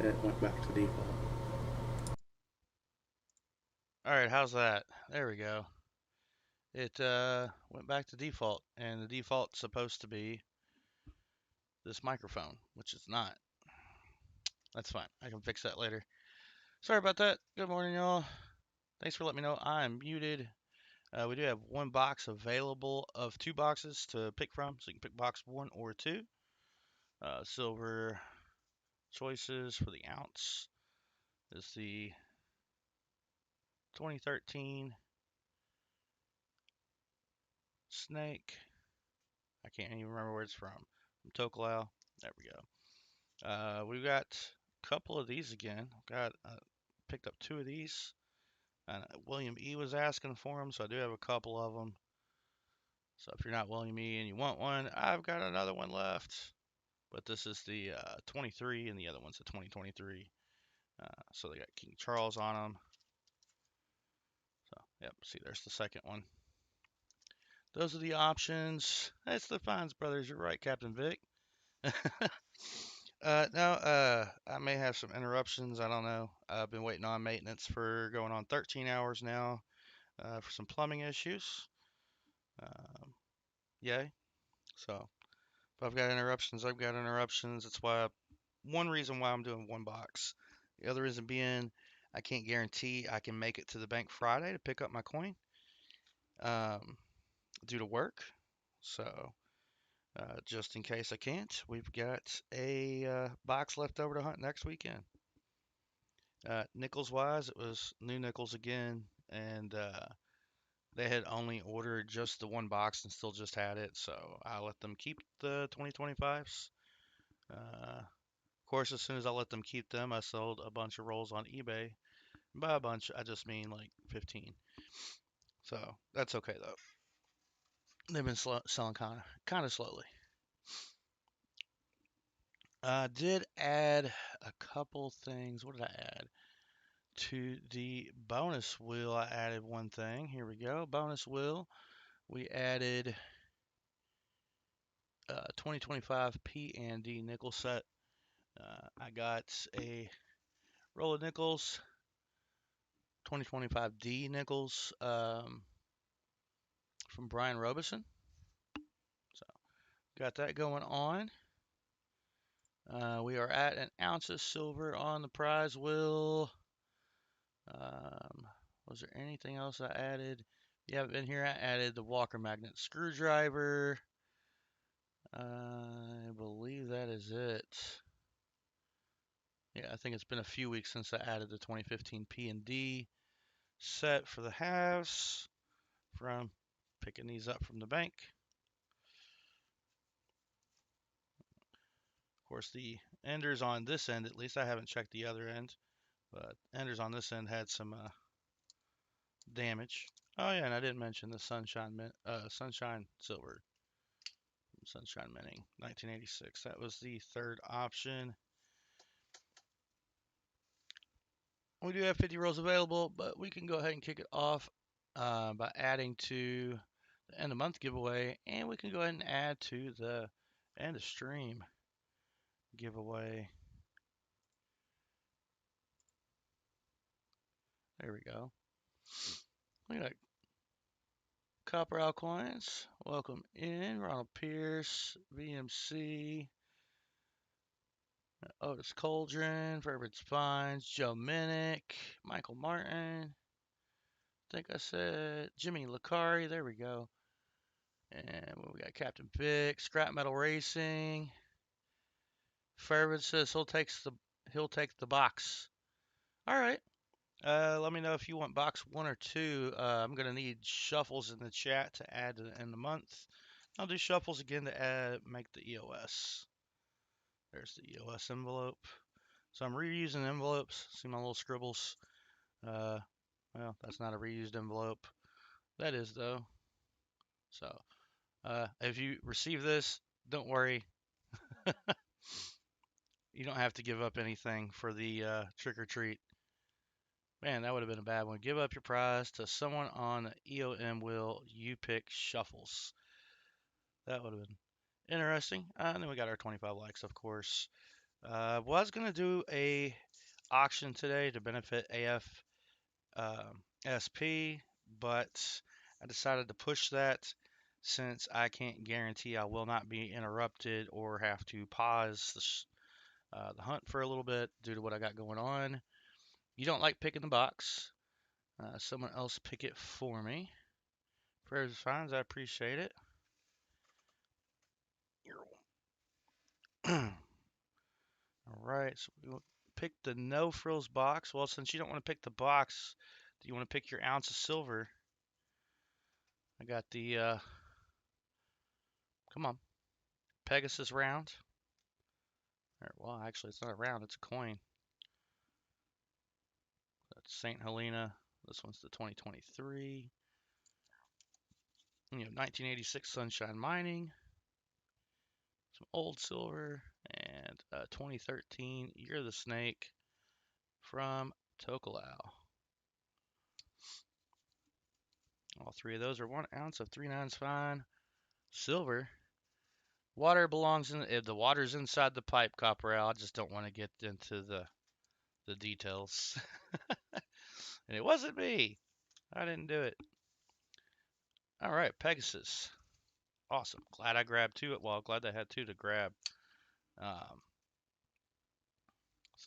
it went back to default. Alright, how's that? There we go. It went back to default, and the default's supposed to be this microphone, which it's not. That's fine. I can fix that later. Sorry about that. Good morning, y'all. Thanks for letting me know I'm muted. We do have one box available of two boxes to pick from, so you can pick box 1 or 2. Silver choices for the ounce is the 2013 Snake. I can't even remember where it's from Tokelau. There we go. We've got a couple of these again. Got picked up 2 of these. William E was asking for them, so I do have a couple of them. So if you're not William E and you want one, I've got another one left. But this is the 23, and the other one's the 2023. So they got King Charles on them. So yep, see, there's the second one. Those are the options. It's the Fines Brothers. You're right, Captain Vic. No, I may have some interruptions. I don't know. I've been waiting on maintenance for going on 13 hours now for some plumbing issues. Um, yay. So if I've got interruptions, I've got interruptions. That's one reason why I'm doing one box. The other reason being, I can't guarantee I can make it to the bank Friday to pick up my coin um, due to work. So just in case I can't, we've got a box left over to hunt next weekend. Nickels wise, it was new nickels again, and they had only ordered just the one box and still just had it, so I let them keep the 2025s. Of course, as soon as I let them keep them, I sold a bunch of rolls on eBay. By a bunch, I just mean like 15. So that's okay though. They've been selling kind of slowly. I did add a couple things. What did I add? To the bonus wheel, I added one thing. Here we go. Bonus wheel. We added 2025 P and D nickel set. I got a roll of nickels, 2025 D nickels from Brian Robeson. So got that going on. We are at an ounce of silver on the prize wheel. Um, was there anything else I added? If you haven't been here, I added the Walker magnet screwdriver. I believe that is it. Yeah, I think it's been a few weeks since I added the 2015 P and D set for the halves from picking these up from the bank. Of course, the enders on this end, at least I haven't checked the other end, but enders on this end had some damage. Oh yeah, and I didn't mention the sunshine silver, sunshine minting, 1986. That was the third option. We do have 50 rolls available, but we can go ahead and kick it off by adding to the end of month giveaway, and we can go ahead and add to the end of stream giveaway. There we go. We got Copper Alcoins. Welcome in. Ronald Pierce, VMC, Otis Coldren, Fairwood Spines, Joe Minnick, Michael Martin. I think I said Jimmy Lacari. There we go. And we got Captain Vic, Scrap Metal Racing. Fairwood says he'll take the box. All right. Let me know if you want box 1 or 2. I'm gonna need shuffles in the chat to add to the end of the month. I'll do shuffles again to make the EOS. There's the EOS envelope. So I'm reusing envelopes. See my little scribbles? Uh, well, that's not a reused envelope. That is though. So if you receive this, don't worry. You don't have to give up anything for the trick or treat. Man, that would have been a bad one. Give up your prize to someone on the EOM wheel you pick shuffles. That would have been interesting. And then we got our 25 likes, of course. Was gonna do a auction today to benefit AF SP, but I decided to push that since I can't guarantee I will not be interrupted or have to pause the hunt for a little bit due to what I got going on. You don't like picking the box. Someone else pick it for me. Prayers and fines, I appreciate it. All right, so we will pick the no frills box. Well, since you don't want to pick the box, do you want to pick your ounce of silver? I got the, come on, Pegasus round. Well, actually, it's not a round, it's a coin. That's St. Helena. This one's the 2023. You have 1986 Sunshine Mining, some old silver, and 2013 Year of the Snake from Tokelau. All three of those are 1 ounce of 3/9 fine silver. Water belongs in if the water's inside the pipe, Copperell. I just don't want to get into the details. And it wasn't me. I didn't do it. All right, Pegasus. Awesome. Glad I grabbed two. Well, glad I had two to grab. So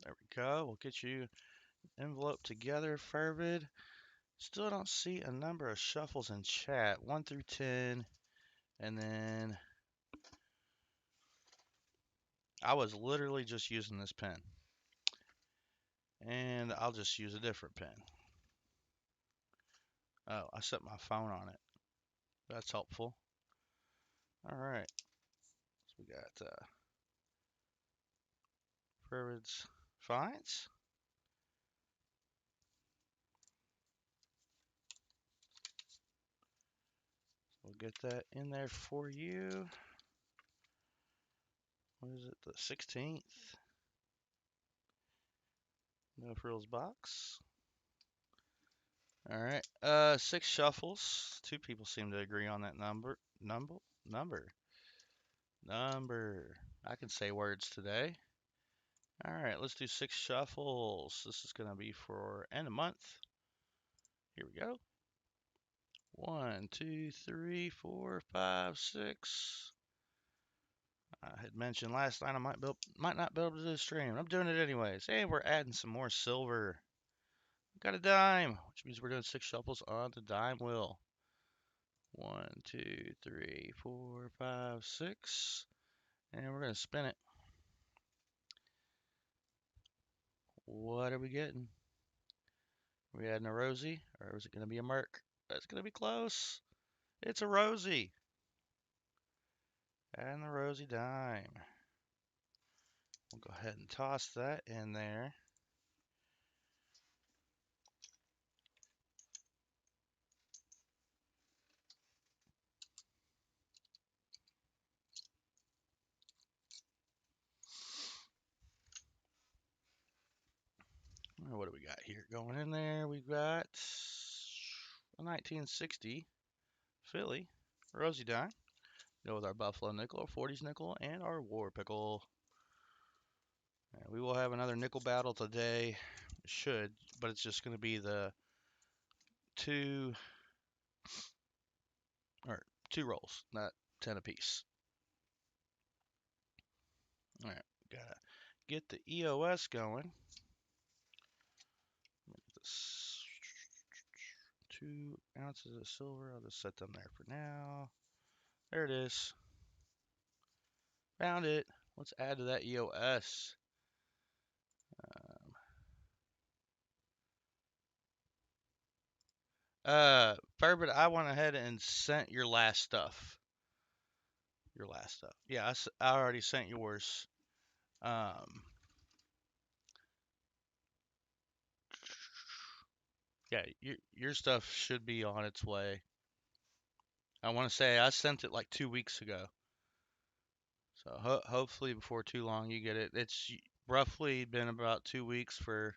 there we go. We'll get you envelope together, Fervid. Still don't see a number of shuffles in chat. 1 through 10. And then I was literally just using this pen. And I'll just use a different pen. Oh, I set my phone on it. That's helpful. All right. So we got Fervid's finds. We'll get that in there for you. What is it? The 16th. No frills box. All right. 6 shuffles. 2 people seem to agree on that number. Number. I can say words today. All right. Let's do 6 shuffles. This is gonna be for end of month. Here we go. 1, 2, 3, 4, 5, 6. I had mentioned last night I might not be able to do the stream. I'm doing it anyways. Hey, we're adding some more silver. Got a dime, which means we're doing 6 shuffles on the dime wheel. 1, 2, 3, 4, 5, 6. And we're going to spin it. What are we getting? Are we adding a Rosie, or is it going to be a Merc? That's going to be close. It's a Rosie. Adding the Rosie dime. We'll go ahead and toss that in there. What do we got here going in there? We've got a 1960 Philly Rosie dime. Go with our Buffalo nickel, our 40s nickel, and our War pickle. And we will have another nickel battle today. Should, but it's just going to be the two rolls, not 10 apiece. All right, gotta get the EOS going. This 2 ounces of silver. I'll just set them there for now. There it is. Found it. Let's add to that EOS. Burbot, I went ahead and sent your last stuff. Yeah, I already sent yours. Yeah, your stuff should be on its way. I want to say I sent it like 2 weeks ago. So hopefully before too long you get it. It's roughly been about 2 weeks for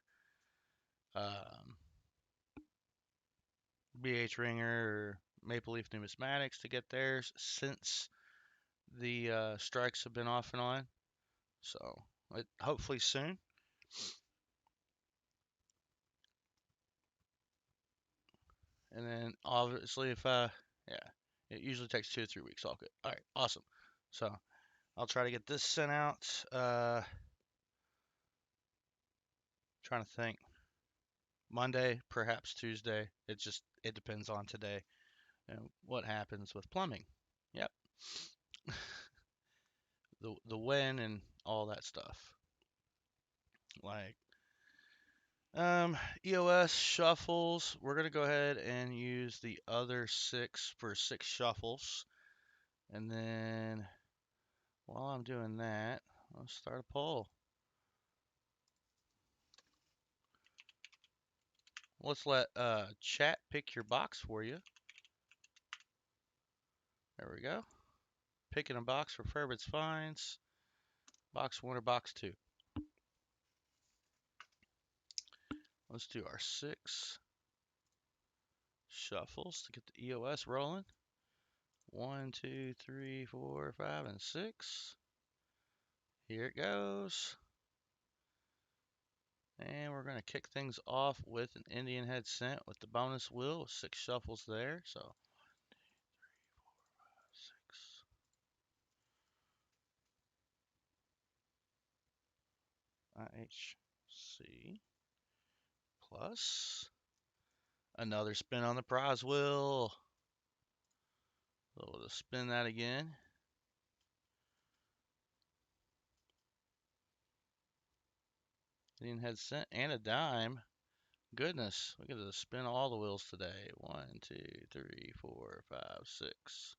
BH Ringer or Maple Leaf Numismatics to get theirs since the strikes have been off and on. So hopefully soon. And then obviously if yeah, it usually takes 2 to 3 weeks. All good. All right, awesome. So I'll try to get this sent out. Trying to think. Monday, perhaps Tuesday. It depends on today and what happens with plumbing. Yep. The when and all that stuff. Like EOS shuffles, we're gonna go ahead and use the other 6 for 6 shuffles. And then while I'm doing that, let's start a poll. Let's let chat pick your box for you. There we go. Picking a box for Furbitt's Finds. Box 1 or box 2. Let's do our 6 shuffles to get the EOS rolling. 1, 2, 3, 4, 5, and 6. Here it goes. And we're going to kick things off with an Indian head scent with the bonus wheel with 6 shuffles there. So 1, 2, 3, 4, 5, 6. IHC plus another spin on the prize wheel. So we'll just spin that again. Indian head scent and a dime. Goodness, we get to spin all the wheels today. 1, 2, 3, 4, 5, 6.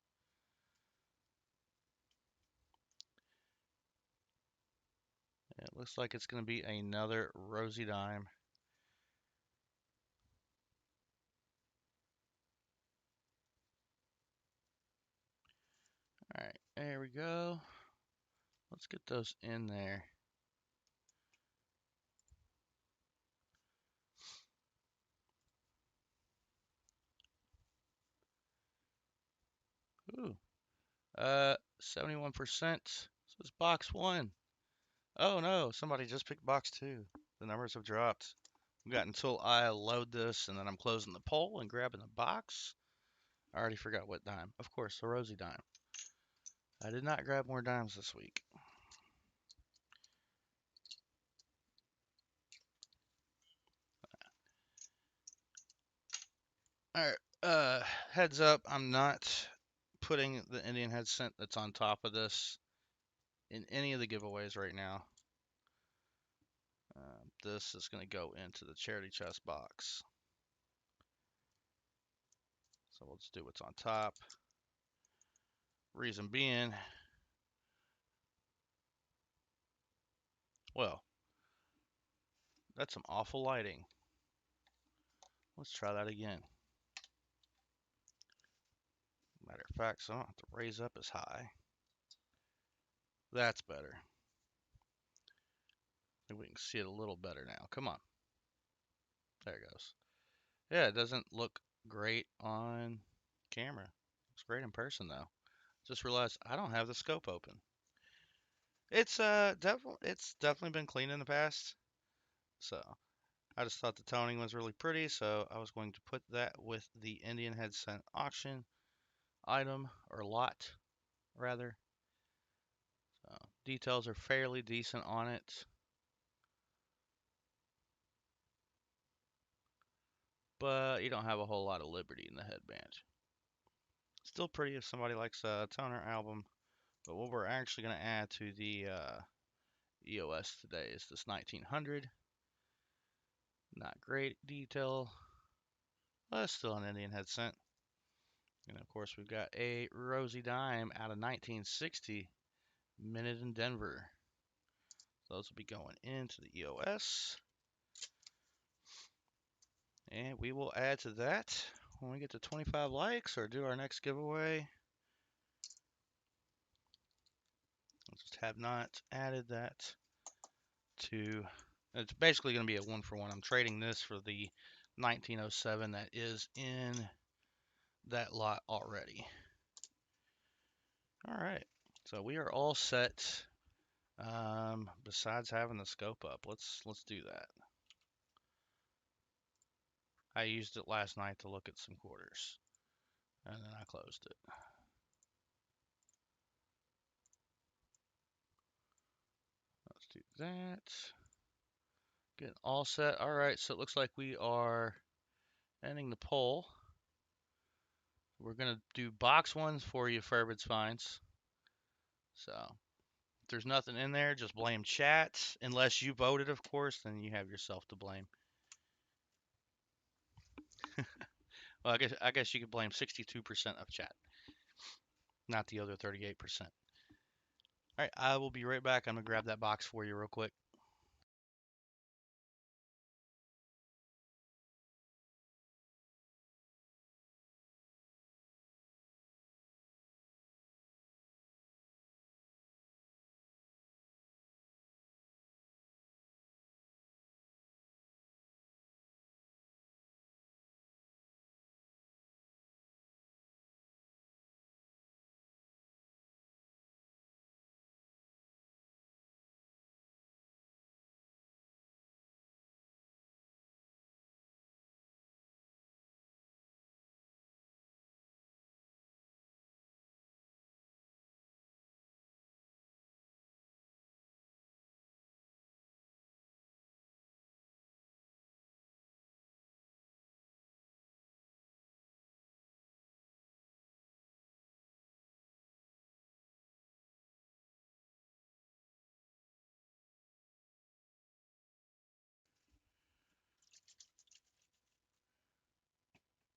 It looks like it's going to be another rosy dime. All right, there we go. Let's get those in there. Ooh, 71%. So it's box 1. Oh no, somebody just picked box 2. The numbers have dropped. We've got until I load this, and then I'm closing the poll and grabbing the box. I already forgot what dime. Of course, the rosy dime. I did not grab more dimes this week. All right, heads up, I'm not putting the Indian head scent that's on top of this in any of the giveaways right now. This is going to go into the charity chest box. So we'll just do what's on top. Reason being, well, that's some awful lighting. Let's try that again. Matter of fact, so I don't have to raise up as high. That's better. I think we can see it a little better now. Come on. There it goes. Yeah, it doesn't look great on camera. It's great in person though. Just realized I don't have the scope open. It's definitely been clean in the past. So I just thought the toning was really pretty, so I was going to put that with the Indian head scent auction item, or lot rather. So details are fairly decent on it, but you don't have a whole lot of liberty in the headband. Still pretty if somebody likes a toner album, but what we're actually going to add to the EOS today is this 1900. Not great detail, but still an Indian head scent. And of course, we've got a rosy dime out of 1960, minted in Denver. So those will be going into the EOS. And we will add to that when we get to 25 likes or do our next giveaway. I just have not added that to. It's basically going to be a 1-for-1. I'm trading this for the 1907 that is in that lot already. All right, so we are all set Besides having the scope up, let's do that. I used it last night to look at some quarters, and then I closed it. Let's do that. Get all set. All right, so it looks like we are ending the poll. We're gonna do box ones for you, Furbids Finds. So if there's nothing in there, just blame chat. Unless you voted, of course, then you have yourself to blame. Well, I guess you could blame 62% of chat, not the other 38%. All right, I will be right back. I'm gonna grab that box for you real quick.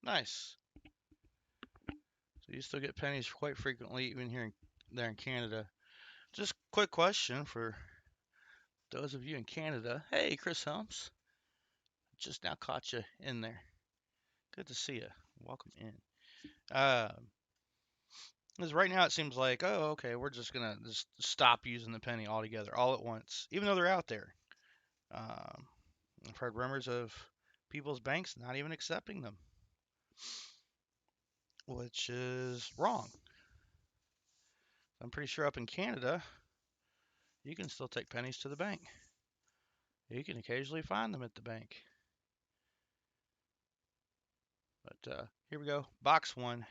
Nice. So you still get pennies quite frequently, even there in Canada. Just quick question for those of you in Canada. Hey, Chris Helms. Just now caught you in there. Good to see you. Welcome in. Because right now it seems like, oh, okay, we're just gonna just stop using the penny altogether, all at once, even though they're out there. Um, I've heard rumors of people's banks not even accepting them, which is wrong. I'm pretty sure up in Canada, you can still take pennies to the bank. You can occasionally find them at the bank. But here we go. Box one.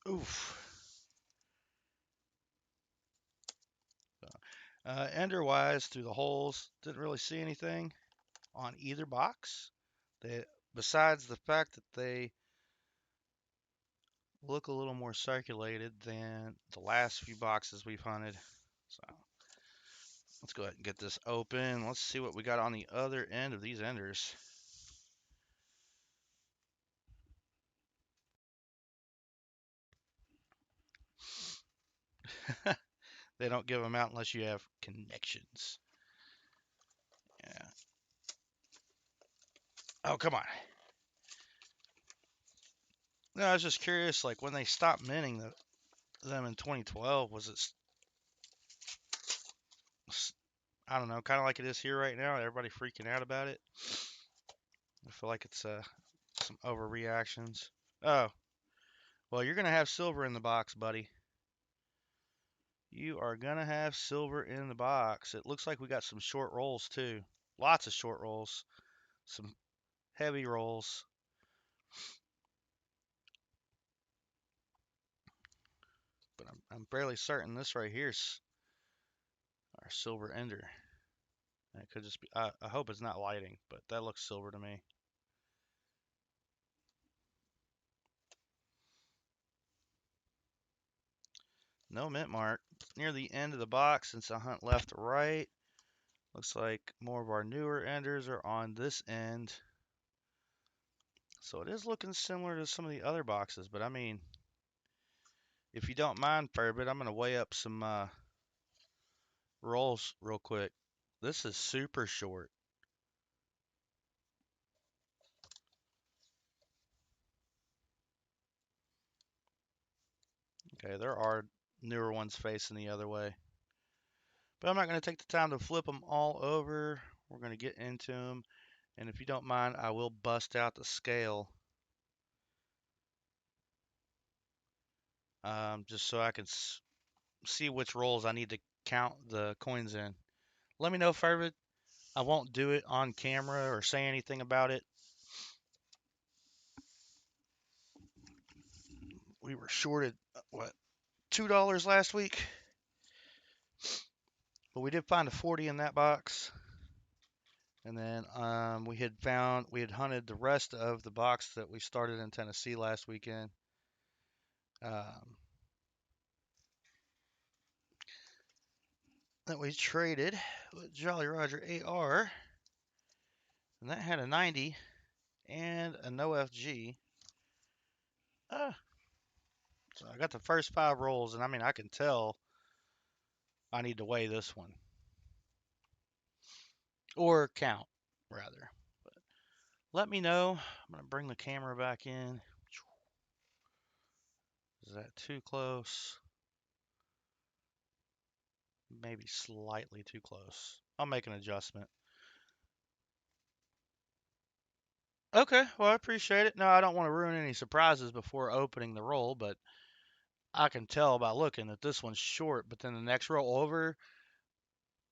Oof. Ender wise, through the holes, didn't really see anything on either box. They, besides the fact that they look a little more circulated than the last few boxes we've hunted. So let's go ahead and get this open. Let's see what we got on the other end of these enders. They don't give them out unless you have connections. Yeah. Oh, come on. No, I was just curious, like when they stopped minting them in 2012, was it, I don't know, kind of like it is here right now? Everybody freaking out about it. I feel like it's some overreactions. Oh, well, you're gonna have silver in the box, buddy. You are gonna have silver in the box. It looks like we got some short rolls too. Lots of short rolls. Some heavy rolls. But I'm fairly certain this right here's our silver ender. It could just be, I hope it's not lighting, but that looks silver to me. No mint mark. Near the end of the box, since I hunt left to right, looks like more of our newer enders are on this end. So it is looking similar to some of the other boxes, but I mean, if you don't mind for a bit, I'm going to weigh up some rolls real quick. This is super short. Okay, there are newer ones facing the other way. But I'm not going to take the time to flip them all over. We're going to get into them. And if you don't mind, I will bust out the scale. Just so I can see which rolls I need to count the coins in. Let me know, Fervid. I won't do it on camera or say anything about it. We were shorted, what, $2 last week? But we did find a 40 in that box. And then we had hunted the rest of the box that we started in Tennessee last weekend. That we traded with Jolly Roger AR. And that had a 90 and a no FG. So I got the first 5 rolls, and I mean, I can tell I need to weigh this one. Or count, rather. But let me know. I'm going to bring the camera back in. Is that too close? Maybe slightly too close. I'll make an adjustment. Okay, well, I appreciate it. No, I don't want to ruin any surprises before opening the roll, but I can tell by looking that this one's short, but then the next roll over,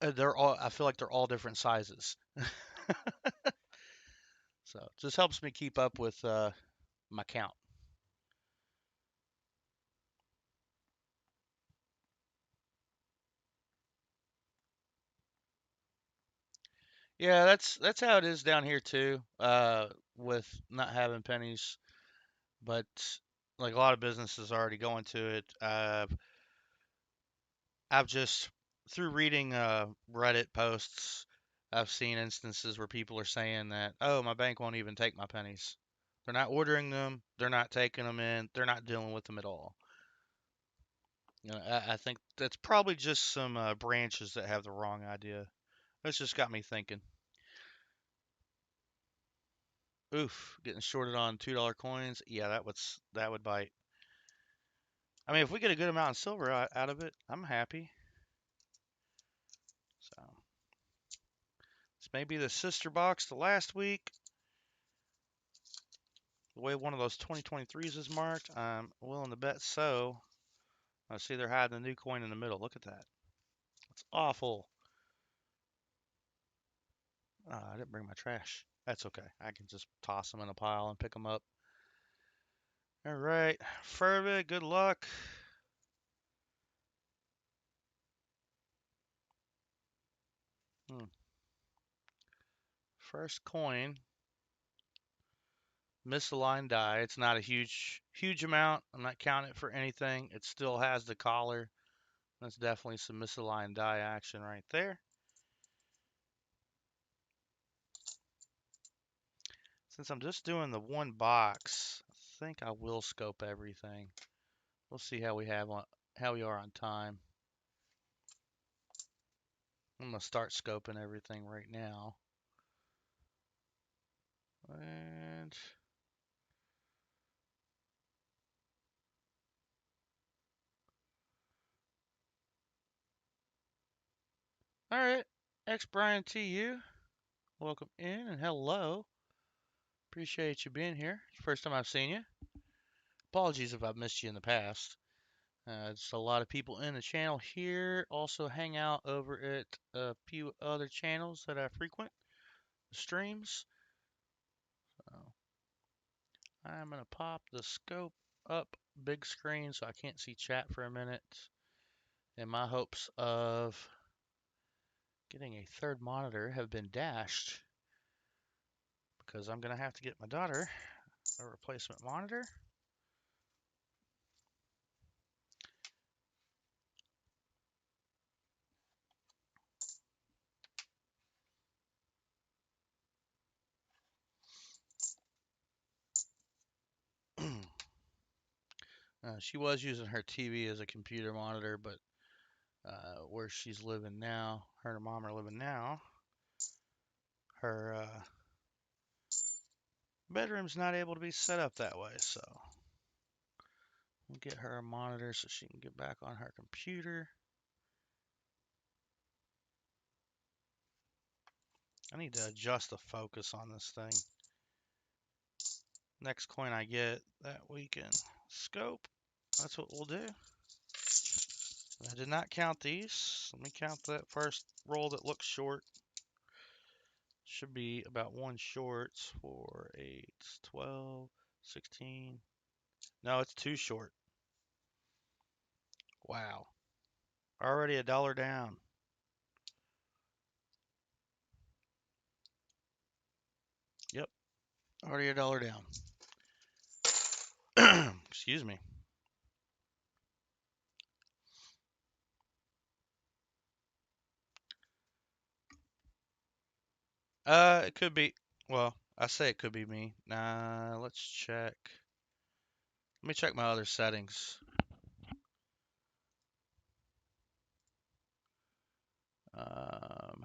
I feel like they're all different sizes. So it just helps me keep up with my count. Yeah, that's how it is down here too, with not having pennies. But like a lot of businesses already going to it. I've just through reading Reddit posts, I've seen instances where people are saying that, oh, my bank won't even take my pennies. They're not ordering them. They're not taking them in. They're not dealing with them at all. You know, I think that's probably just some branches that have the wrong idea. That's just got me thinking. Oof, getting shorted on $2 coins. Yeah, that would bite. I mean, if we get a good amount of silver out of it, I'm happy. So this may be the sister box to last week. The way one of those 2023s is marked, I'm willing to bet so. I see they're hiding the new coin in the middle. Look at that. That's awful. I didn't bring my trash. That's okay. I can just toss them in a pile and pick them up. All right, Fervid, good luck. First coin, misaligned die. It's not a huge amount. I'm not counting it for anything. It still has the collar. That's definitely some misaligned die action right there. Since I'm just doing the one box, I think I will scope everything. We'll see how we are on time. I'm gonna start scoping everything right now. And all right, X Brian TU, welcome in and hello. Appreciate you being here. It's the first time I've seen you. Apologies if I've missed you in the past. Just a lot of people in the channel here. Also hang out over at a few other channels that I frequent, the streams. So I'm going to pop the scope up big screen so I can't see chat for a minute. And my hopes of getting a third monitor have been dashed because I'm going to have to get my daughter a replacement monitor. She was using her TV as a computer monitor, but where she's living now, her and her mom are living now, her bedroom's not able to be set up that way, so we'll get her a monitor so she can get back on her computer. I need to adjust the focus on this thing. Next coin I get that we can scope, that's what we'll do. I did not count these. Let me count that first roll that looks short. Should be about one short. 4, 8, 12, 16. No, it's two short. Wow. Already $1 down. Yep. Already $1 down. Excuse me. It could be. Well, I say it could be me. Nah, let's check. Let me check my other settings. I'm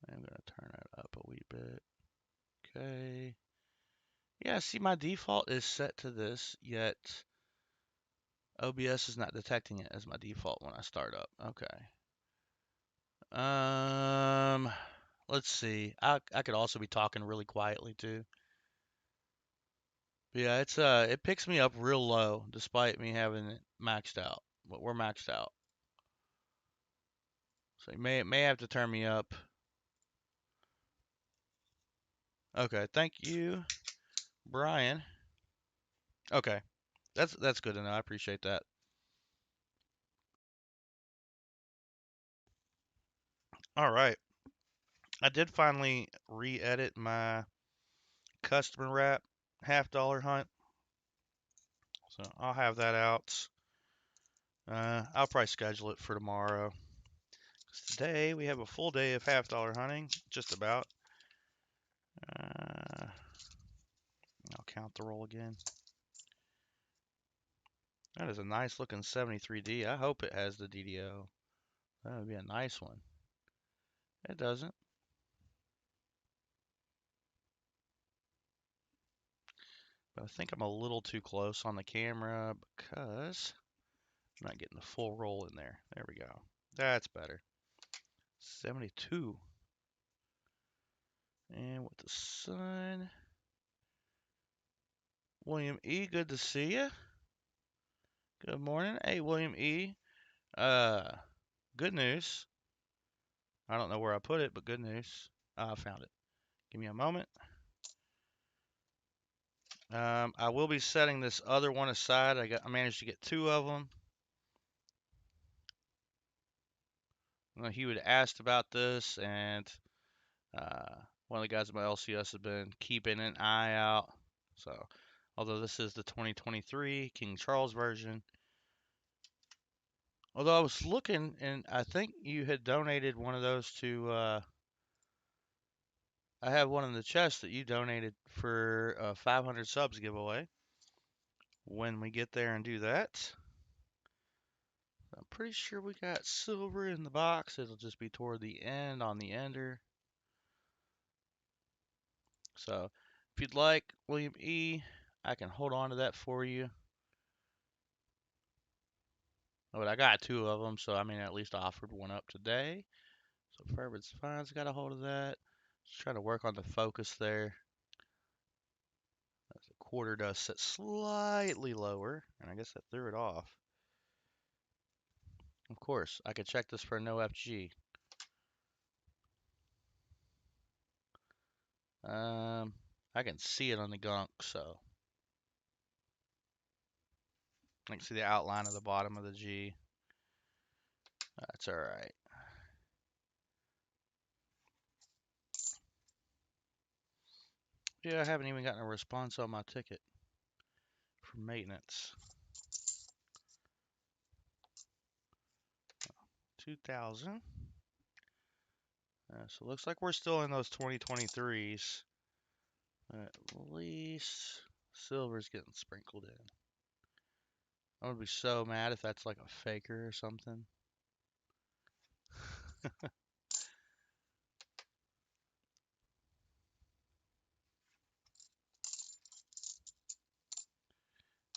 gonna turn it up a wee bit. Okay. Yeah, see, my default is set to this, yet OBS is not detecting it as my default when I start up. Okay. Let's see. I could also be talking really quietly too. But yeah, it picks me up real low despite me having it maxed out. But we're maxed out. So you may have to turn me up. Okay, thank you, Brian. Okay. That's good to know. I appreciate that. All right. I did finally re-edit my customer wrap $50 hunt. So I'll have that out. I'll probably schedule it for tomorrow. 'Cause today we have a full day of $50 hunting, just about. I'll count the roll again. That is a nice looking 73D. I hope it has the DDO. That would be a nice one. It doesn't. But I think I'm a little too close on the camera because I'm not getting the full roll in there. There we go. That's better. 72. And with the sun. William E., good to see you. Good morning. Hey, William E. Good news. I don't know where I put it, but good news. I found it. Give me a moment. I will be setting this other one aside. I managed to get two of them. He would asked about this, and one of the guys at my LCS has been keeping an eye out. So, although this is the 2023 King Charles version, although I was looking, and I think you had donated one of those to. I have one in the chest that you donated for a 500 subs giveaway. When we get there and do that, I'm pretty sure we got silver in the box. It'll just be toward the end on the ender. So if you'd like, William E., I can hold on to that for you. But I got two of them, so I mean, at least I offered one up today. So Furbitt's Fine's got a hold of that. Just trying to work on the focus there. The quarter does sit slightly lower, and I guess I threw it off. Of course, I could check this for no FG. I can see it on the gunk, so I can see the outline of the bottom of the G. That's all right. Yeah, I haven't even gotten a response on my ticket for maintenance. 2,000. So it looks like we're still in those 2023s. At least silver's getting sprinkled in. I would be so mad if that's like a faker or something.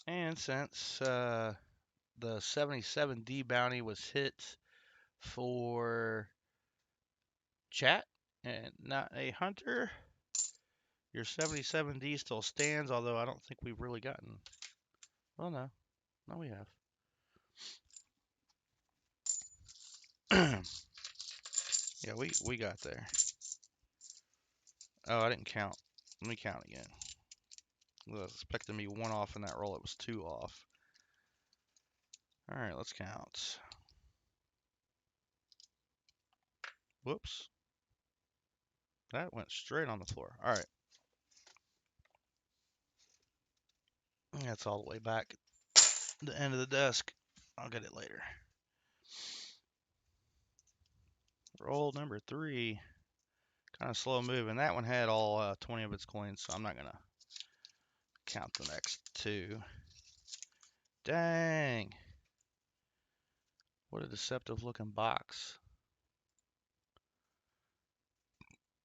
And since the 77D bounty was hit for chat and not a hunter, your 77D still stands, although I don't think we've really gotten. Well, no. No, we have. Yeah, we got there. Oh, I didn't count. Let me count again. I was expecting me one off in that roll. It was two off. All right, let's count. Whoops. That went straight on the floor. All right. That's all the way back to the end of the desk. I'll get it later. Roll number 3. Kind of slow moving. That one had all 20 of its coins, so I'm not going to count the next 2. Dang. What a deceptive looking box.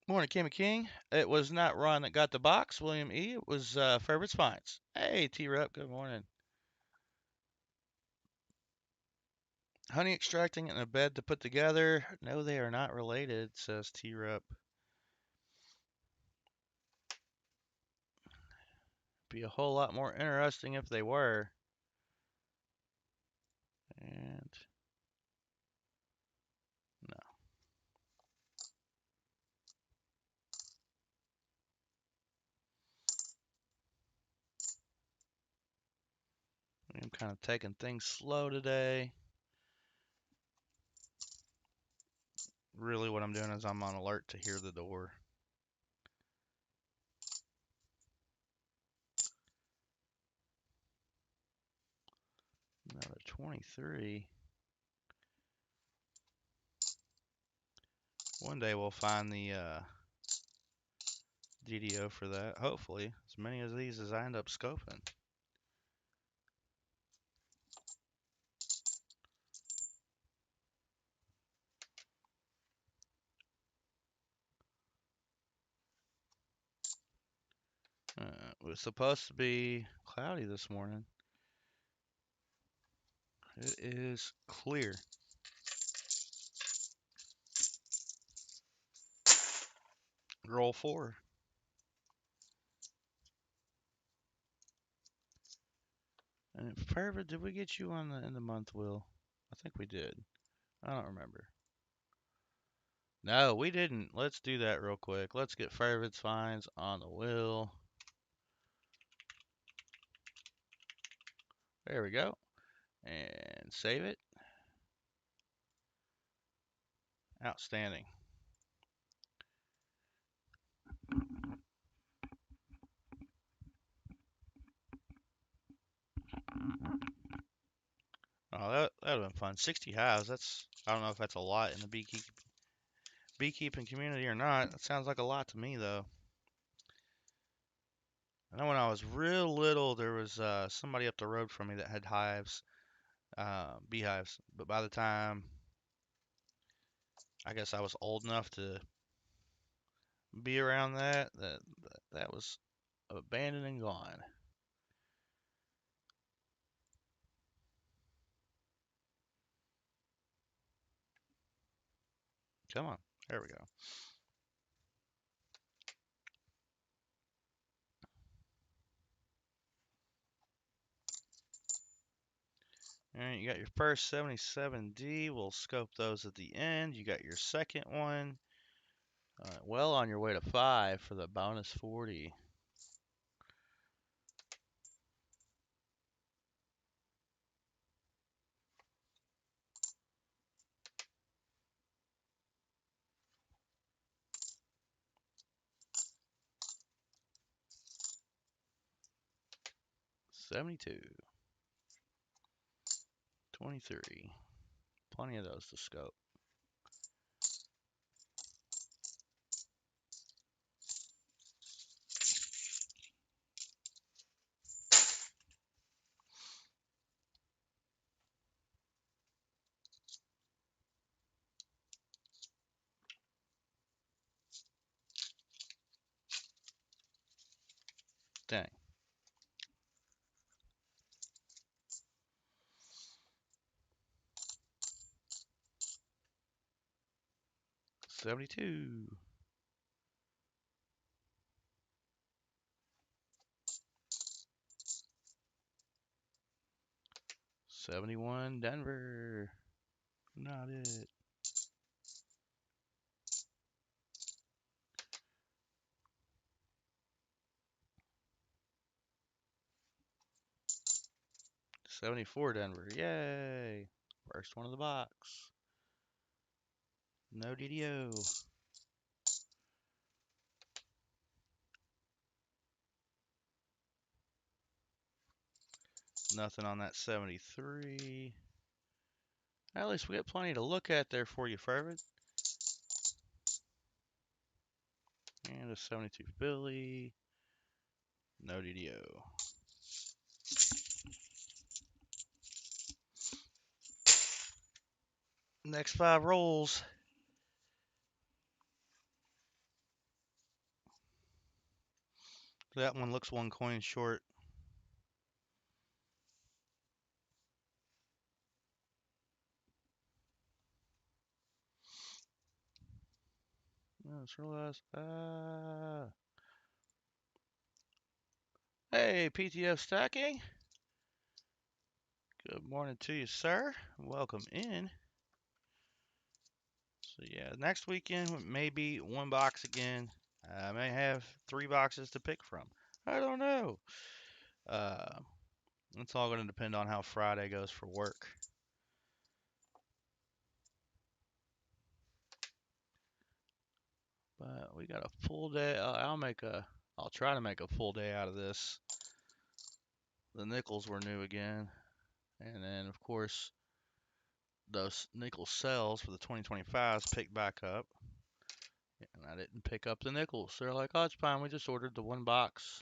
Morning, Kimmy King. It was not Ron that got the box, William E. It was Favorite Spines. Hey, T-Rep, good morning. Honey extracting in a bed to put together. No, they are not related, says T-Rep. Be a whole lot more interesting if they were. And no. I'm kind of taking things slow today. Really what I'm doing is I'm on alert to hear the door. Another 23. One day we'll find the DDO for that. Hopefully, as many of these as I end up scoping. It was supposed to be cloudy this morning. It is clear. Roll 4. And Favorite, did we get you on the end of the month, Will? I think we did. I don't remember. No, we didn't. Let's do that real quick. Let's get Favorite's finds on the wheel. There we go. And save it. Outstanding. Oh, that would have been fun. 60 hives. That's, I don't know if that's a lot in the beekeeping community or not. That sounds like a lot to me, though. I know when I was real little, there was somebody up the road from me that had hives, beehives. But by the time I guess I was old enough to be around that was abandoned and gone. Come on, there we go. All right, you got your first 77D. We'll scope those at the end. You got your second one. Well on your way to 5 for the bonus 40. $72. 23. Plenty of those to scope. Dang. 72. 71 Denver. Not it. 74 Denver. Yay. First one of the box. No DDO. Nothing on that 73. At least we got plenty to look at there for you, Fervid. And a 72 Philly. No DDO. Next 5 rolls. That one looks 1 coin short. Let's realize. Hey, PTF Stacking. Good morning to you, sir. Welcome in. So yeah, next weekend maybe 1 box again. I may have 3 boxes to pick from. I don't know. It's all going to depend on how Friday goes for work. But we got a full day. I'll try to make a full day out of this. The nickels were new again. And then, of course, those nickel cells for the 2025s picked back up. And I didn't pick up the nickels. They're like, oh, it's fine. We just ordered the 1 box.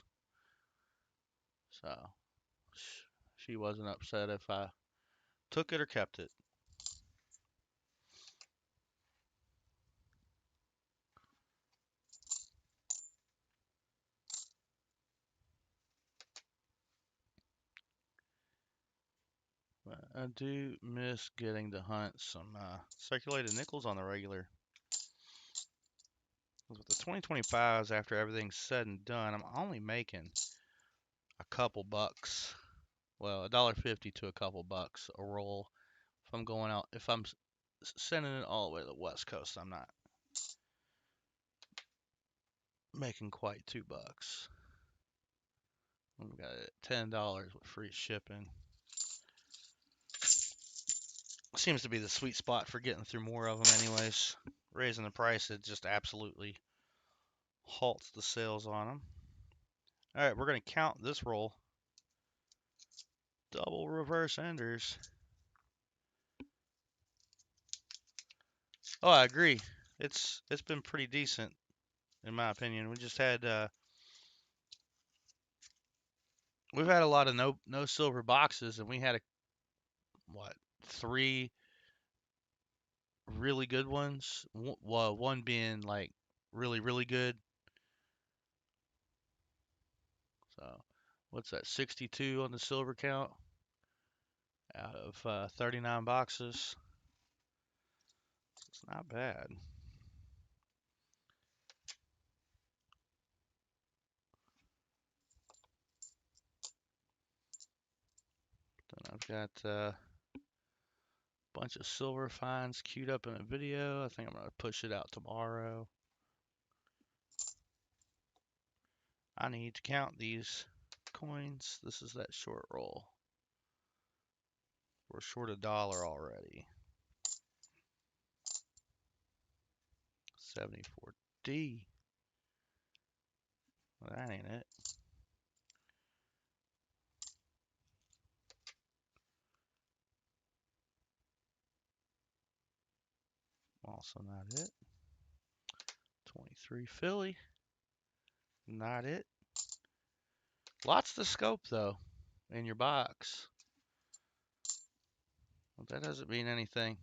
So she wasn't upset if I took it or kept it. But I do miss getting to hunt some circulated nickels on the regular. With the 2025s, after everything's said and done, I'm only making a couple bucks. Well, $1.50 to a couple bucks a roll. If I'm going out, if I'm sending it all the way to the West Coast, I'm not making quite $2. We've got it at $10 with free shipping. Seems to be the sweet spot for getting through more of them anyways. Raising the price, it just absolutely halts the sales on them. All right, we're going to count this roll. Double reverse enders. Oh, I agree. It's been pretty decent, in my opinion. We've had a lot of no silver boxes, and we had 3 really good ones. Well, one being like really good. So, what's that? 62 on the silver count out of 39 boxes. It's not bad. Then I've got a bunch of silver finds queued up in a video. I think I'm going to push it out tomorrow. I need to count these coins. This is that short roll. We're short $1 already. 74D. Well, that ain't it. Also not it. 23 Philly. Not it. Lots to scope though in your box. But that doesn't mean anything.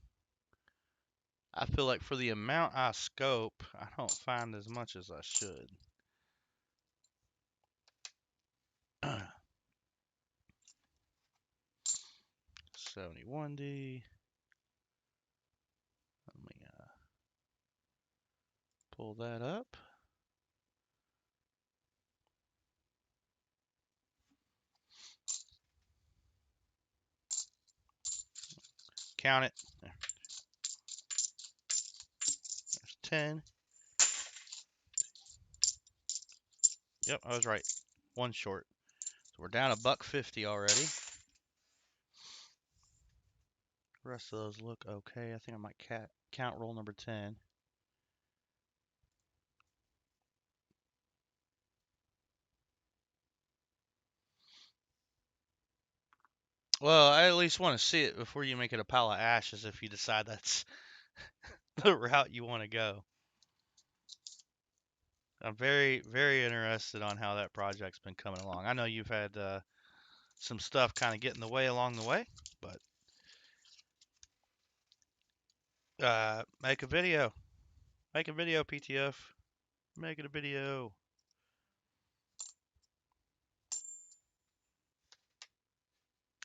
I feel like for the amount I scope, I don't find as much as I should. 71D. Let me pull that up. Count it. There. There's 10. Yep, I was right. 1 short. So we're down $1.50 already. The rest of those look okay. I think I might count roll number 10. Well, I at least want to see it before you make it a pile of ashes if you decide that's the route you want to go. I'm very, very interested on how that project's been coming along. I know you've had some stuff kind of get in the way along the way, but make a video. Make a video, PTF. Make it a video.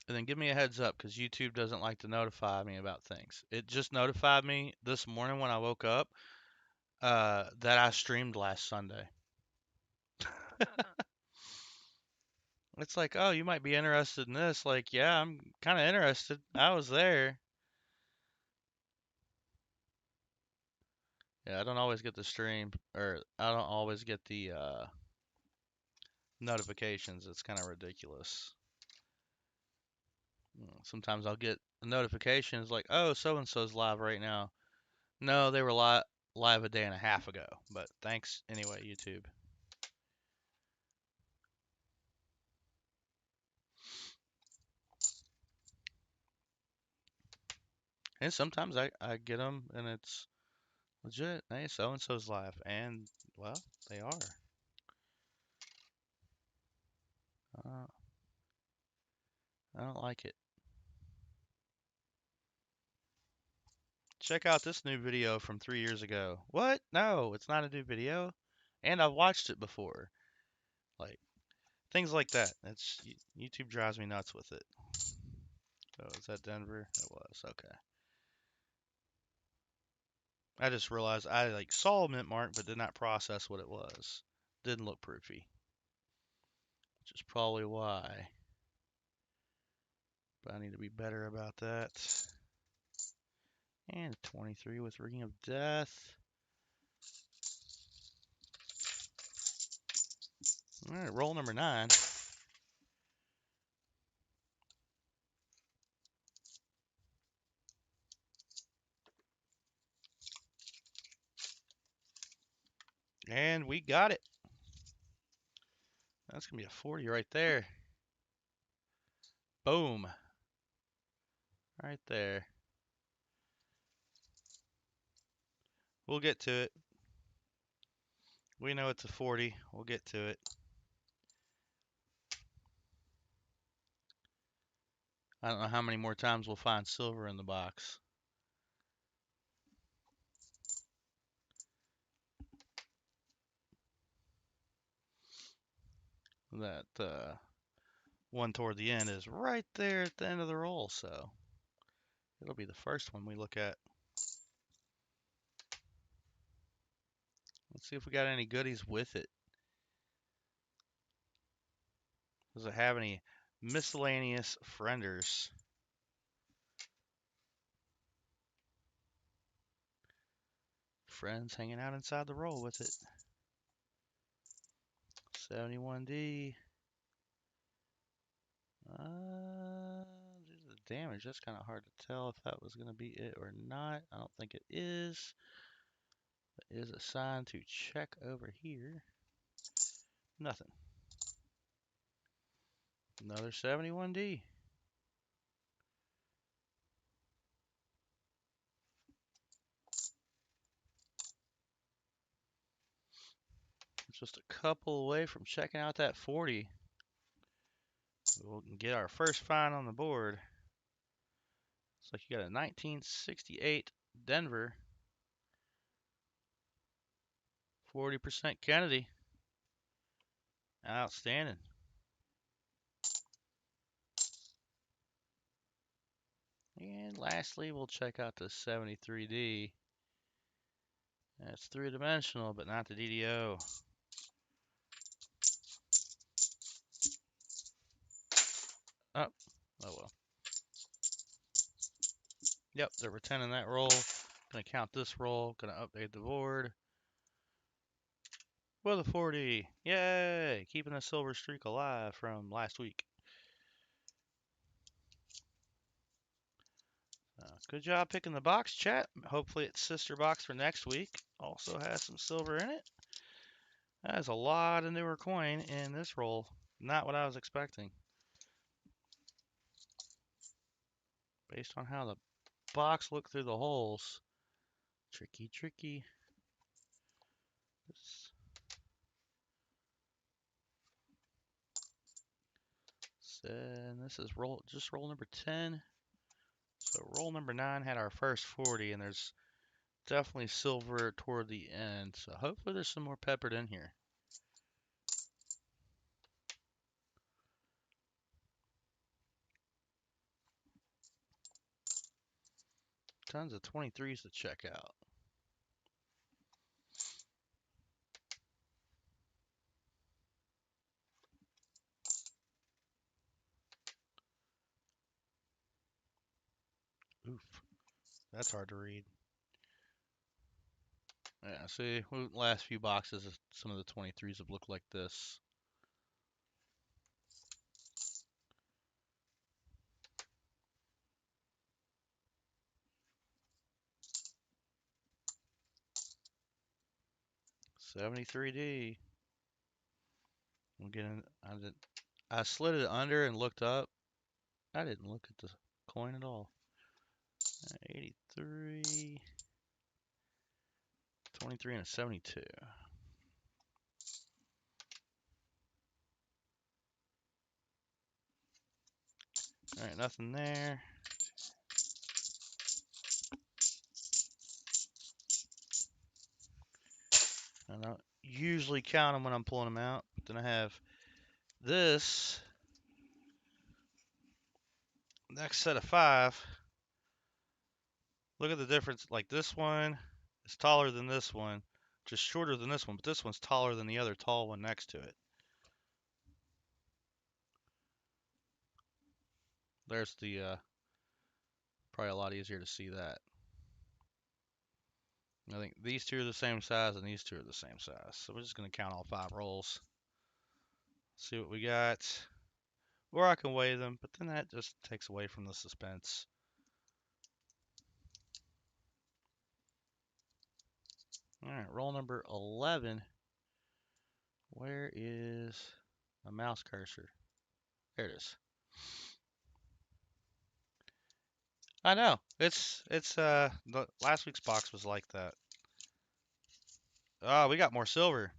And then give me a heads up because YouTube doesn't like to notify me about things. It just notified me this morning when I woke up that I streamed last Sunday. It's like, oh, you might be interested in this. Like, yeah, I'm kind of interested. I was there. Yeah, I don't always get the stream, or I don't always get the notifications. It's kind of ridiculous. Sometimes I'll get notifications like, oh, so and so's live right now. No, they were live a day and a half ago. But thanks anyway, YouTube. And sometimes I get them and it's legit. Hey, so and so's live. And, well, they are. Uh, I don't like it. Check out this new video from 3 years ago. What? No, it's not a new video. And I've watched it before. Like, things like that. YouTube drives me nuts with it. Oh, is that Denver? It was. Okay. I just realized I like saw mint mark but did not process what it was. Didn't look proofy. Which is probably why. But I need to be better about that. And 23 with Ring of Death. Alright, roll number 9. And we got it. That's going to be a 40 right there. Boom. Right there. We'll get to it. We know it's a 40. We'll get to it. I don't know how many more times we'll find silver in the box. That one toward the end is right there at the end of the roll, so it'll be the first one we look at. Let's see if we got any goodies with it. Does it have any miscellaneous frienders? Friends hanging out inside the roll with it. 71D. There's the damage. That's kind of hard to tell if that was going to be it or not. I don't think it is. There is a sign to check over here. Nothing. Another 71D. It's just a couple away from checking out that 40. We'll get our first find on the board. Looks like you got a 1968 Denver. 40% Kennedy. Outstanding. And lastly, we'll check out the 73D. That's three-dimensional, but not the DDO. Oh, oh well. Yep, there were 10 in that roll. Gonna count this roll. Gonna update the board. With a 40. Yay! Keeping a silver streak alive from last week. Good job picking the box, chat. Hopefully its sister box for next week also has some silver in it. That is a lot of newer coin in this roll. Not what I was expecting. Based on how the box looked through the holes. Tricky, tricky. And this is just roll number 10. So roll number 9 had our first 40, and there's definitely silver toward the end. So hopefully there's some more peppered in here. Tons of 23s to check out. Oof, that's hard to read. Yeah, see, last few boxes, some of the 23s have looked like this. $73D. I'm getting. I slid it under and looked up. I didn't look at the coin at all. 83, 23, and a 72. All right, nothing there. I don't usually count them when I'm pulling them out. But then I have this next set of 5. Look at the difference. Like this one is taller than this one, just shorter than this one, but this one's taller than the other tall one next to it. There's the probably a lot easier to see that. I think these two are the same size and these two are the same size. So we're just going to count all 5 rolls. See what we got. Or I can weigh them, but then that just takes away from the suspense. All right, roll number 11. Where is a mouse cursor? There it is. I know. It's the last week's box was like that. Oh, we got more silver.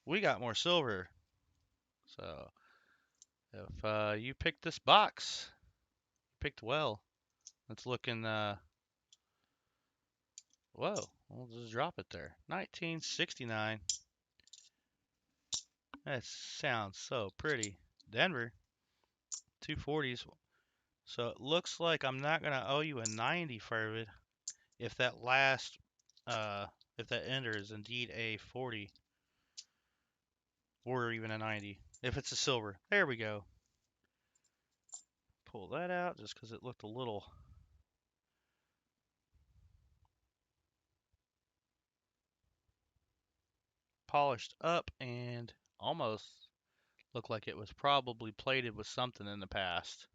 We got more silver. So if you picked this box, you picked well. It's looking whoa, we'll just drop it there. 1969. That sounds so pretty. Denver, 240s. So it looks like I'm not gonna owe you a 90 for it if that last if that ender is indeed a 40 or even a 90. If it's a silver. There we go. Pull that out just because it looked a little polished up and almost looked like it was probably plated with something in the past.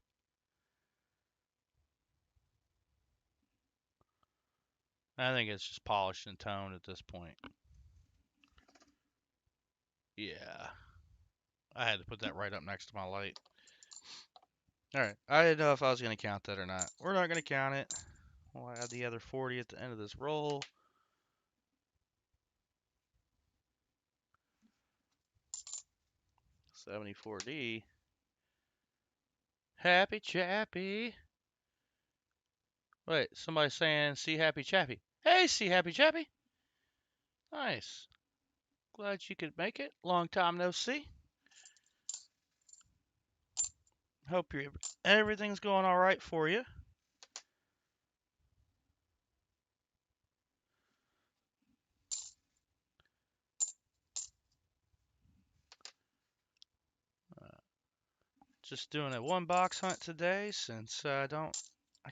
I think it's just polished and toned at this point. Yeah. I had to put that right up next to my light. Alright, I didn't know if I was going to count that or not. We're not going to count it. We'll add the other 40 at the end of this roll. $74D. Happy Chappy. Wait, somebody's saying, see Happy Chappy. Hey, see Happy Chappy. Nice. Glad you could make it. Long time no see. Hope everything's going all right for you. Just doing a 1-box hunt today since I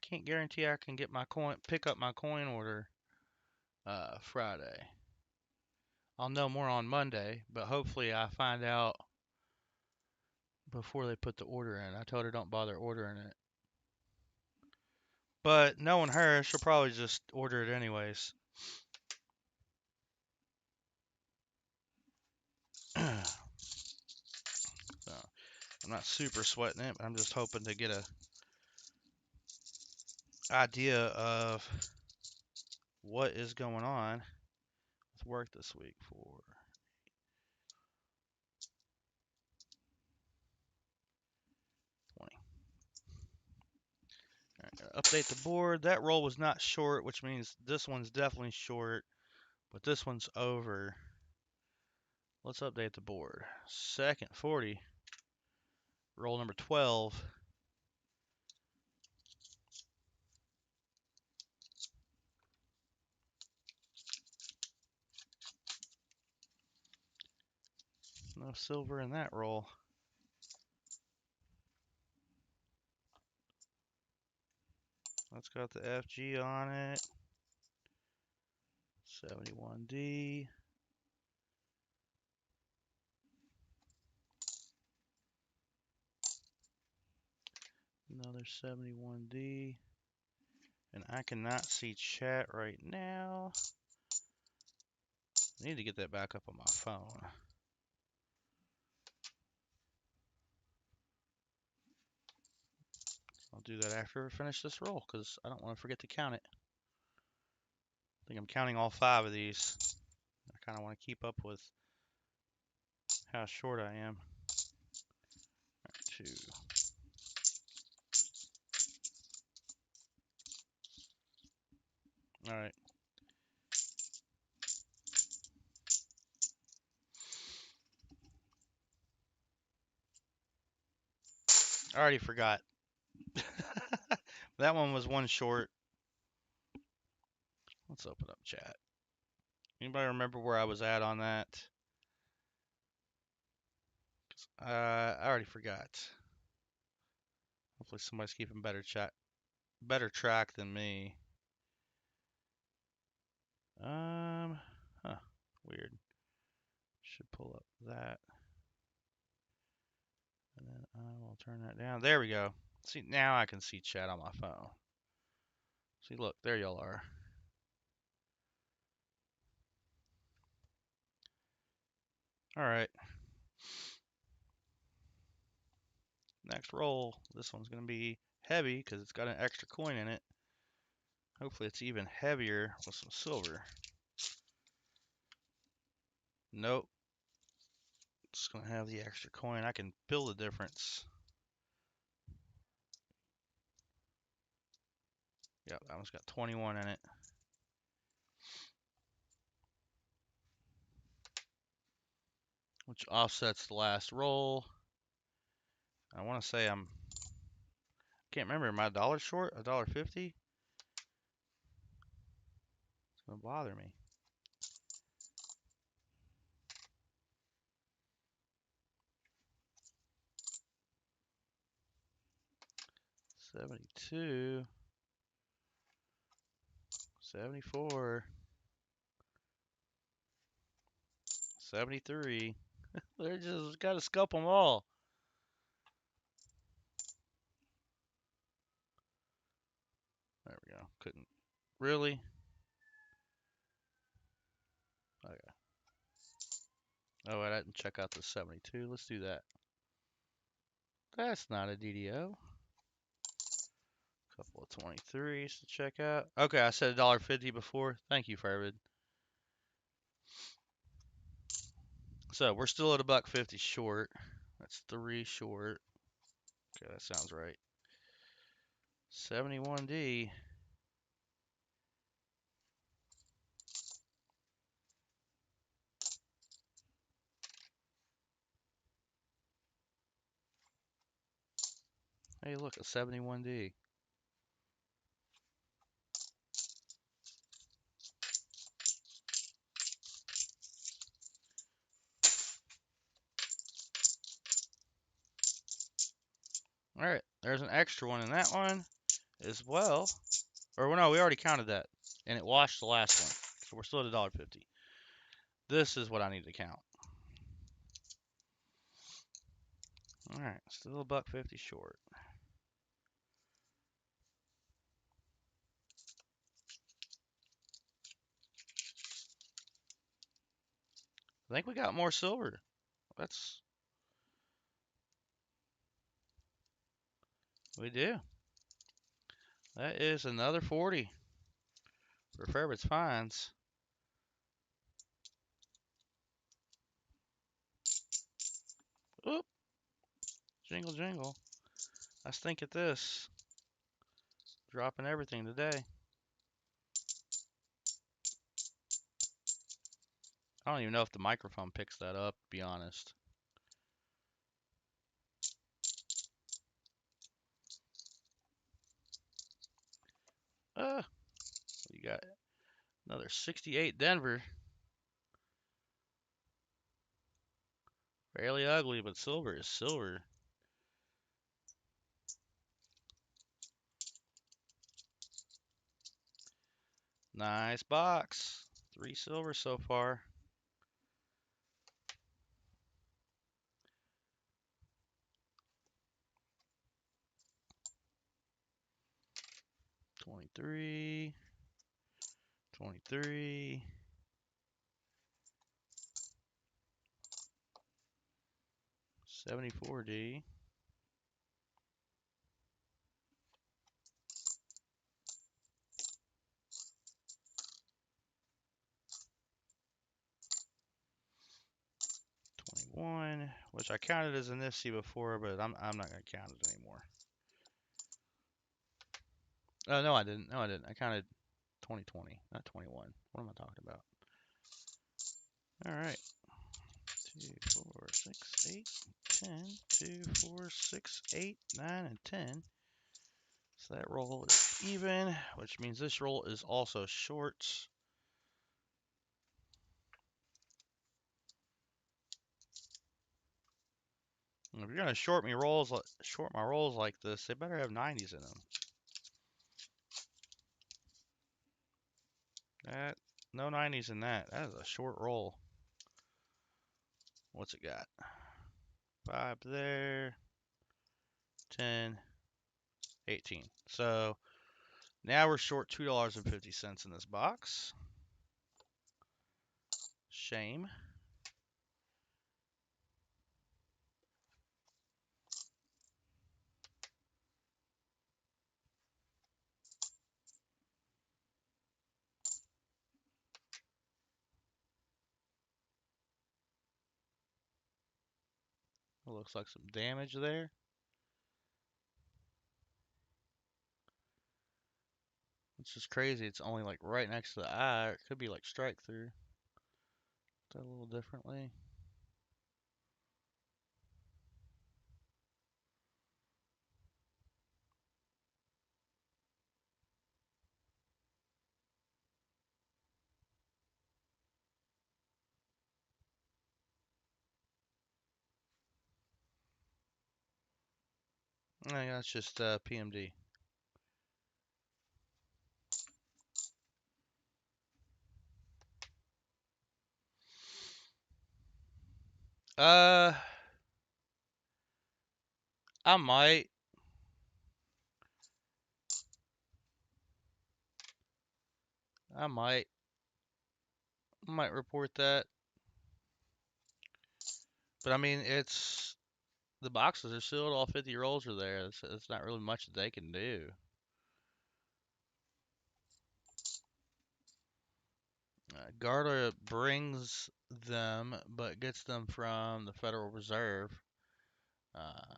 can't guarantee I can get my pick up my coin order Friday. I'll know more on Monday, but hopefully I find out before they put the order in. I told her don't bother ordering it. But knowing her, she'll probably just order it anyways. So I'm not super sweating it, but I'm just hoping to get a idea of what is going on with work this week for 20. All right, update the board. That roll was not short, which means this one's definitely short, but this one's over. Let's update the board. Second 40. Roll number 12. No silver in that roll. That's got the FG on it. 71D. Another 71D. And I cannot see chat right now. I need to get that back up on my phone. I'll do that after I finish this roll because I don't want to forget to count it. I think I'm counting all 5 of these. I kind of want to keep up with how short I am. Right, 2. All right. I already forgot. That one was one short. Let's open up chat. Anybody remember where I was at on that? I already forgot. Hopefully somebody's keeping better track than me. Huh, weird. Should pull up that. And then I will turn that down. There we go. See, now I can see chat on my phone. See, look, there y'all are. All right. Next roll. This one's going to be heavy because it's got an extra coin in it. Hopefully it's even heavier with some silver. Nope. It's going to have the extra coin. I can feel the difference. Yep, that one's got 21 in it. Which offsets the last roll. I want to say can't remember, am I $1 short? $1.50? It's going to bother me. $72. 74. 73. They just got to scup them all. There we go. Couldn't. Really? Okay. Oh, I didn't check out the 72. Let's do that. That's not a DDO. Couple of 23s to check out. Okay, I said $1.50 before. Thank you, Fairwood. So we're still at $1.50 short. That's 3 short. Okay, that sounds right. 71D. Hey, look, a 71D. All right, there's an extra one in that one as well. Or no, we already counted that, and it washed the last one. So we're still at $1.50. This is what I need to count. All right, still $1.50 short. I think we got more silver. We do. That is another 40 for Fairbanks Finds. Oop, jingle jingle. I stink at this. Dropping everything today. I don't even know if the microphone picks that up, to be honest. You got another 68 Denver. Fairly ugly, but silver is silver. Nice box. 3 silver so far. $23, $23, $74D, $21, which I counted as a nifty before, but I'm not gonna count it anymore. Oh no, I didn't. No, I didn't. I counted 2020, not 21. What am I talking about? All right. 2, 4, 6, 8, 10. 2, 4, 6, 8, 9, and 10. So that roll is even, which means this roll is also short. And if you're gonna short my rolls like this, they better have 90s in them. That no 90s in that. That is a short roll. What's it got? 5 there. 10. 18. So now we're short $2.50 in this box. Shame. It looks like some damage there. It's just crazy. It's only like right next to the eye. It could be like strike through. That a little differently. Yeah, that's just PMD. Uh, I might. I might report that. But I mean, it's the boxes are sealed. All 50 rolls are there. It's not really much that they can do. Garda brings them, but gets them from the Federal Reserve. Uh,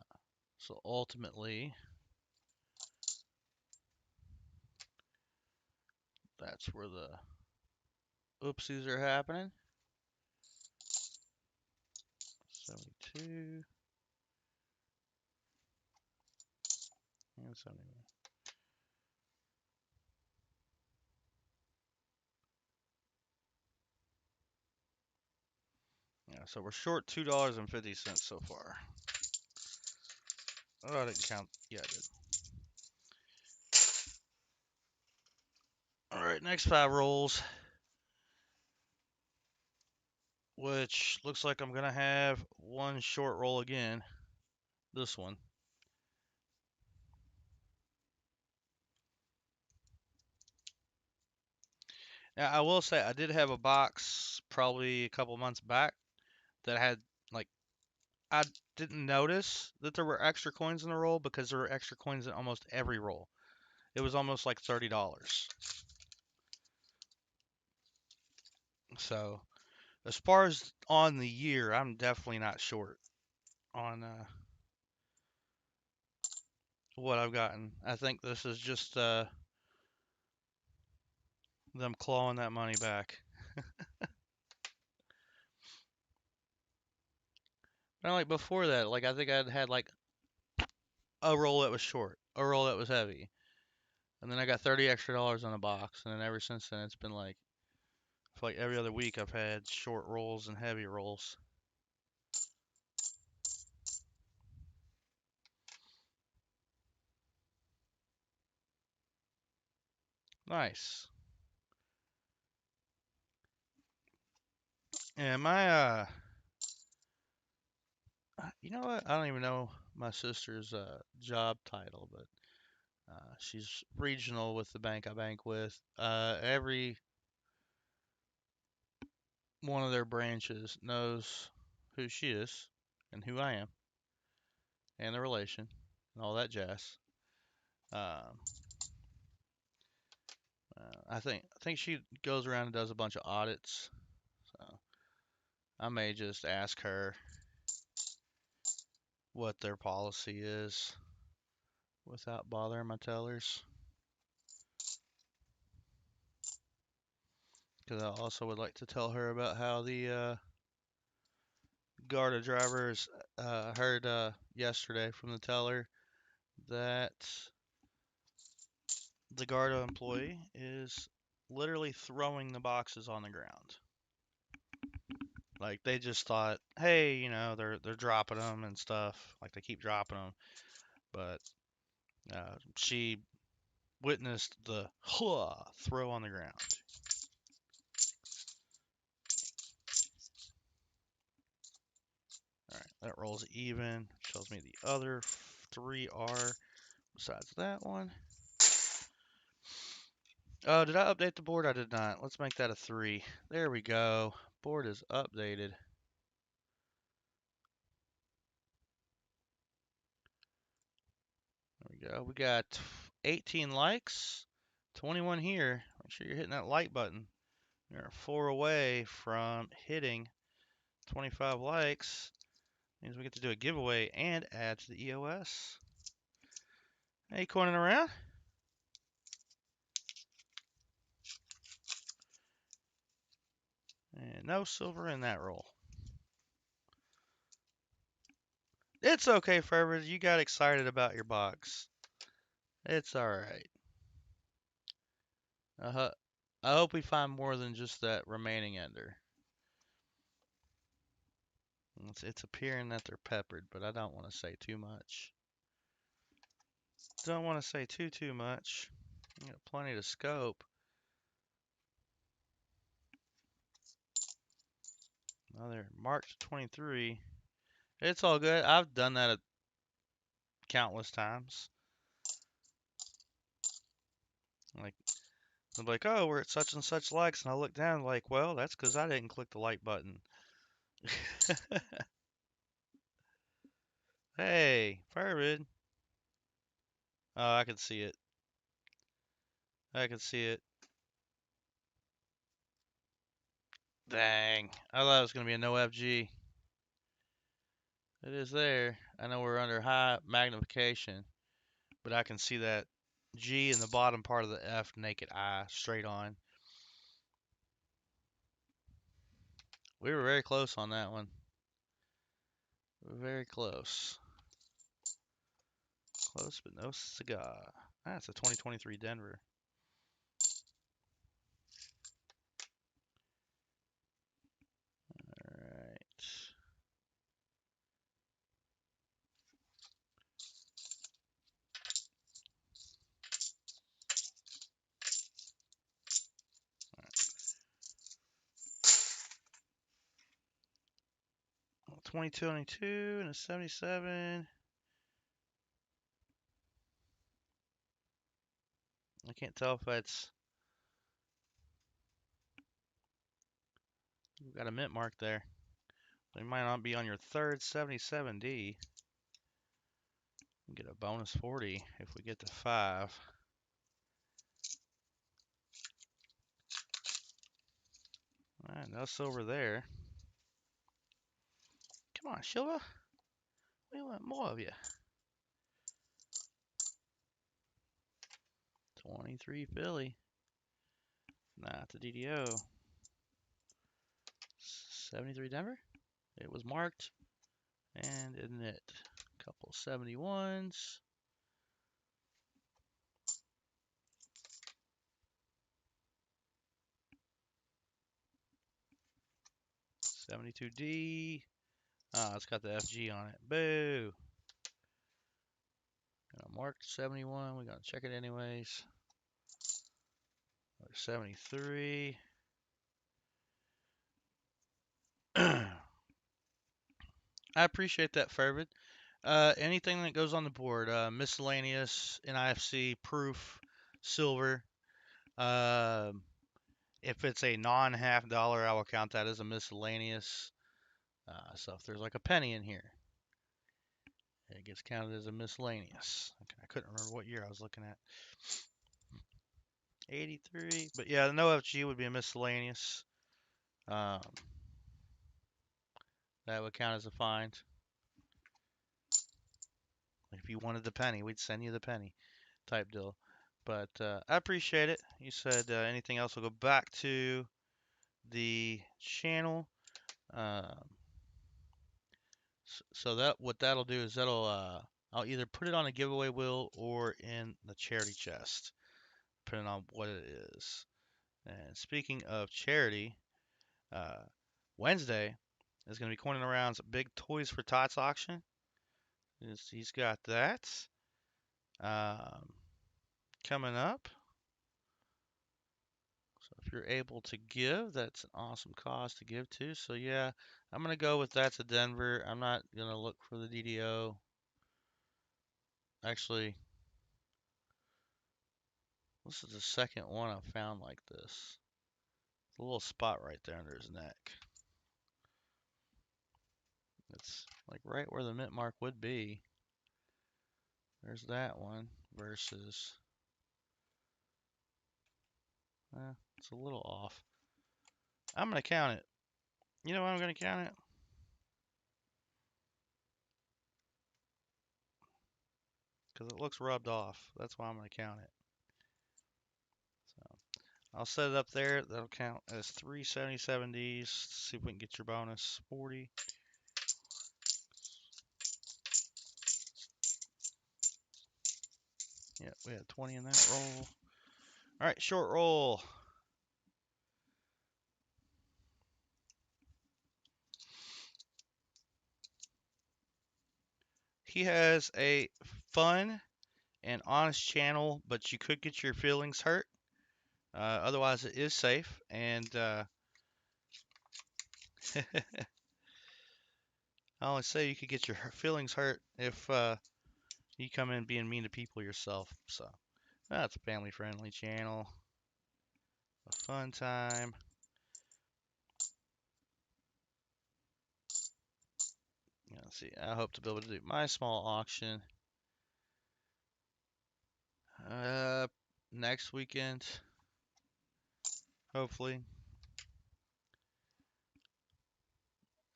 so ultimately, that's where the oopsies are happening. 72 and 71. Yeah, so we're short $2.50 so far. Oh, I didn't count. Yeah, I did. All right, next 5 rolls, which looks like I'm gonna have one short roll again. This one. Yeah, I will say I did have a box probably a couple months back that had like I didn't notice that there were extra coins in the roll because there were extra coins in almost every roll. It was almost like $30. So as far as on the year, I'm definitely not short on what I've gotten. I think this is just them clawing that money back. And like before that, like I think I'd had like a roll that was short, a roll that was heavy, and then I got 30 extra dollars on a box, and then ever since then it's been like I feel like every other week I've had short rolls and heavy rolls. Nice. And my you know what? I don't even know my sister's job title, but she's regional with the bank I bank with. Every one of their branches knows who she is and who I am and the relation and all that jazz. Um, I think she goes around and does a bunch of audits. So I may just ask her what their policy is without bothering my tellers. Because I also would like to tell her about how the Garda drivers heard yesterday from the teller that the Garda employee is literally throwing the boxes on the ground. Like they just thought, hey, they're dropping them and stuff. Like they keep dropping them, but she witnessed the throw on the ground. All right, that rolls even. Shows me the other three are besides that one. Oh, did I update the board? I did not. Let's make that a 3. There we go. Board is updated. There we go. We got 18 likes, 21 here. Make sure you're hitting that like button. We're 4 away from hitting 25 likes. Means we get to do a giveaway and add to the EOS. Hey, coining around. And no silver in that roll. It's okay, Forever. You got excited about your box. It's alright. I hope we find more than just that remaining ender. It's appearing that they're peppered, but I don't want to say too much. Don't want to say too much. I got plenty to scope. Another March 23. It's all good. I've done that countless times. Like, I'm like, oh, we're at such and such likes, and I look down like, well, that's because I didn't click the like button. Hey, Firebid. Oh, I can see it. I can see it. Dang. I thought it was going to be a no FG. It is there. I know we're under high magnification, but I can see that G in the bottom part of the F naked eye straight on. We were very close on that one. Very close. Close, but no cigar. That's a 2023 Denver. All right. 2022 and a 77. I can't tell if that's We've got a mint mark there. They might not be on your third 77D. Get a bonus 40 if we get to 5. All right, no silver there. Come on, Silva. We want more of you. 23 Philly. Not the DDO. 73 Denver. It was marked. And isn't it? A couple 71s. $72D. Ah, it's got the FG on it. Boo. Gonna mark 71. We're gonna check it anyways. 73. I appreciate that, Fervid. Anything that goes on the board, miscellaneous, NIFC, proof, silver. If it's a non-half dollar, I will count that as a miscellaneous. So if there's like a penny in here, it gets counted as a miscellaneous. Okay, I couldn't remember what year I was looking at. 83, but yeah, the no FG would be a miscellaneous. Um, that would count as a find. If you wanted the penny, we'd send you the penny type deal. But I appreciate it. You said anything else will go back to the channel. So that what that'll do is I'll either put it on a giveaway wheel or in the charity chest, depending on what it is. And speaking of charity, uh, Wednesday is going to be Coining Around's big Toys for Tots auction. He's got that coming up. So if you're able to give, that's an awesome cause to give to. So yeah, I'm going to go with that to Denver. I'm not going to look for the DDO. Actually, this is the second one I've found like this. It's a little spot right there under his neck. It's like right where the mint mark would be. There's that one versus, it's a little off. I'm going to count it. You know why I'm going to count it? Because it looks rubbed off. That's why I'm going to count it. So I'll set it up there. That'll count as 377Ds. See if we can get your bonus 40. Yeah, we had 20 in that roll. All right, short roll. He has a fun and honest channel, but you could get your feelings hurt. Otherwise, it is safe. And I always say you could get your feelings hurt if you come in being mean to people yourself. So that's a family-friendly channel. A fun time. Let's see. I hope to be able to do my small auction next weekend, hopefully.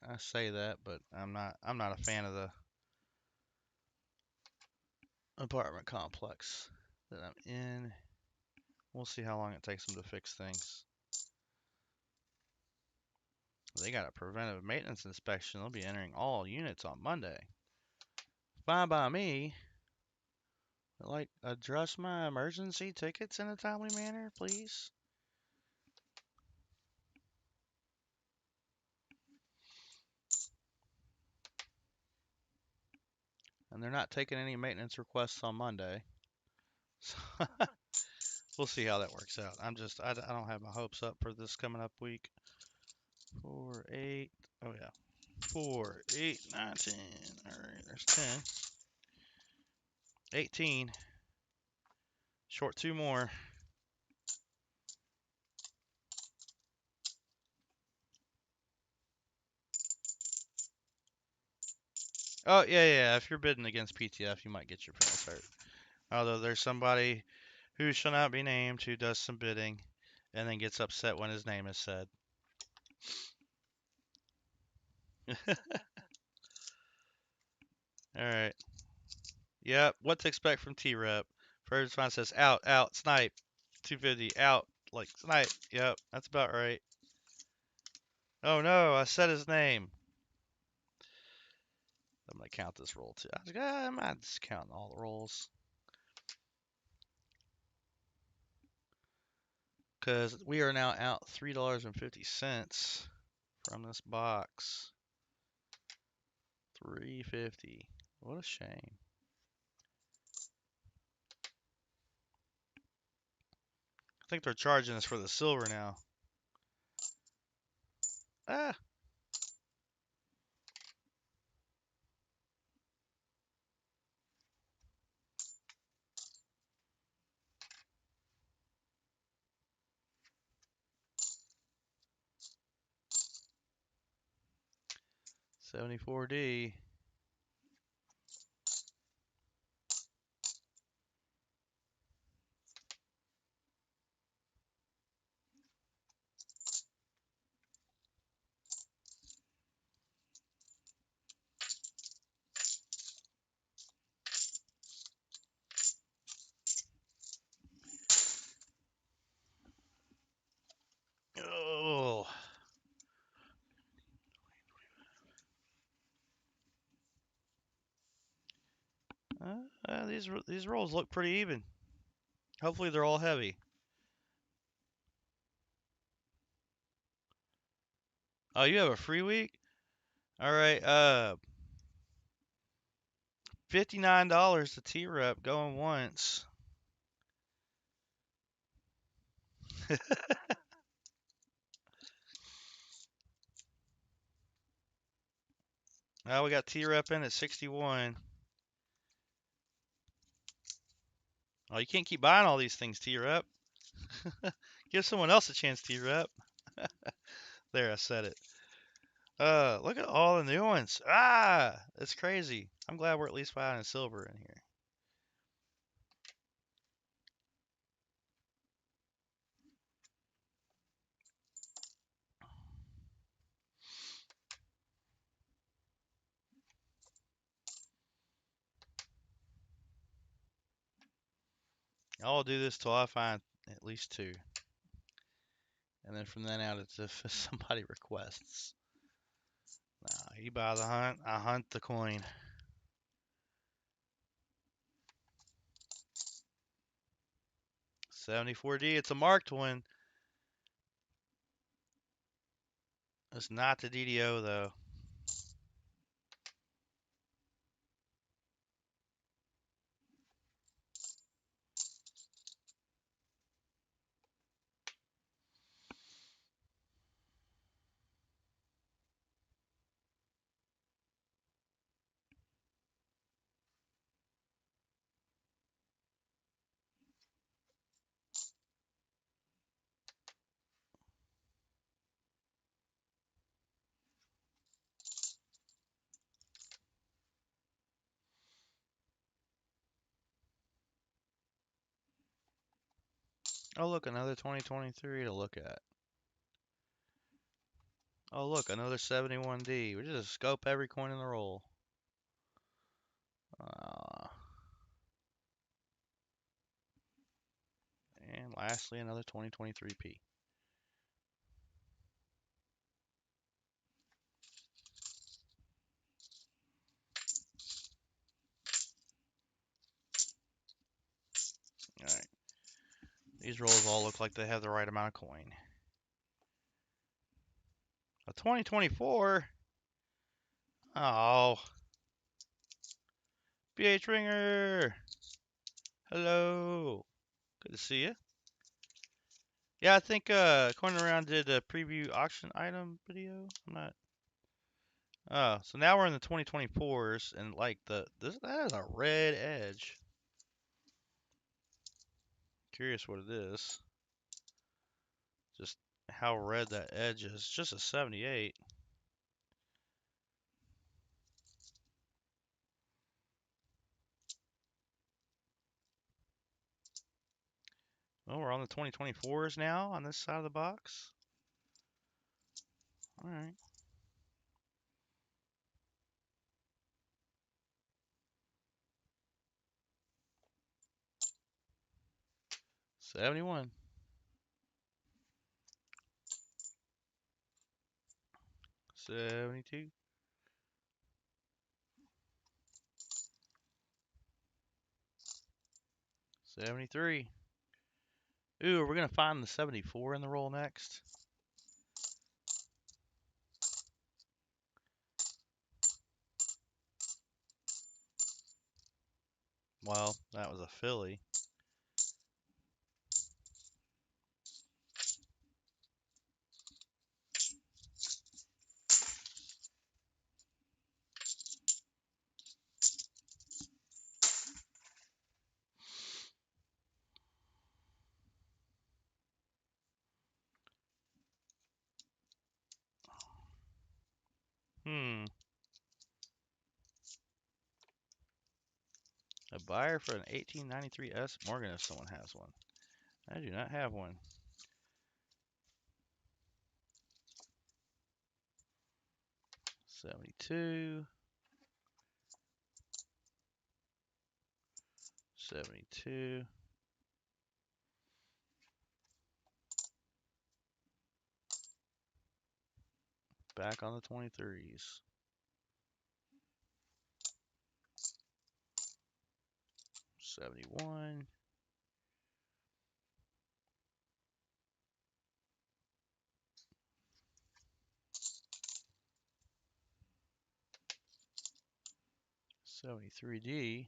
I say that, but I'm not a fan of the apartment complex that I'm in. We'll see how long it takes them to fix things. They got a preventive maintenance inspection. They'll be entering all units on Monday. Fine by me. Like, address my emergency tickets in a timely manner, please. And they're not taking any maintenance requests on Monday. So we'll see how that works out. I don't have my hopes up for this coming up week. 4, 8. Oh, yeah. 4, 8, 9, 10. All right, there's 10. 18. Short 2 more. Oh, yeah. If you're bidding against PTF, you might get your pals hurt. Although there's somebody who shall not be named who does some bidding and then gets upset when his name is said. All right. Yep. What to expect from T-Rep? First response says out, snipe. 250, out, like snipe. Yep, that's about right. Oh no, I said his name. I'm gonna count this roll too. I'm not just counting all the rolls. Because we are now out $3.50 from this box. 350. What a shame. I think they're charging us for the silver now. Ah. $74D. Oh. These rolls look pretty even. Hopefully they're all heavy. Oh, you have a free week? All right. $59 to T-Rep going once. Now we got T-Rep in at 61. Oh, you can't keep buying all these things, T-Rep. Give someone else a chance, T-Rep. There, I said it. Look at all the new ones. Ah, that's crazy. I'm glad we're at least finding silver in here. I'll do this till I find at least two. And then from then out, it's if somebody requests. Nah, you buy the hunt, I hunt the coin. $74D, it's a marked one. It's not the DDO, though. Oh, look, another 2023 to look at. Oh, look, another 71D. We just scope every coin in the roll. And lastly, another 2023P. Alright. These rolls all look like they have the right amount of coin. A 2024? Oh. BH Ringer! Hello! Good to see you. Yeah, I think Coin Around did a preview auction item video. I'm not. Oh, so now we're in the 2024s, and like that has a red edge. Curious what it is. Just how red that edge is. Just a 78. Oh, we're on the 2024s now on this side of the box. All right. $71. 72. 73. Ooh, we're going to find the 74 in the roll next. Well, that was a Philly. A buyer for an 1893 S Morgan if someone has one. I do not have one. 72. 72. Back on the 23s. 71. 73D.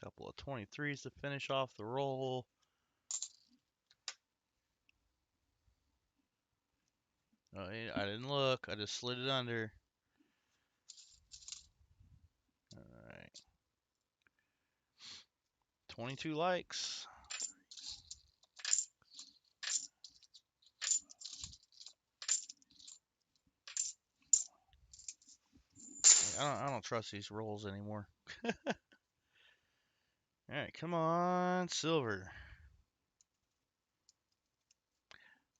Couple of 23s to finish off the roll. Oh, I didn't look. I just slid it under. All right. 22 likes. I don't trust these rolls anymore. All right, come on, silver.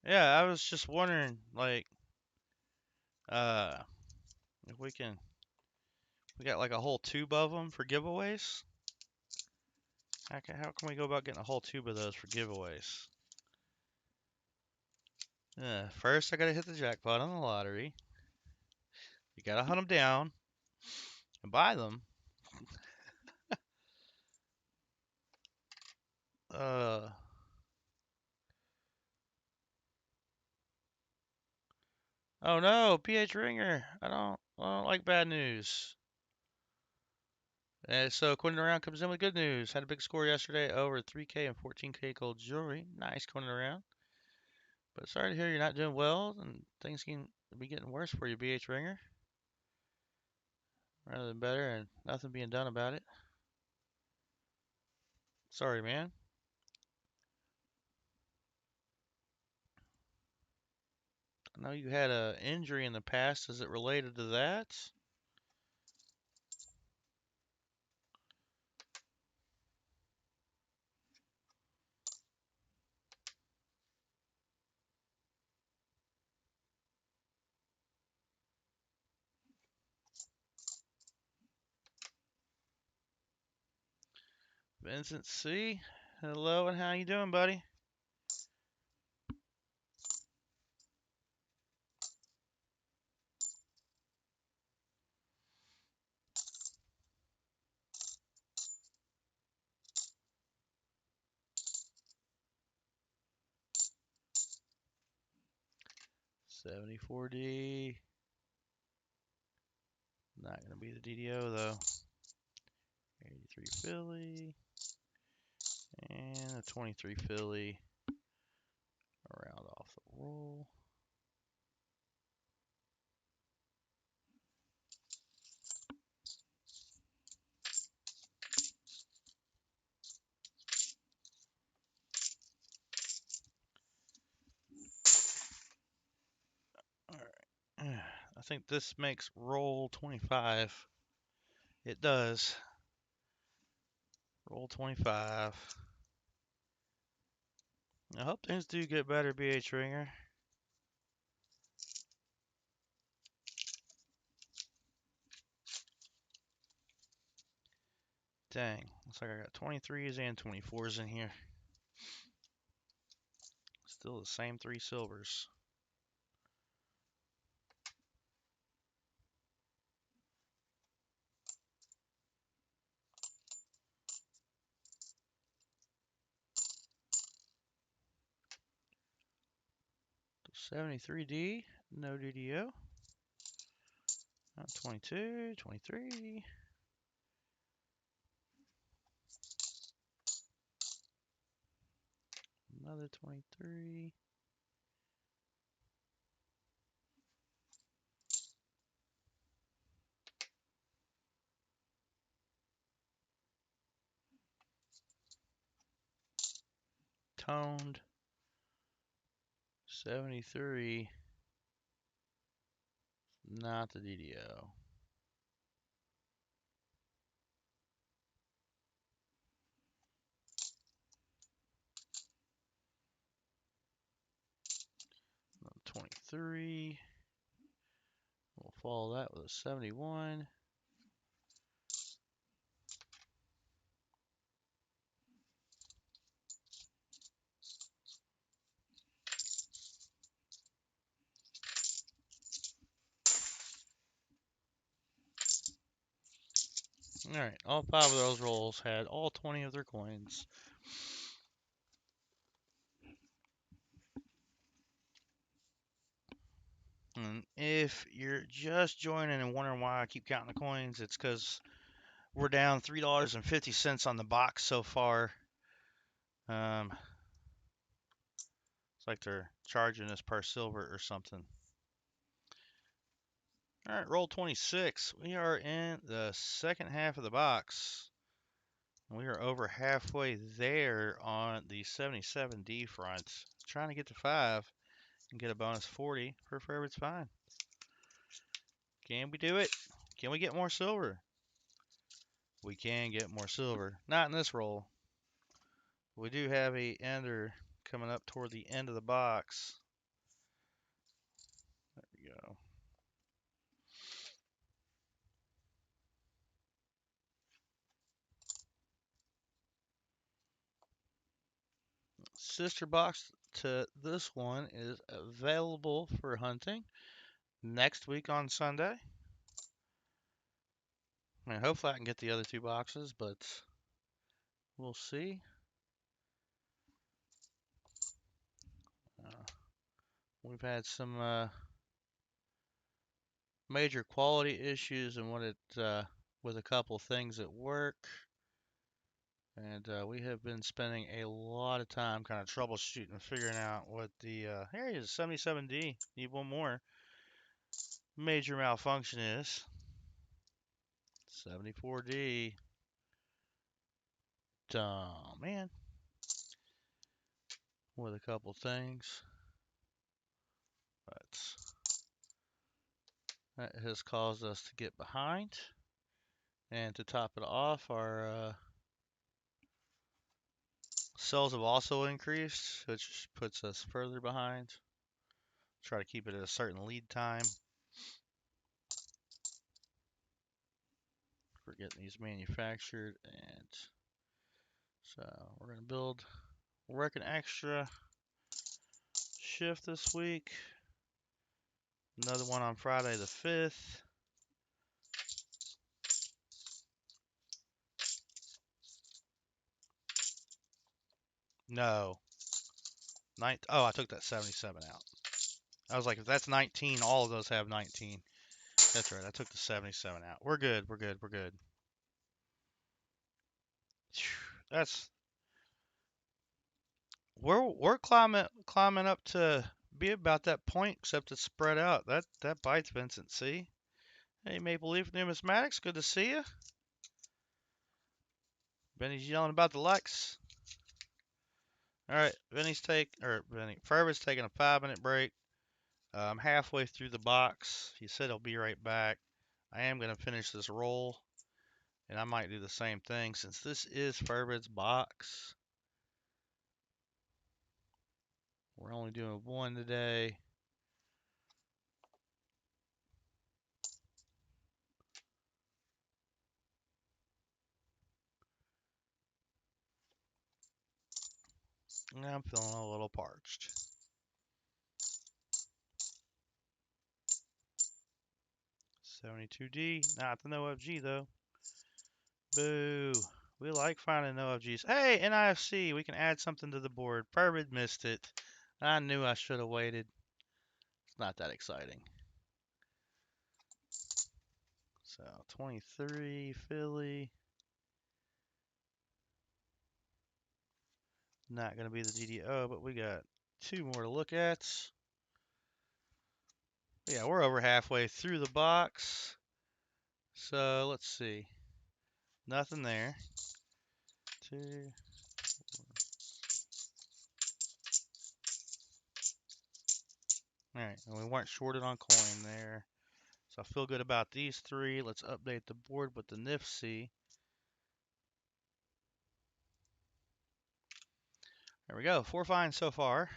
Yeah, I was just wondering, like, if we got like a whole tube of them for giveaways. How can we go about getting a whole tube of those for giveaways? First, I gotta hit the jackpot on the lottery. You gotta hunt them down and buy them. Oh no, PH Ringer. I don't like bad news. And so Quentin Around comes in with good news. Had a big score yesterday, over 3K and 14K gold jewelry. Nice, Quentin Around. But sorry to hear you're not doing well and things can be getting worse for you, BH Ringer. Rather than better and nothing being done about it. Sorry, man. I know you had an injury in the past. Is it related to that? Vincent C. Hello, and how you doing, buddy? $74D. Not gonna be the DDO though. 83 Philly. And a 23 Philly. Around off the roll. Alright. I think this makes roll 25. It does. Roll 25. I hope things do get better, BH Ringer. Dang, looks like I got 23s and 24s in here. Still the same 3 silvers. So 73D, no DDO. 22, 23. Another 23. Toned. 73. Not the DDO. Another 23. We'll follow that with a 71. Alright, all 5 of those rolls had all 20 of their coins. And if you're just joining and wondering why I keep counting the coins, it's because we're down $3.50 on the box so far. It's like they're charging us per silver or something. Alright, roll 26. We are in the second half of the box. We are over halfway there on the 77D front. Trying to get to 5 and get a bonus 40 for Forever It's Fine. Can we do it? Can we get more silver? We can get more silver. Not in this roll. We do have a ender coming up toward the end of the box. There we go. Sister box to this one is available for hunting next week on Sunday. I mean, hopefully I can get the other 2 boxes, but we'll see. We've had some major quality issues and with a couple things at work. And we have been spending a lot of time kind of troubleshooting, figuring out what the, here he is, 77D, need one more, major malfunction is. 74D. Dumb, man. With a couple things. But that has caused us to get behind. And to top it off, our sales have also increased, which puts us further behind. Try to keep it at a certain lead time for getting these manufactured. And so we're going to build, work an extra shift this week. Another one on Friday the 5th. No. Oh, I took that 77 out. I was like, if that's 19, all of those have 19. That's right. I took the 77 out. We're good. We're good. We're good. That's we're climbing up to be about that point, except it's spread out. That bites, Vincent. See? Hey, Maple Leaf Numismatics, good to see you. Benny's yelling about the likes. All right, Forever's taking a 5-minute break. I'm halfway through the box. He said he'll be right back. I am going to finish this roll, and I might do the same thing since this is Furbid's box. We're only doing one today. And I'm feeling a little parched. 72D, not the no FG though. Boo. We like finding no FGs. Hey, NIFC, we can add something to the board. Furbid missed it. I knew I should have waited. It's not that exciting. So 23 Philly. Not going to be the DDO, but we got two more to look at. Yeah, we're over halfway through the box. So let's see. Nothing there. Two. All right, and we weren't shorted on coin there. So I feel good about these three. Let's update the board with the NIFC. There we go. 4 finds so far.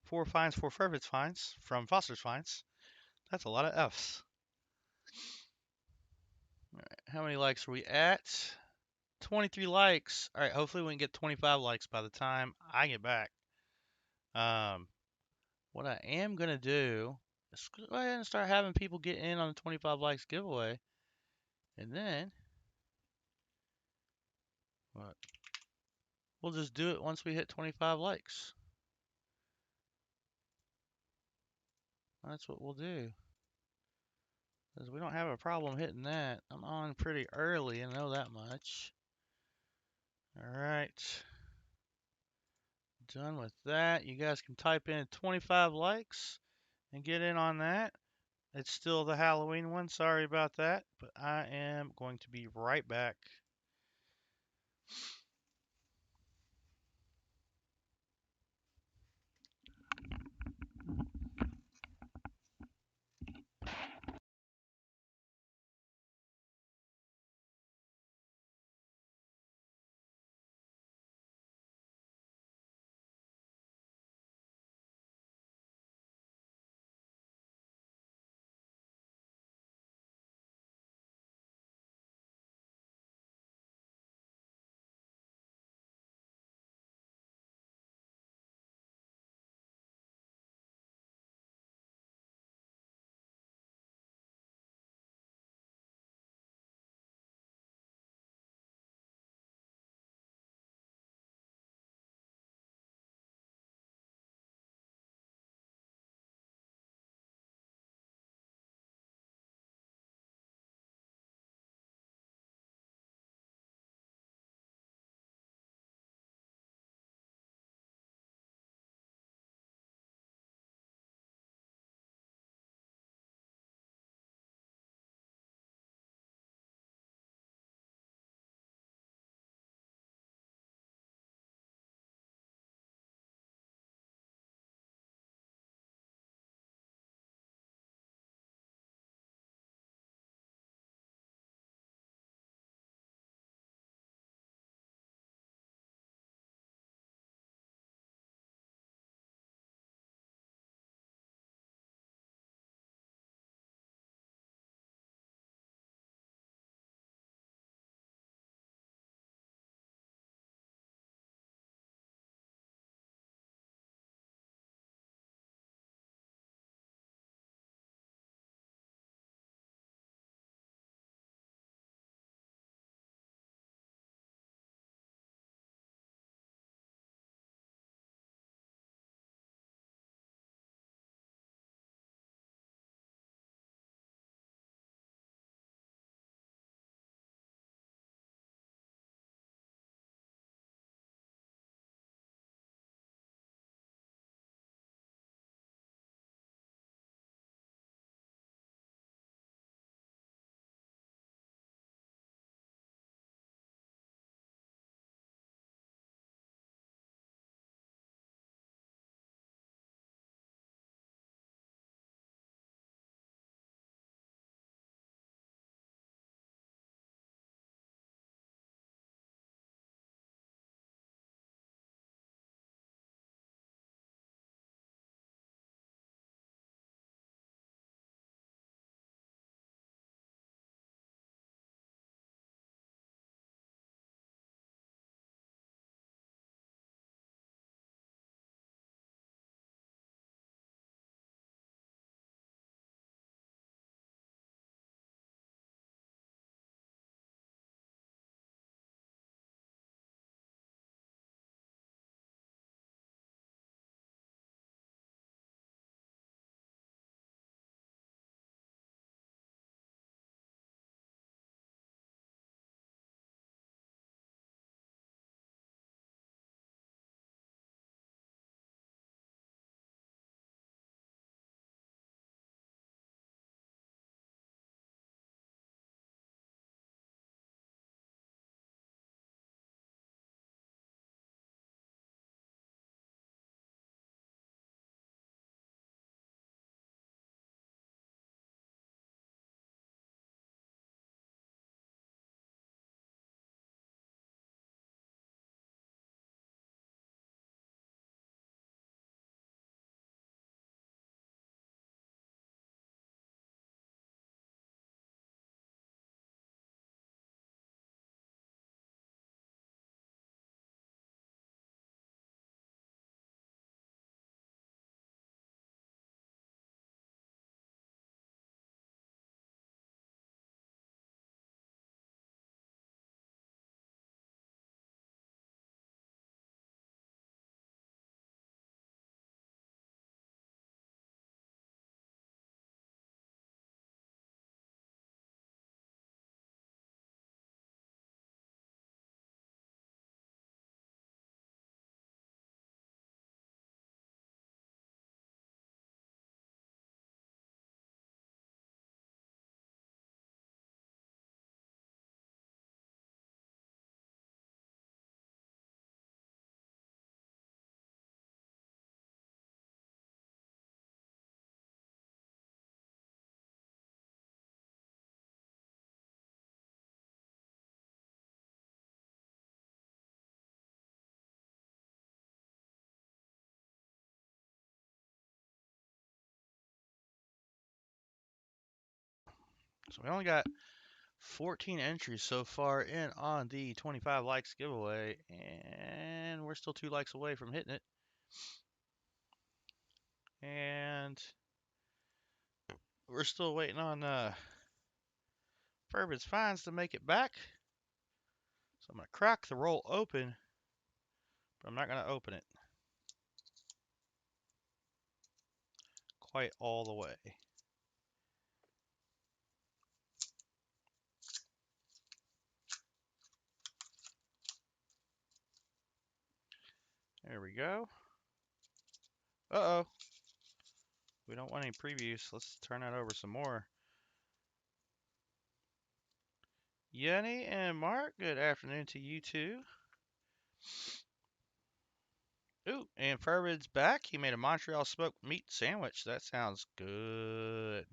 4 finds, 4 Furbid's finds from Foster's finds. That's a lot of Fs. All right, how many likes are we at? 23 likes. All right, hopefully we can get 25 likes by the time I get back. What I am going to do is go ahead and start having people get in on the 25 likes giveaway. And then, what? We'll just do it once we hit 25 likes. That's what we'll do. Because we don't have a problem hitting that. I'm on pretty early, I know that much. Alright. Done with that. You guys can type in 25 likes and get in on that. It's still the Halloween one. Sorry about that. But I am going to be right back. So we only got 14 entries so far in on the 25 likes giveaway, and we're still 2 likes away from hitting it. And we're still waiting on Furbrid's Finds to make it back. So I'm going to crack the roll open, but I'm not going to open it quite all the way. There we go. Uh-oh. We don't want any previews. Let's turn that over some more. Yenny and Mark, good afternoon to you too. Ooh, and Furbrid's back. He made a Montreal smoked meat sandwich. That sounds good.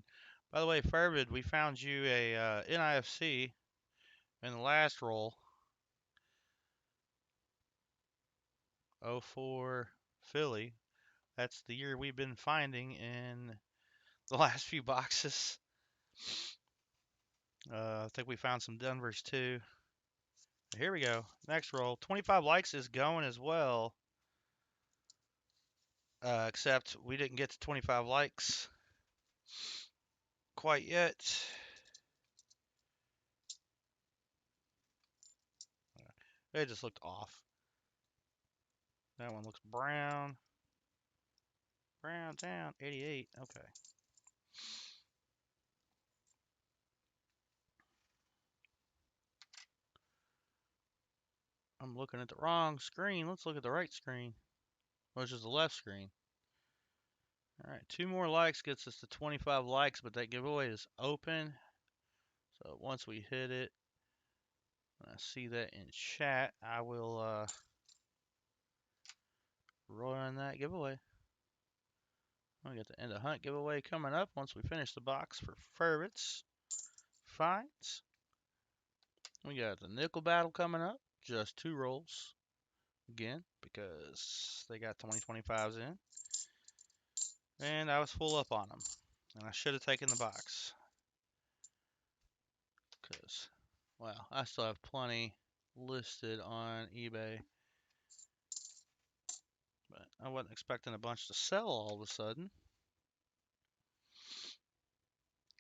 By the way, Furbrid, we found you a NIFC in the last roll. 04 Philly. That's the year we've been finding in the last few boxes. I think we found some Denvers too. Here we go. Next roll. 25 likes is going as well. Except we didn't get to 25 likes quite yet. It just looked off. That one looks brown. Brown down. 88. Okay. I'm looking at the wrong screen. Let's look at the right screen, which is the left screen. All right, 2 more likes gets us to 25 likes, but that giveaway is open. So once we hit it, when I see that in chat, I will run that giveaway. We got the end of hunt giveaway coming up once we finish the box for Furbrid's Finds. We got the Nickel Battle coming up, just 2 rolls again because they got 2025s in. And I was full up on them. And I should have taken the box. Because, well, I still have plenty listed on eBay. But I wasn't expecting a bunch to sell all of a sudden.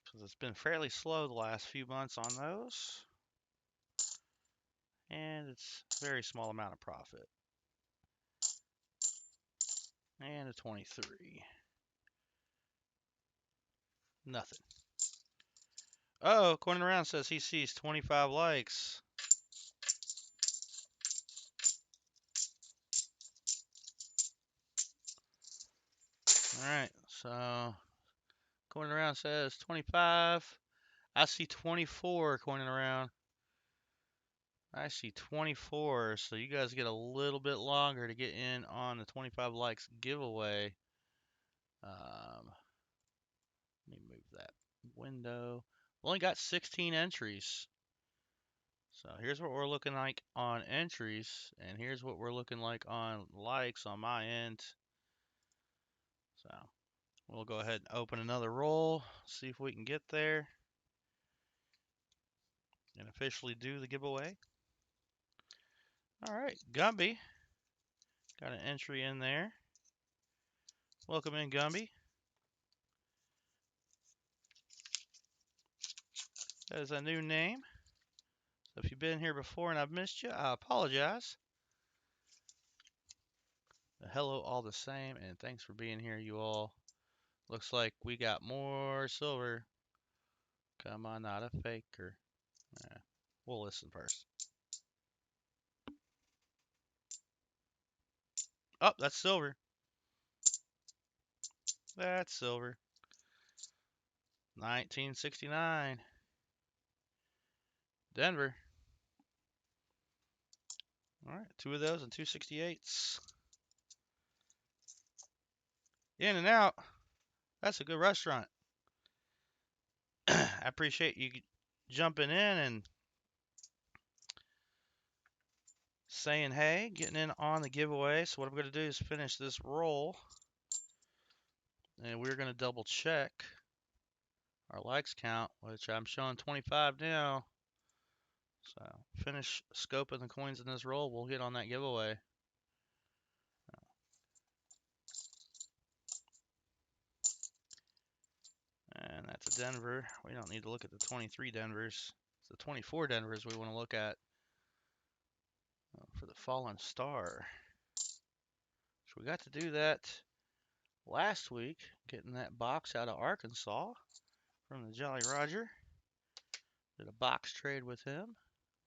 Because it's been fairly slow the last few months on those. And it's a very small amount of profit. And a 23. Nothing. Oh, Corning Around says he sees 25 likes. Alright, so Corning Around says 25. I see 24 Corning Around. I see 24, so you guys get a little bit longer to get in on the 25 likes giveaway. Let me move that window. We only got 16 entries. So here's what we're looking like on entries, and here's what we're looking like on likes on my end. So we'll go ahead and open another roll, see if we can get there, and officially do the giveaway. All right, Gumby. Got an entry in there. Welcome in, Gumby. That is a new name. So if you've been here before and I've missed you, I apologize. But hello all the same, and thanks for being here, you all. Looks like we got more silver. Come on, not a faker. We'll listen first. Oh, that's silver. That's silver. 1969. Denver. All right, 2 of those and 268s. In and out. That's a good restaurant. I appreciate you jumping in and saying hey, getting in on the giveaway. So what I'm going to do is finish this roll. And we're going to double check our likes count, which I'm showing 25 now. So finish scoping the coins in this roll. We'll get on that giveaway. And that's a Denver. We don't need to look at the 23 Denvers. It's the 24 Denvers we want to look at for the Fallen Star. So we got to do that last week, getting that box out of Arkansas from the Jolly Roger. Did a box trade with him.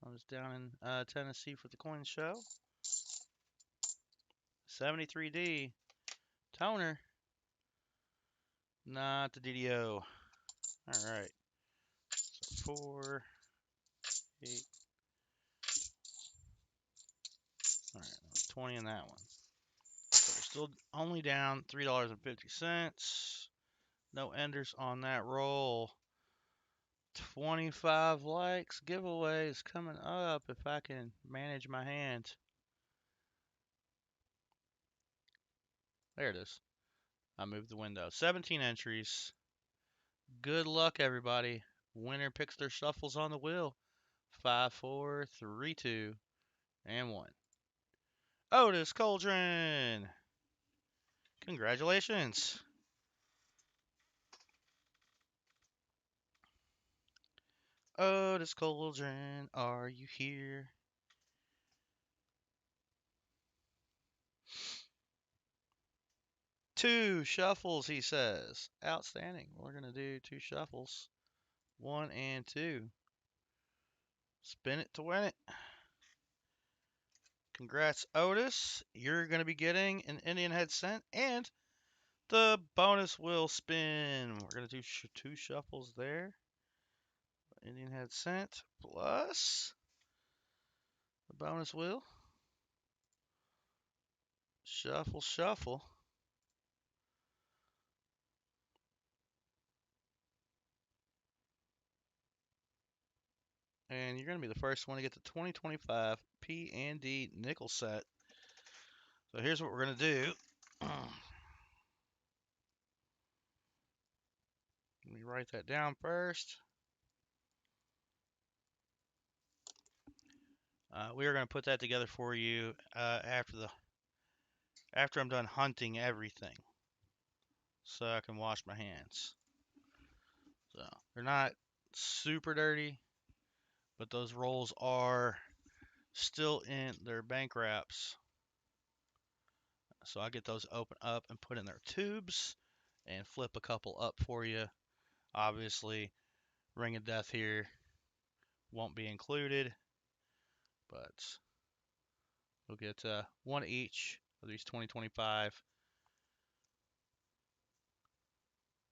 I was down in Tennessee for the coin show. 73D toner. Not the DDO. All right. So 4, 8. All right, 20 in that one. So we're still only down $3.50. No enders on that roll. 25 likes. Giveaway is coming up if I can manage my hand. There it is. I moved the window. 17 entries. Good luck, everybody. Winner picks their shuffles on the wheel. 5, 4, 3, 2, and 1. Otis Cauldron. Congratulations. Otis Cauldron, are you here? Two shuffles, he says. Outstanding. We're going to do 2 shuffles. 1 and 2. Spin it to win it. Congrats, Otis. You're going to be getting an Indian head cent and the bonus wheel spin. We're going to do 2 shuffles there. Indian head cent plus the bonus wheel. Shuffle, shuffle. And you're going to be the first one to get the 2025 P&D nickel set. So here's what we're going to do. Let me write that down first. We are going to put that together for you after I'm done hunting everything, so I can wash my hands. So they're not super dirty, but those rolls are still in their bank wraps. So I get those open up and put in their tubes and flip a couple up for you. Obviously, Ring of Death here won't be included, but we'll get 1 each of these 2025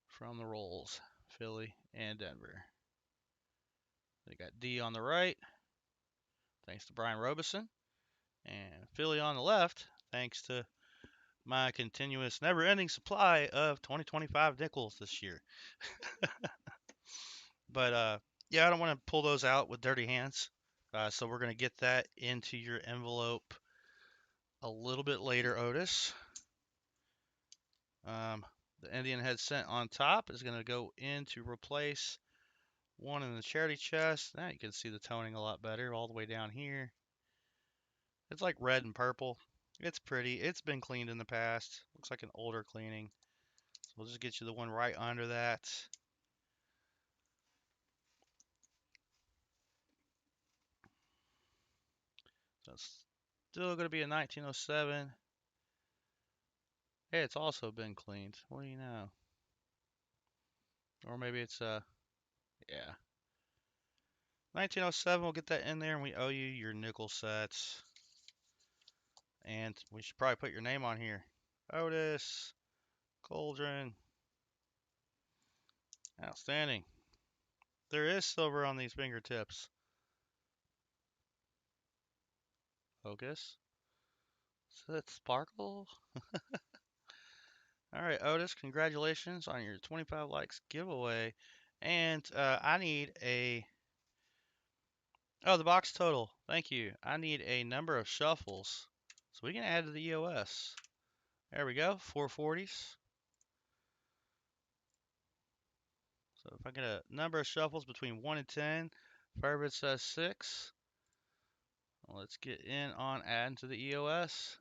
from the rolls, Philly and Denver. They got D on the right, thanks to Brian Robeson, and Philly on the left, thanks to my continuous never-ending supply of 2025 nickels this year. But yeah, I don't want to pull those out with dirty hands. So we're going to get that into your envelope a little bit later, Otis. The Indian head cent on top is going to go in to replace one in the charity chest. Now you can see the toning a lot better all the way down here. It's like red and purple. It's pretty. It's been cleaned in the past. Looks like an older cleaning. So we'll just get you the one right under that. So it's still going to be a 1907. Hey, it's also been cleaned. What do you know? Or maybe it's yeah. 1907, we'll get that in there, and we owe you your nickel sets. And we should probably put your name on here. Otis Cauldron. Outstanding. There is silver on these fingertips. Focus. Does that sparkle? All right, Otis, congratulations on your 25 likes giveaway. And I need a... Oh, the box total. Thank you. I need a number of shuffles so we can add to the EOS. There we go, 440s. So if I get a number of shuffles between 1 and 10, Firebird says 6. Let's get in on adding to the EOS.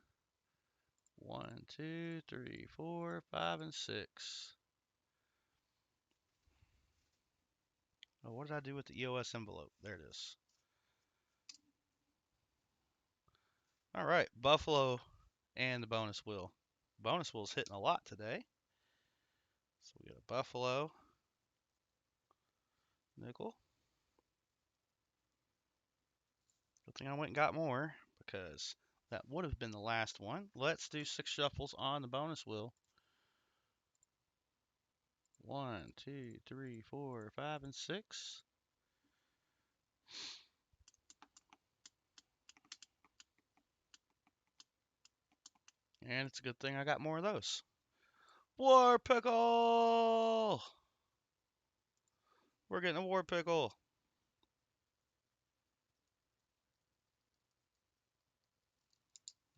1, 2, 3, 4, 5, and 6. Oh, what did I do with the EOS envelope? There it is. All right, Buffalo and the bonus wheel. Bonus wheel's hitting a lot today. So we got a Buffalo, nickel. Good thing I went and got more because that would have been the last one. Let's do 6 shuffles on the bonus wheel. 1, 2, 3, 4, 5, and 6. And it's a good thing I got more of those. War pickle! We're getting a war pickle.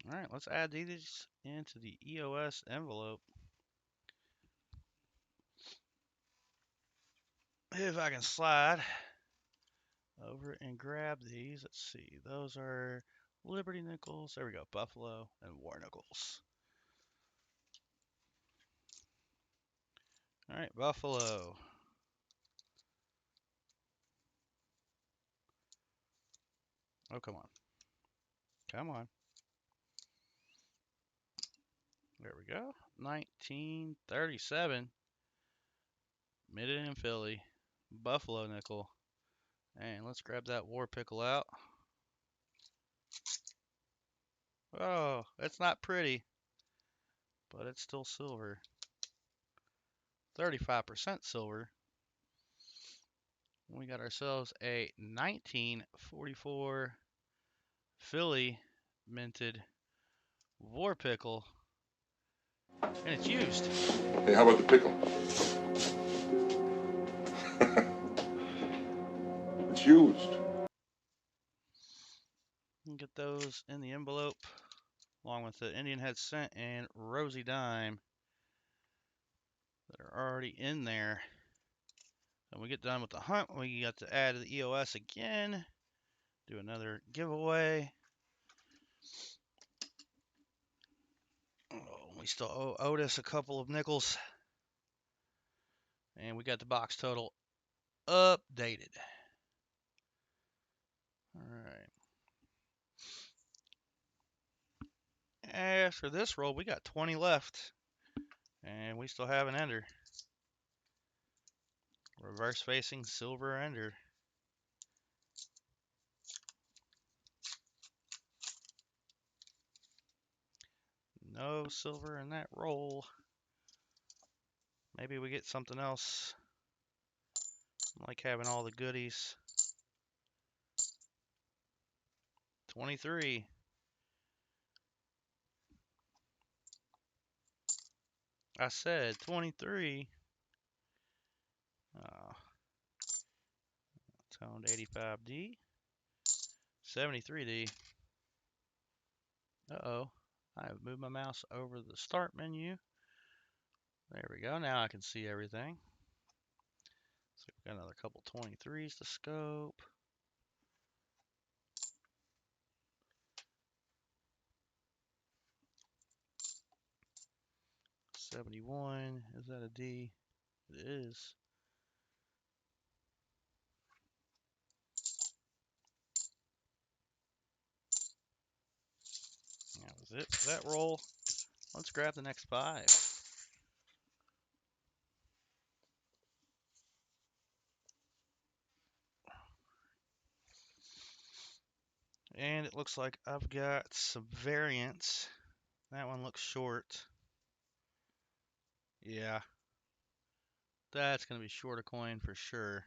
All right, let's add these into the EOS envelope. If I can slide over and grab these. Let's see. Those are Liberty nickels. There we go. Buffalo and war nickels. All right, Buffalo. Oh, come on. Come on. There we go. 1937. Mid in Philly. Buffalo nickel. And let's grab that war pickle out. Oh, it's not pretty, but it's still silver. 35% silver. We got ourselves a 1944 Philly minted war pickle, and it's used. Hey, how about the pickle? It's used. You can get those in the envelope, along with the Indian Head Cent and Rosie Dime that are already in there. When we get done with the hunt, we got to add the EOS again, do another giveaway. Oh, we still owe Otis a couple of nickels. And we got the box total updated. All right. After this roll, we got 20 left. And we still have an ender. Reverse facing silver ender. No silver in that roll. Maybe we get something else. I like having all the goodies. 23. I said 23. Toned 85D. 73D. Uh-oh. I have moved my mouse over the start menu. There we go. Now I can see everything. So we've got another couple 23s to scope. $71. Is that a D? It is. That was it for that roll. Let's grab the next 5. And it looks like I've got some variants. That one looks short. Yeah. That's going to be short a coin for sure.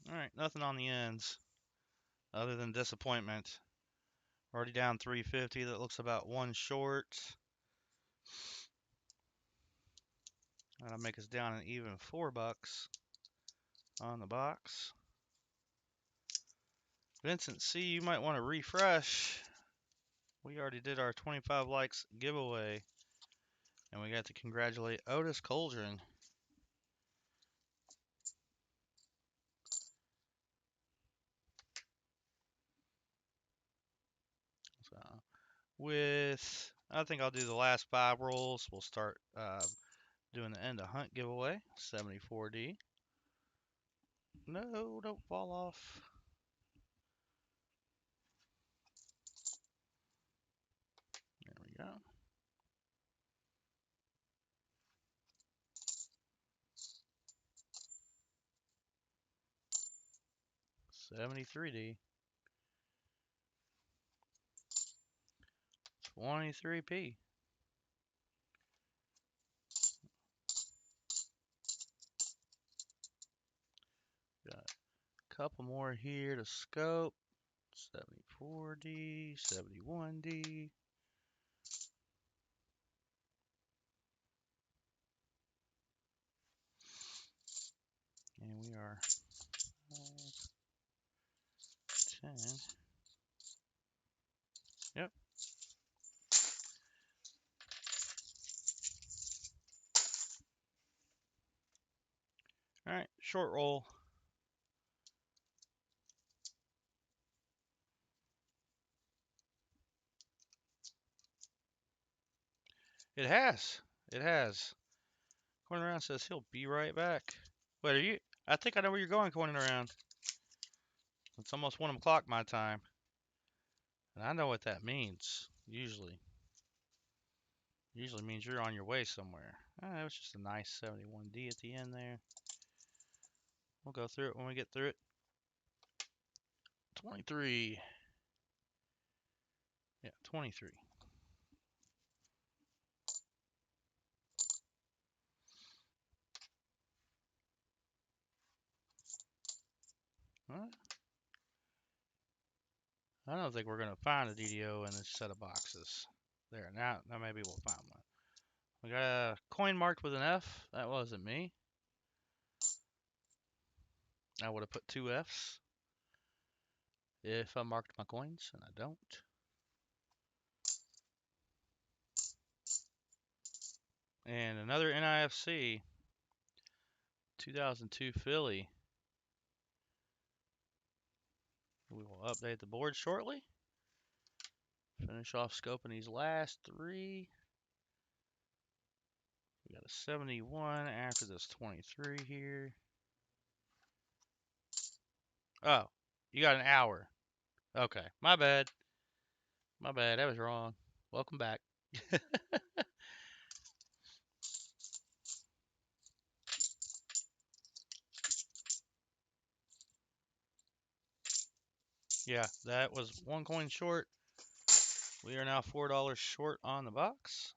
Alright, nothing on the ends other than disappointment. Already down 350. That looks about 1 short. That'll make us down an even $4 on the box. Vincent C, you might want to refresh. We already did our 25 likes giveaway. And we got to congratulate Otis Coldren. So, I think I'll do the last 5 rolls. We'll start doing the end of hunt giveaway. 74D. No, don't fall off. There we go. 73D. 23P. Got a couple more here to scope. 74D, 71D. And we are 10. Yep. All right, short roll. It has. It has. Coin around says he'll be right back. Wait, are you? I think I know where you're going, coining around. It's almost 1 o'clock my time. And I know what that means, usually. Usually means you're on your way somewhere. It was just a nice 71D at the end there. We'll go through it when we get through it. 23. Yeah, 23. What? I don't think we're going to find a DDO in this set of boxes. There, now maybe we'll find one. We got a coin marked with an F. That wasn't me. I would have put 2 Fs if I marked my coins, and I don't. And another NIFC, 2002 Philly. We will update the board shortly. Finish off scoping these last 3. We got a 71 after this 23 here. Oh, you got an hour. Okay, my bad. My bad, I was wrong. Welcome back. Yeah, that was 1 coin short. We are now $4 short on the box.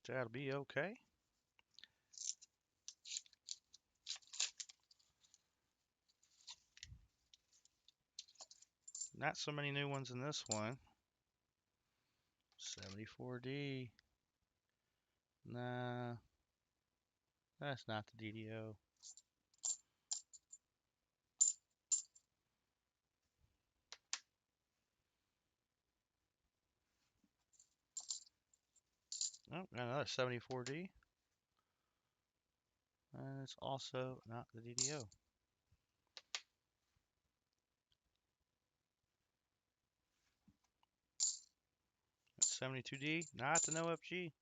That'll be okay. Not so many new ones in this one. 74D. Nah, that's not the DDO. Oh, got another 74D. And it's also not the DDO. That's 72D, not the NoFG.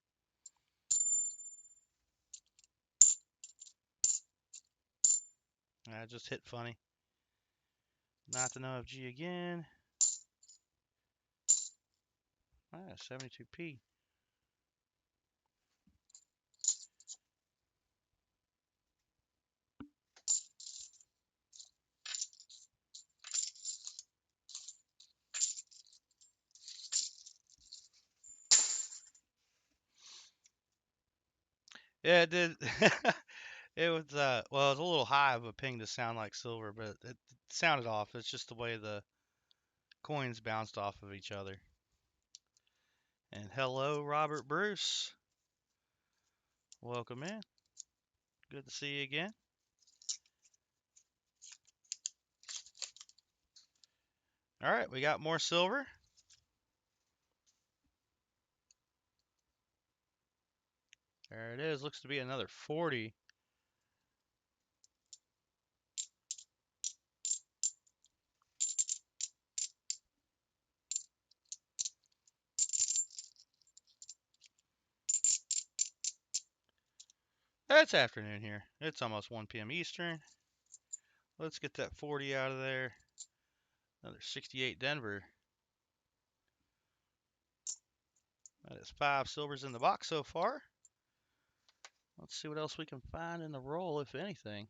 I just hit funny. Not the NoFG again. 72P. Yeah, it did. It was well, it was a little high of a ping to sound like silver, but it sounded off. It's just the way the coins bounced off of each other. And hello, Robert Bruce. Welcome in. Good to see you again. All right, we got more silver. There it is. Looks to be another 40. It's afternoon here. It's almost 1 p.m. Eastern. Let's get that 40 out of there. Another 68 Denver. That is 5 silvers in the box so far. Let's see what else we can find in the roll, if anything.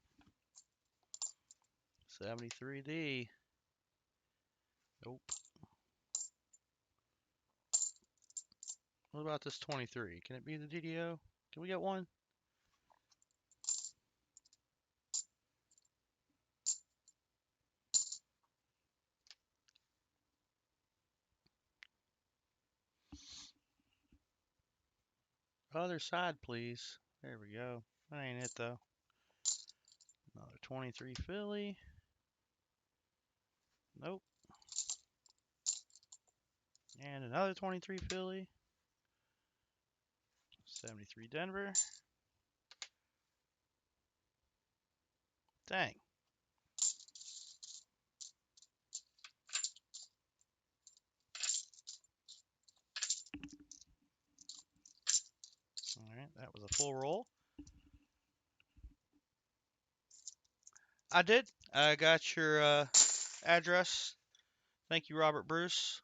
73D. Nope. What about this 23? Can it be the DDO? Can we get one? Other side, please. There we go. That ain't it, though. Another 23 Philly. Nope. And another 23 Philly. 73 Denver. Dang. All right, that was a full roll. I did. I got your address. Thank you, Robert Bruce.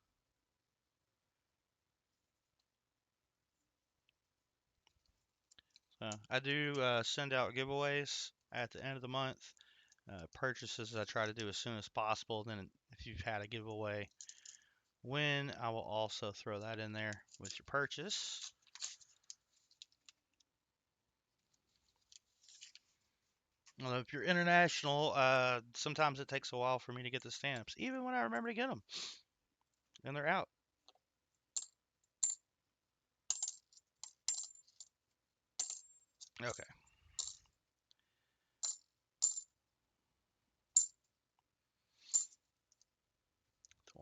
I do send out giveaways at the end of the month. Purchases I try to do as soon as possible. Then if you've had a giveaway win, I will also throw that in there with your purchase. Well, if you're international, sometimes it takes a while for me to get the stamps, even when I remember to get them. And they're out. Okay.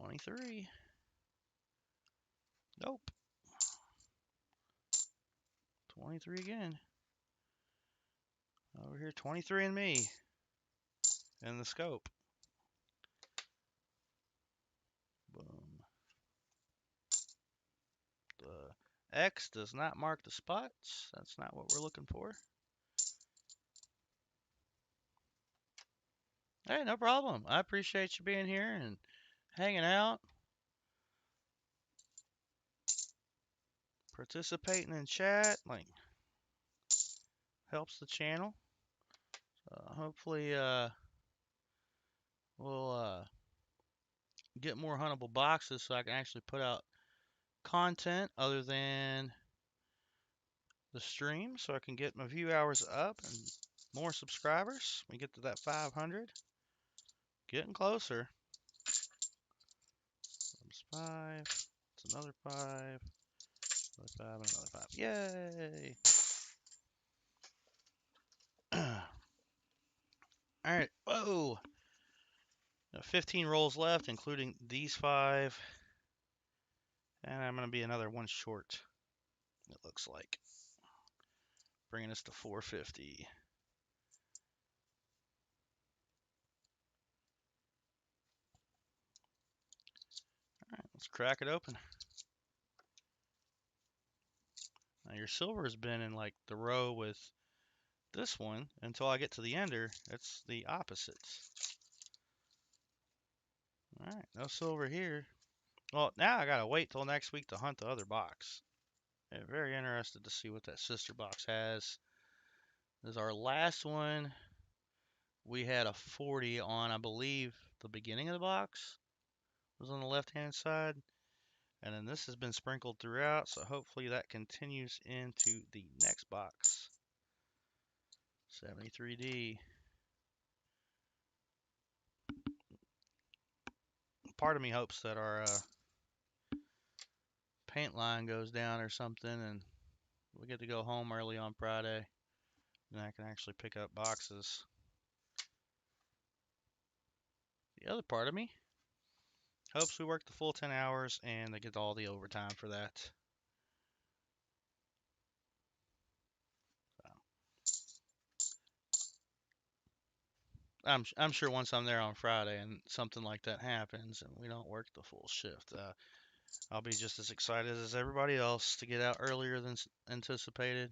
$23. Nope. 23 again. Over here, 23 and me. In the scope. Boom. The X does not mark the spots. That's not what we're looking for. Hey, no problem. I appreciate you being here and hanging out, participating in chat. Like, helps the channel. Hopefully, we'll get more huntable boxes so I can actually put out content other than the stream, so I can get my view hours up and more subscribers. We get to that 500. Getting closer. That's 5. It's another 5. Another 5 and another 5. Yay! Alright. Whoa! 15 rolls left, including these 5. And I'm going to be another one short, it looks like. Bringing us to 450. Alright, let's crack it open. Now your silver has been in like the row with this one until I get to the ender. It's the opposite. Alright, no silver here. Well, now I gotta wait till next week to hunt the other box. I'm very interested to see what that sister box has. This is our last one. We had a 40 on, I believe, the beginning of the box. It was on the left-hand side. And then this has been sprinkled throughout, so hopefully that continues into the next box. 73D. Part of me hopes that our paint line goes down or something and We get to go home early on Friday, and I can actually pick up boxes. The other part of me hopes we work the full 10 hours and they get all the overtime for that. So, I'm sure once I'm there on Friday and something like that happens and we don't work the full shift, I'll be just as excited as everybody else to get out earlier than anticipated.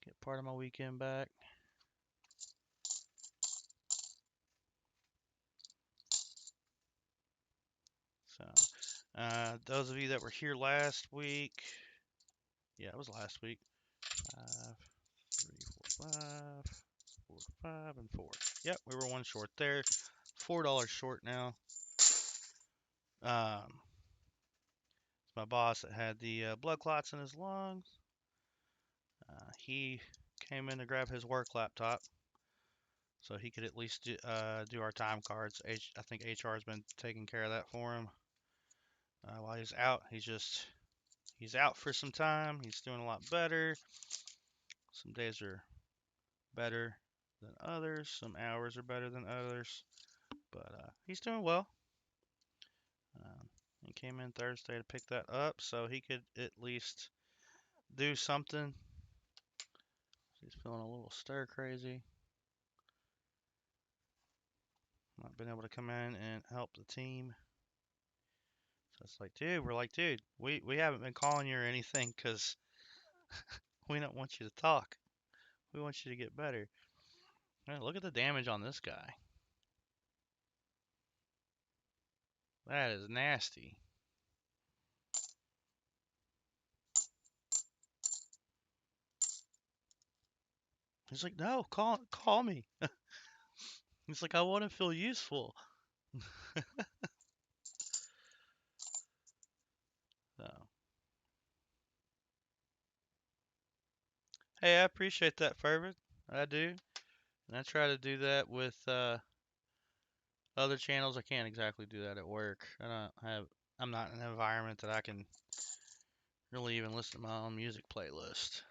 Get part of my weekend back. So, those of you that were here last week, yeah, it was last week. 5, 3, 4, 5, 4, 5, and 4. Yep, we were one short there. $4 short now. It's my boss that had the blood clots in his lungs. He came in to grab his work laptop so he could at least do our time cards. I think HR has been taking care of that for him. While he's out, he's out for some time. He's doing a lot better. Some days are better than others. Some hours are better than others. But he's doing well. He came in Thursday to pick that up so he could at least do something. He's feeling a little stir crazy. Not been able to come in and help the team. So it's like, dude, we haven't been calling you or anything because we don't want you to talk. We want you to get better. Man, look at the damage on this guy. That is nasty. He's like, no, call me. He's like, I want to feel useful. So, hey, I appreciate that, Fervid. I do. And I try to do that with other channels. I can't exactly do that at work. I'm not in an environment that I can really even listen to my own music playlist.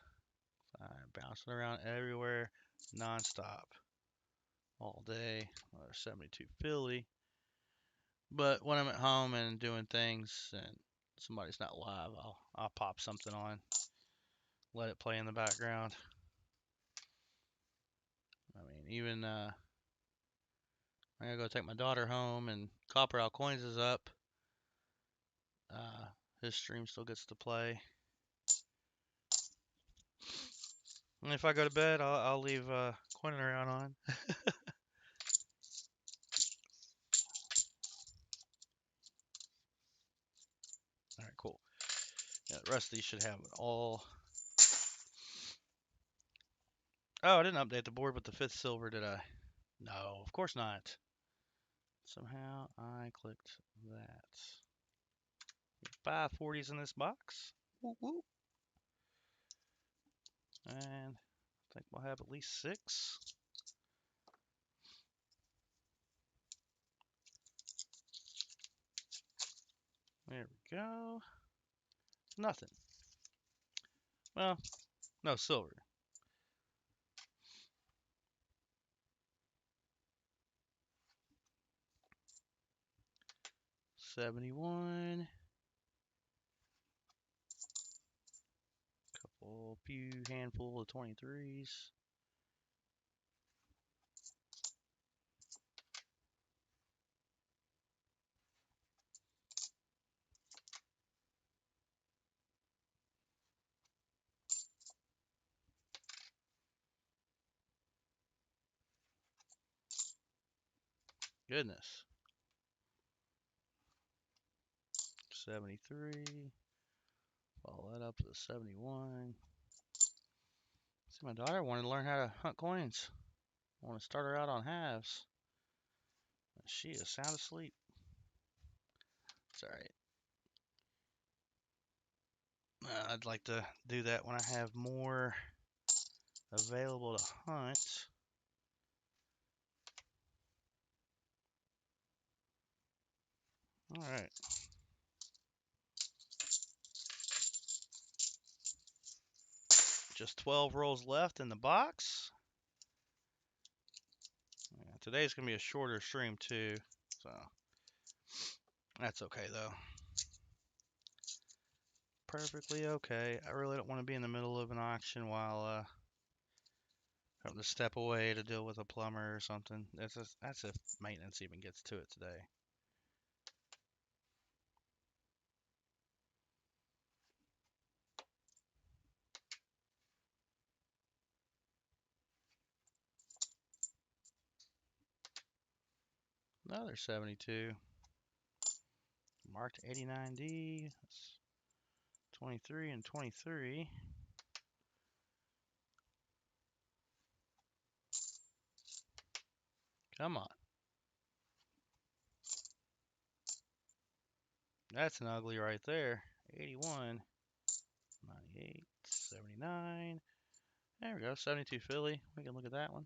I'm bouncing around everywhere, nonstop, all day. 72 Philly. But when I'm at home and doing things and somebody's not live, I'll pop something on, let it play in the background. I mean, even I gotta go take my daughter home and Copper Out Coins is up. His stream still gets to play. And if I go to bed, I'll leave Coin around on. All right, cool. Yeah, the rest of these should have it all. Oh, I didn't update the board with the 5th silver, did I? No, of course not. Somehow I clicked that. 5 40s in this box. Woo woo. And I think we'll have at least 6. There we go. Nothing. Well, no silver. $71. Few handful of 23s. Goodness. 73. Follow that up to 71. See, my daughter wanted to learn how to hunt coins. I want to start her out on halves. She is sound asleep. It's alright. I'd like to do that when I have more available to hunt. Alright. Just 12 rolls left in the box. Yeah, today's going to be a shorter stream too, so that's okay though. Perfectly okay. I really don't want to be in the middle of an auction while having to step away to deal with a plumber or something. That's if maintenance even gets to it today. Another 72. Marked 89D. That's 23 and 23. Come on. That's an ugly right there. 81, 98, 79. There we go. 72 Philly. We can look at that one.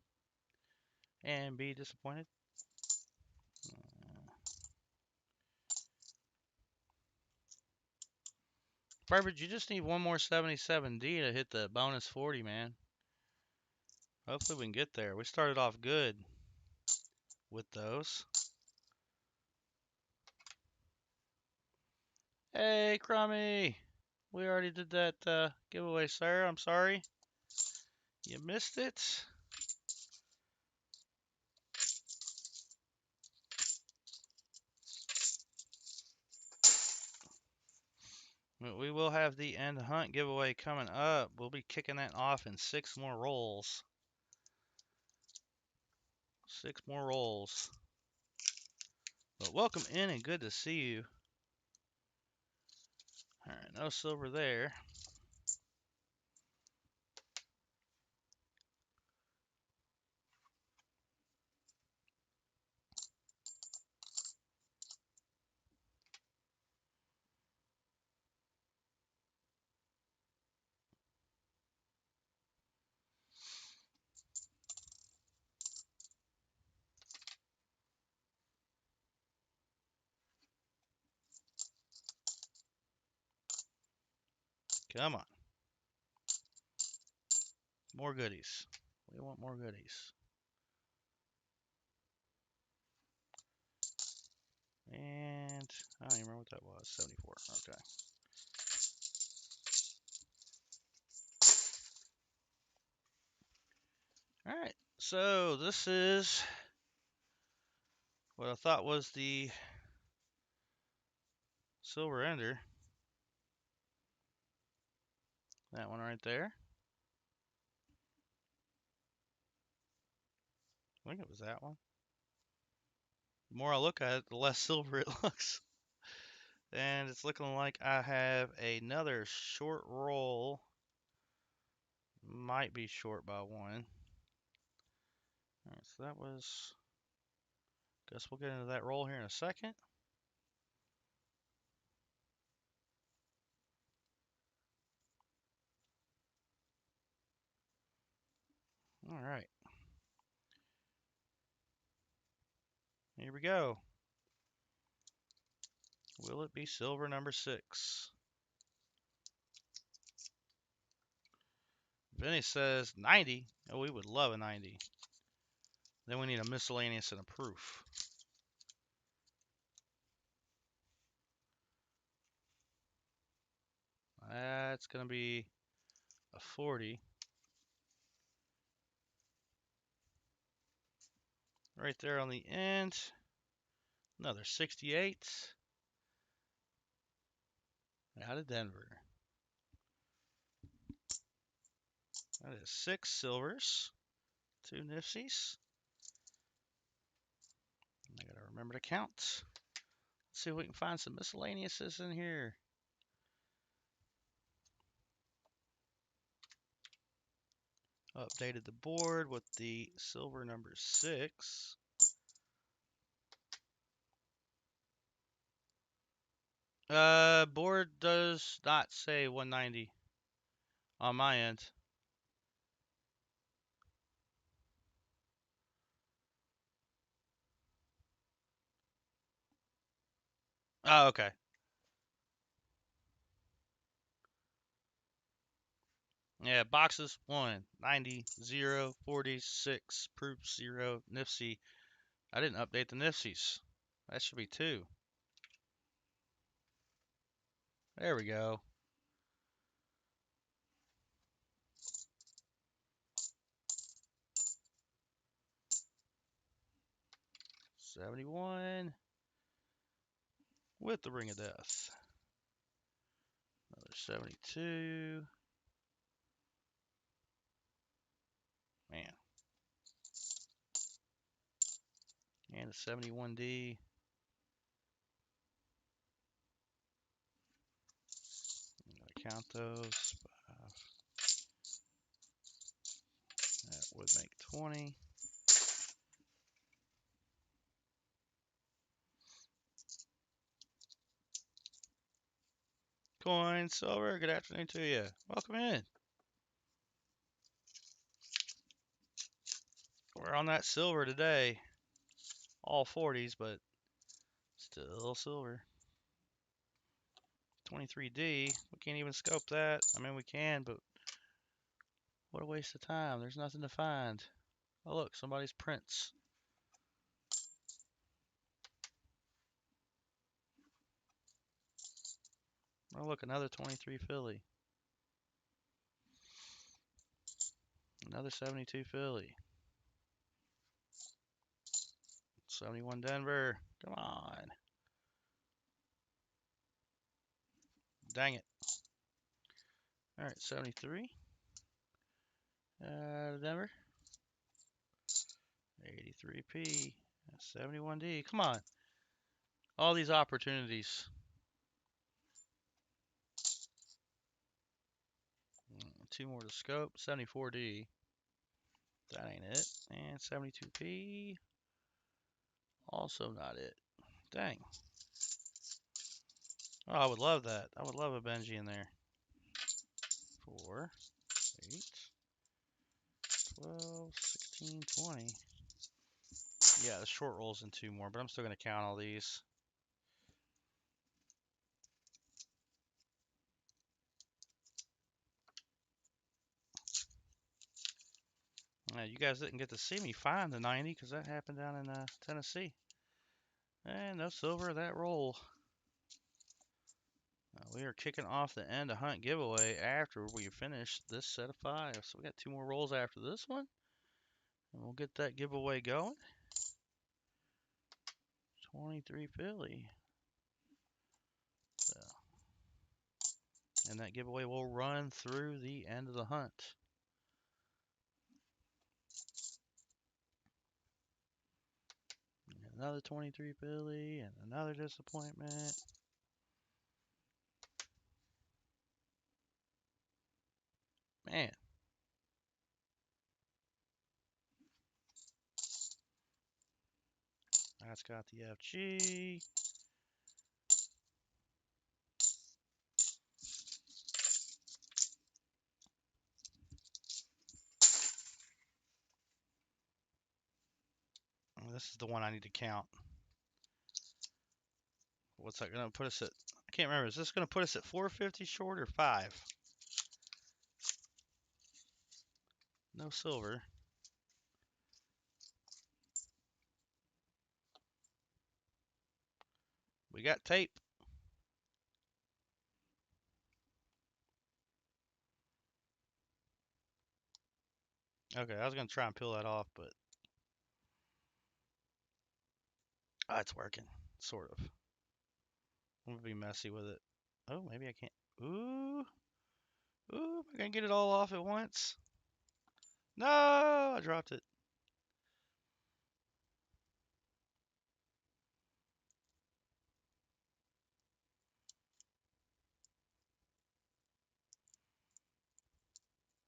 And be disappointed. Perfect. You just need one more 77D to hit the bonus 40, man. Hopefully we can get there. We started off good with those. Hey, Crummy. We already did that giveaway, sir. I'm sorry. You missed it. We will have the end hunt giveaway coming up. We'll be kicking that off in 6 more rolls. 6 more rolls. But welcome in and good to see you. Alright, no silver there. Come on. More goodies. We want more goodies. And I don't even remember what that was. 74. Okay. Alright, so this is what I thought was the silver ender. That one right there. I think it was that one. The more I look at it, the less silver it looks. And it's looking like I have another short roll. Might be short by 1. Alright, so that was... Guess we'll get into that roll here in a second. Alright. Here we go. Will it be silver number 6? Vinny says 90. Oh, we would love a 90. Then we need a miscellaneous and a proof. That's going to be a 40. Right there on the end. Another 68. Out of Denver. That is 6 silvers. 2 nifsies. I gotta remember to count. Let's see if we can find some miscellaneouses in here. Updated the board with the silver number 6. Board does not say 190 on my end. Oh, okay. Yeah, boxes 1, 90, 0, 46, proof 0, Nifty. I didn't update the Nifties. That should be 2. There we go. $71 with the Ring of Death. Another 72. Man. And a 71D. Gotta count those. 5. That would make 20. Coin, silver, good afternoon to you. Welcome in. We're on that silver today. All 40s, but still silver. 23D. We can't even scope that. I mean, we can, but what a waste of time. There's nothing to find. Oh, look, somebody's prints. Oh, look, another 23 Philly. Another 72 Philly. 71 Denver. Come on. Dang it. All right, 73. Denver. 83P. 71D. Come on. All these opportunities. 2 more to scope. 74D. That ain't it. And 72P. Also not it. Dang. Oh, I would love that. I would love a Benji in there. 4, 8, 12, 16, 20. Yeah, the short rolls in 2 more, but I'm still going to count all these. You guys didn't get to see me find the 90 because that happened down in Tennessee. And no silver that roll. We are kicking off the end of hunt giveaway after we finish this set of 5. So we got 2 more rolls after this one. And we'll get that giveaway going. 23 Philly. So, and that giveaway will run through the end of the hunt. Another 23 Philly and another disappointment. Man. That's got the FG. This is the one I need to count. What's that going to put us at? I can't remember. Is this going to put us at 450 short or 5? No silver. We got tape. Okay, I was going to try and peel that off, but it's working. Sort of. I'm going to be messy with it. Oh, maybe I can't. Ooh. Ooh, am I going to get it all off at once? No, I dropped it.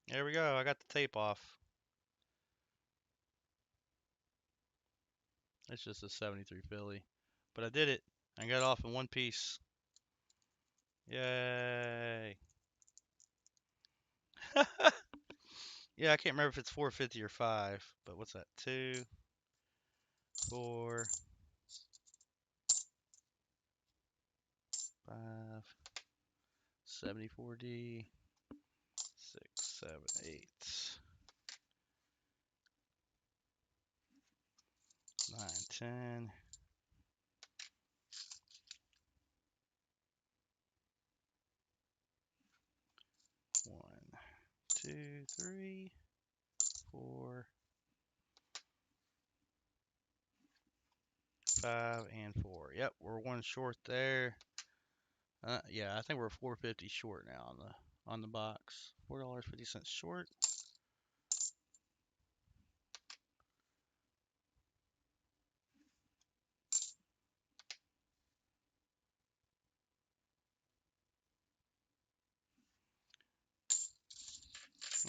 There we go. I got the tape off. It's just a 73 Philly. But I did it. I got it off in one piece. Yay. Yeah, I can't remember if it's 450 or 5, but what's that? 2, 4, 5, 74D, 6, 7, 8, 9, 10. 1, 2, 3, 4, 5, and 4. Yep, we're one short there. Yeah, I think we're $4.50 short now on the box. $4.50 short.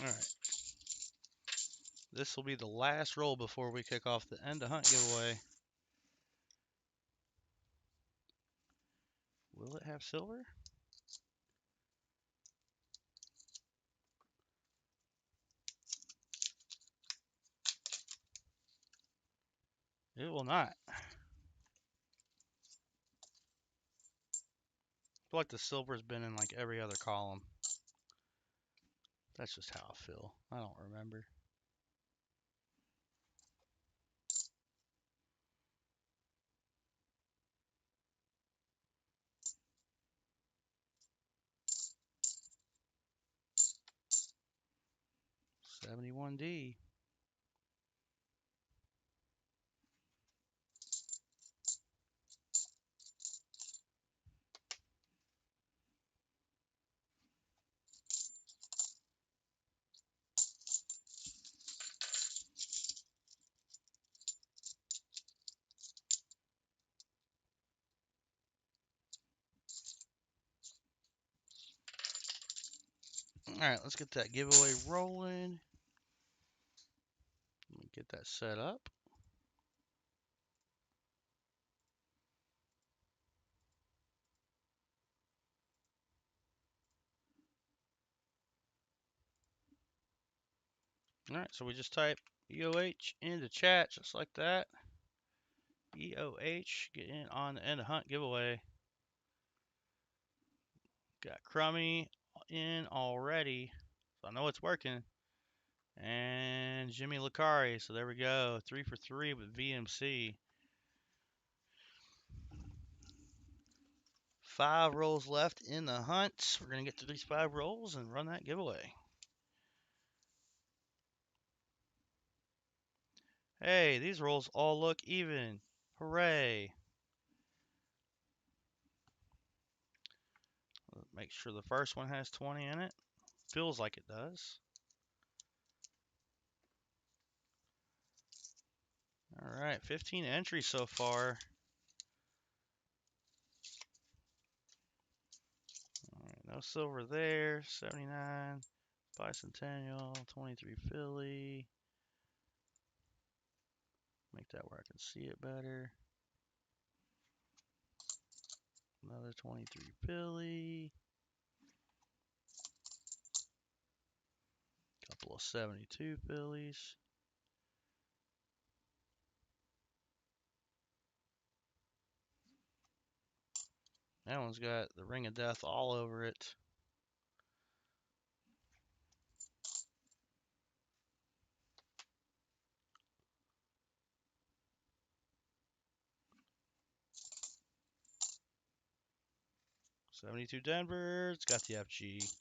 All right. This will be the last roll before we kick off the end of hunt giveaway. Will it have silver? It will not. I feel like the silver's been in like every other column. That's just how I feel. I don't remember. $71D. All right, let's get that giveaway rolling. Let me get that set up. All right, so we just type EOH into chat just like that. EOH, get in on the end of hunt giveaway. Got Crummy in already, so I know it's working. And Jimmy Lacari, so there we go. 3 for 3 with VMC. 5 rolls left in the hunt. We're going to get to these 5 rolls and run that giveaway. Hey, these rolls all look even. Hooray. Make sure the first one has 20 in it. Feels like it does. All right, 15 entries so far. All right, no silver there. 79 Bicentennial, 23 Philly. Make that where I can see it better. Another 23 Philly. Couple of 72 Phillies. That one's got the Ring of Death all over it. '72 Denver. It's got the FG.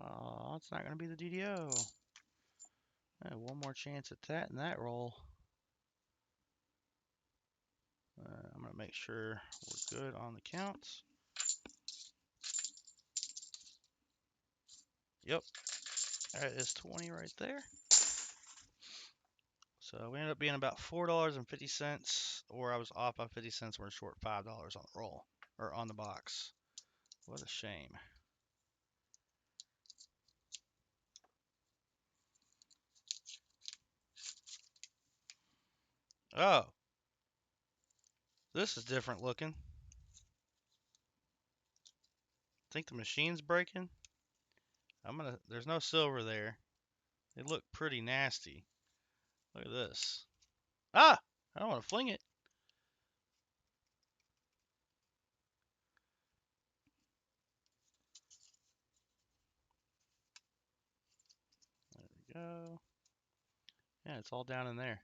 Oh, it's not going to be the DDO. One more chance at that in that roll. I'm going to make sure we're good on the counts. Yep. That is 20 right there. So we ended up being about $4.50, or I was off by 50 cents. We're short $5 on the roll, or on the box. What a shame. Oh, this is different looking. Think the machine's breaking. There's no silver there. They look pretty nasty. Look at this. Ah! I don't want to fling it. we go. Yeah, it's all down in there.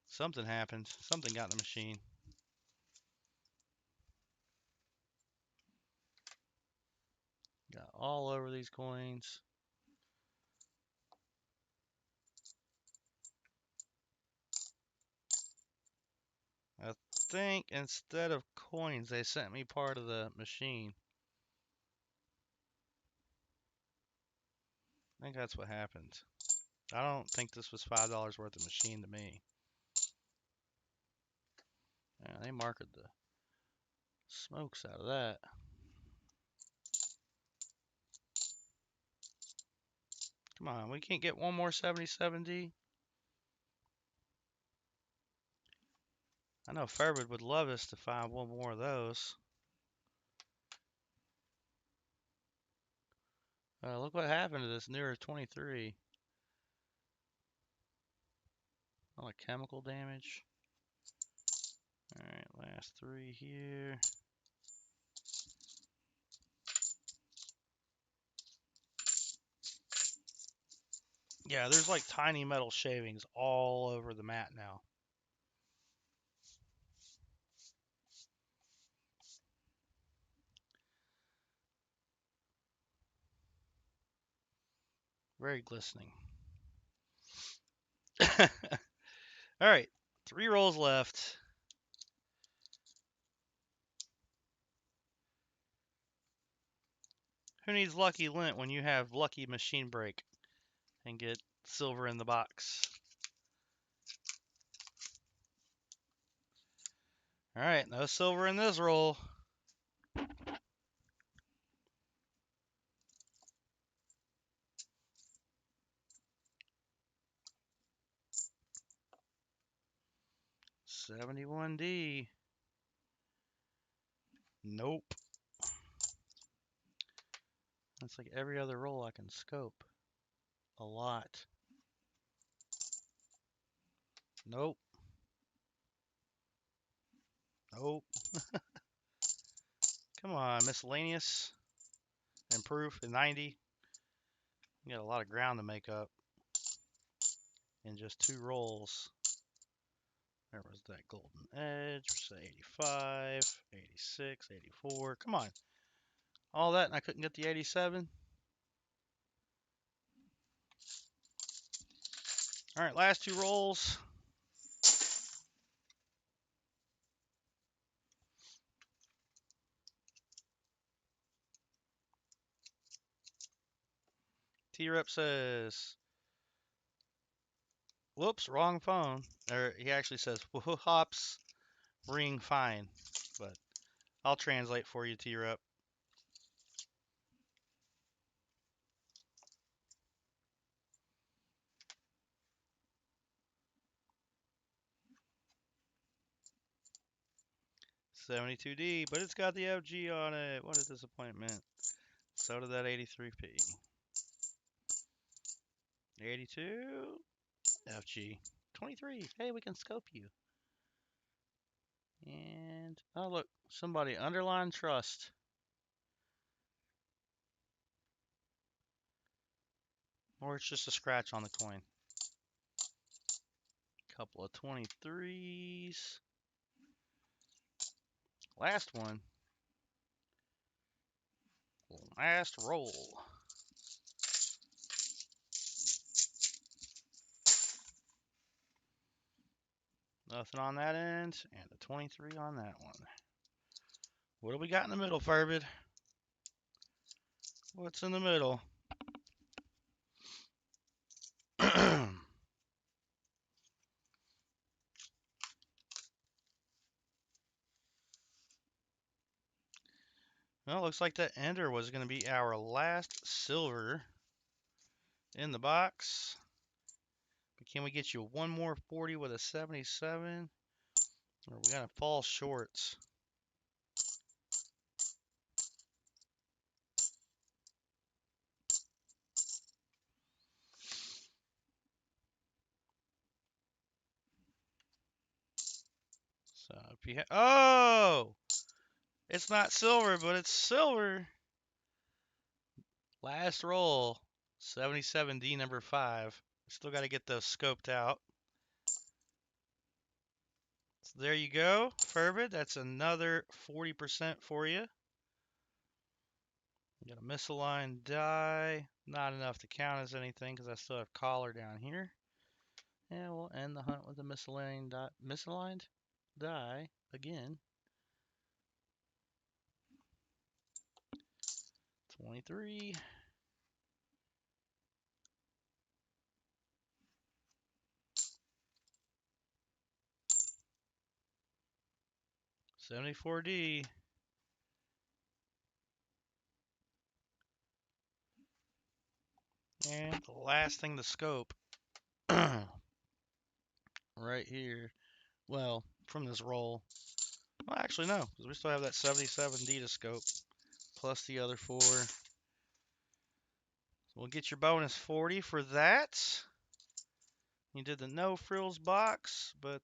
Something happened. Something got in the machine. Got all over these coins. I think instead of coins, they sent me part of the machine. I think that's what happened. I don't think this was $5 worth of machine to me. Yeah, they marketed the smokes out of that. Come on, we can't get one more 77D? I know Fairwood would love us to find one more of those. Look what happened to this newer 23. A lot of chemical damage. Alright, last three here. Yeah, there's like tiny metal shavings all over the mat now. Very glistening. Alright, 3 rolls left. Who needs Lucky Lint when you have Lucky Machine Break and get silver in the box? Alright, no silver in this roll. $71D. Nope. That's like every other roll I can scope. A lot. Nope. Nope. Come on, miscellaneous. And proof at 90. You got a lot of ground to make up in just 2 rolls. There was that golden edge. 85, 86, 84. Come on. All that and I couldn't get the 87. Alright, last 2 rolls. T-Rep says, whoops, wrong phone. Or he actually says, hops, ring fine. But I'll translate for you, T-Rep. $72D, but it's got the FG on it. What a disappointment. So did that 83P. 82, FG. 23. Hey, we can scope you. And, oh look, somebody underline trust. Or it's just a scratch on the coin. Couple of 23s. Last one. Last roll. Nothing on that end, and a 23 on that one. What do we got in the middle, Furbid? What's in the middle? Well, looks like that ender was going to be our last silver in the box. But can we get you one more 40 with a 77? Or we got to fall shorts? So if you oh, it's not silver, but it's silver. Last roll. 77D number 5. Still got to get those scoped out. So there you go, Fervid. That's another 40% for you. You got a misaligned die. Not enough to count as anything because I still have collar down here. And we'll end the hunt with a misaligned die again. 23. $74D. And the last thing to scope right here. Well, from this roll. Well, actually, no, because we still have that 77D to scope, plus the other 4. So we'll get your bonus 40 for that. You did the no frills box, but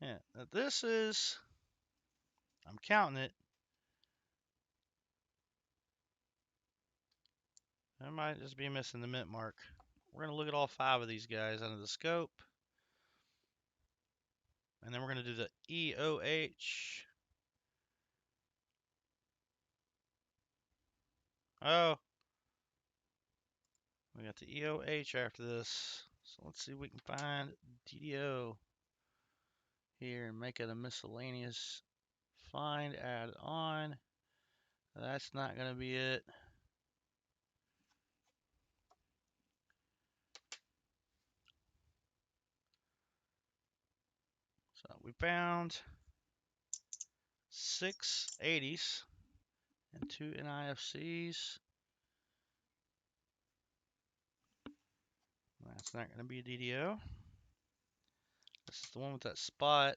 yeah, this is, I'm counting it. I might just be missing the mint mark. We're going to look at all 5 of these guys under the scope. And then we're going to do the EOH. Oh, we got the EOH after this. So let's see if we can find DDO here and make it a miscellaneous find, add on. That's not going to be it. So we found 6 80s and 2 NIFCs. That's not going to be a DDO. This is the one with that spot.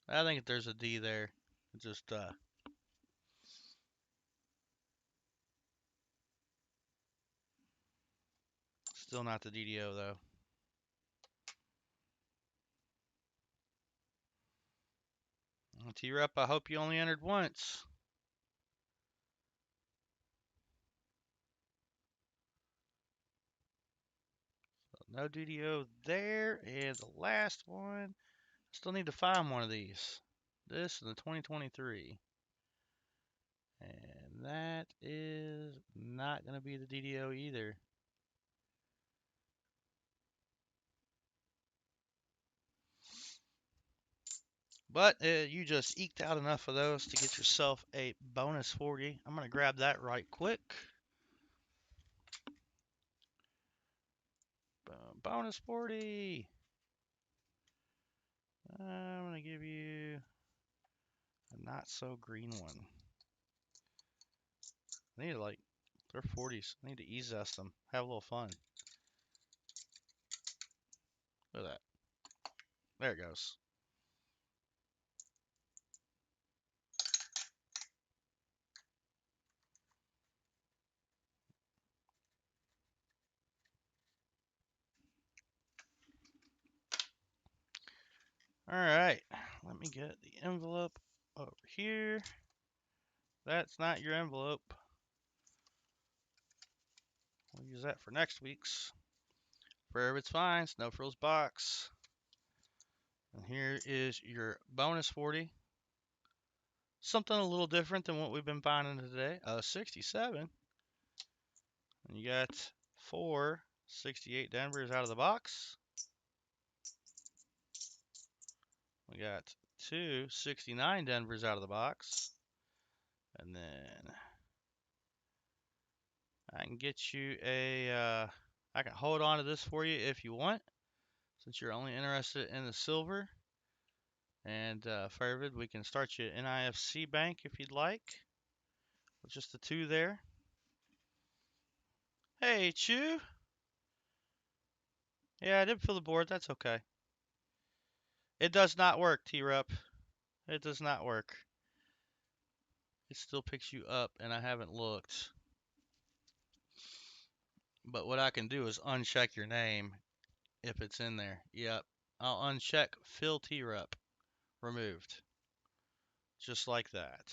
I think there's a D there. It just still not the DDO though. T-Rep, I hope you only entered once. So no DDO there. And the last one, still need to find one of these. This and the 2023. And that is not going to be the DDO either. But you just eked out enough of those to get yourself a bonus 40. I'm going to grab that right quick. Bonus 40. I'm going to give you a not so green one. I need to they're 40s. I need to E-zest them. Have a little fun. Look at that. There it goes. All right. Let me get the envelope over here. That's not your envelope. We'll use that for next week's. Forever It's Fine, No Frills box. And here is your bonus 40. Something a little different than what we've been finding today. 67. And you got 4 68 Denvers out of the box. We got 2 69 Denvers out of the box. And then I can get you a, I can hold on to this for you if you want, since you're only interested in the silver. And Fairvid, we can start you an NIFC bank if you'd like, with just the 2 there. Hey, Chew. Yeah, I did fill the board. That's okay. It does not work, T-Rep. It does not work. It still picks you up, and I haven't looked. But what I can do is uncheck your name if it's in there. Yep. I'll uncheck Fill T-Rep. Removed. Just like that.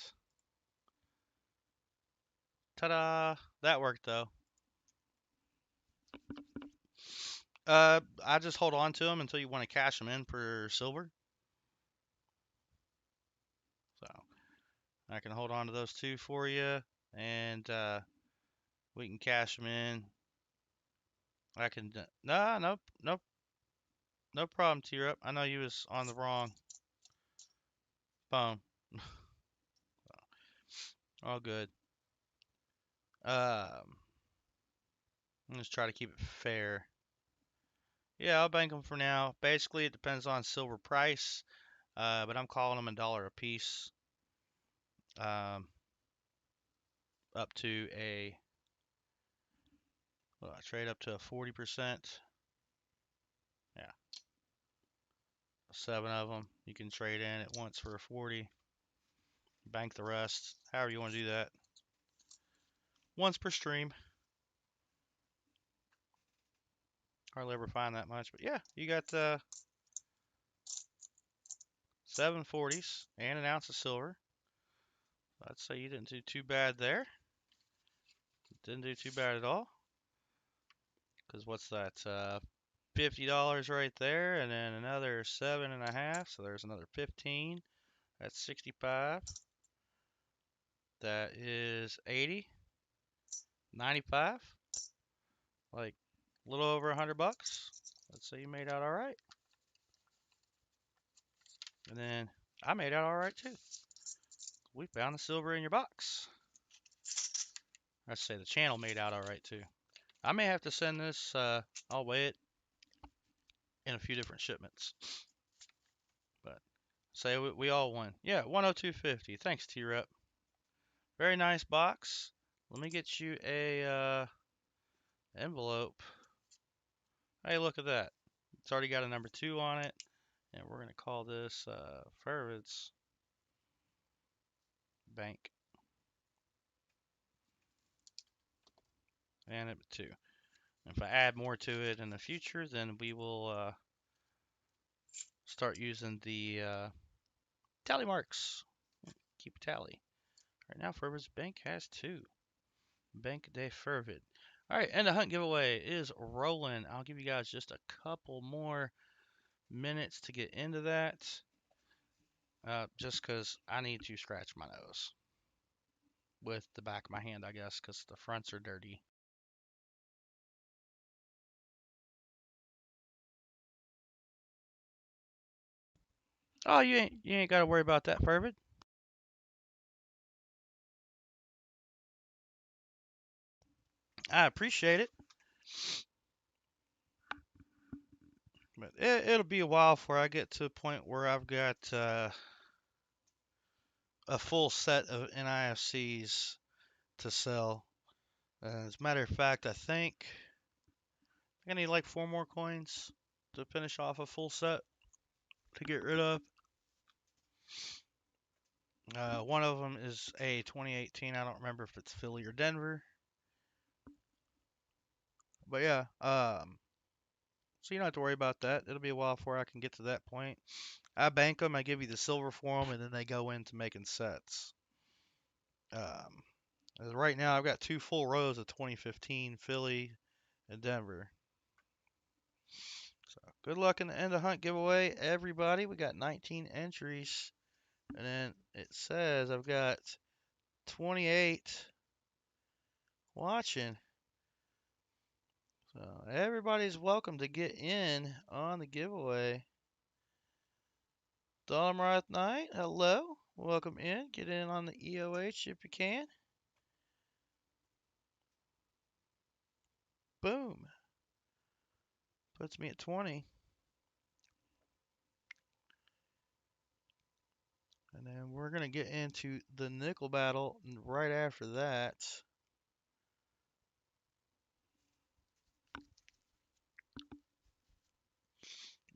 Ta-da! That worked though. I just hold on to them until you want to cash them in for silver. So I can hold on to those two for you, and we can cash them in. I can. Nah, nope, nope, no problem. Tear up. I know you was on the wrong phone. All good. I'm just try to keep it fair. Yeah, I'll bank them for now. Basically, it depends on silver price, but I'm calling them $1 a piece. Up to a, well, I trade up to a 40%. Yeah, 7 of them. You can trade in at once for a 40. Bank the rest. However you want to do that. Once per stream. Hardly ever find that much, but yeah, you got 7 40s and an ounce of silver. I'd say you didn't do too bad there. Didn't do too bad at all. Because what's that? $50 right there, and then another 7.5. So there's another 15. That's 65. That is 80. 95. Like a little over $100. Let's say you made out all right. And then I made out all right too. We found the silver in your box. I'd say the channel made out all right too. I may have to send this, I'll weigh it in a few different shipments. But say we all won. Yeah, 102.50. Thanks, T-Rep. Very nice box. Let me get you a envelope. Hey, look at that. It's already got a number 2 on it. And we're going to call this Fervid's Bank. And it 2. If I add more to it in the future, then we will start using the tally marks. Keep a tally. Right now, Fervid's Bank has 2. Bank de Fervid. All right, and the hunt giveaway is rolling. I'll give you guys just a couple more minutes to get into that. Just because I need to scratch my nose with the back of my hand, I guess, because the fronts are dirty. Oh, you ain't got to worry about that, Fervid. I appreciate it. But it'll be a while before I get to a point where I've got a full set of NIFCs to sell. As a matter of fact, I think I need like 4 more coins to finish off a full set to get rid of. One of them is a 2018. I don't remember if it's Philly or Denver. But yeah, so you don't have to worry about that. It'll be a while before I can get to that point. I bank them, I give you the silver for them, and then they go into making sets. As right now, I've got 2 full rows of 2015 Philly and Denver. So good luck in the end of hunt giveaway, everybody. We got 19 entries, and then it says I've got 28 watching. So everybody's welcome to get in on the giveaway. Dolomroth Knight, hello. Welcome in. Get in on the EOH if you can. Boom. Puts me at 20. And then we're going to get into the Nickel Battle right after that.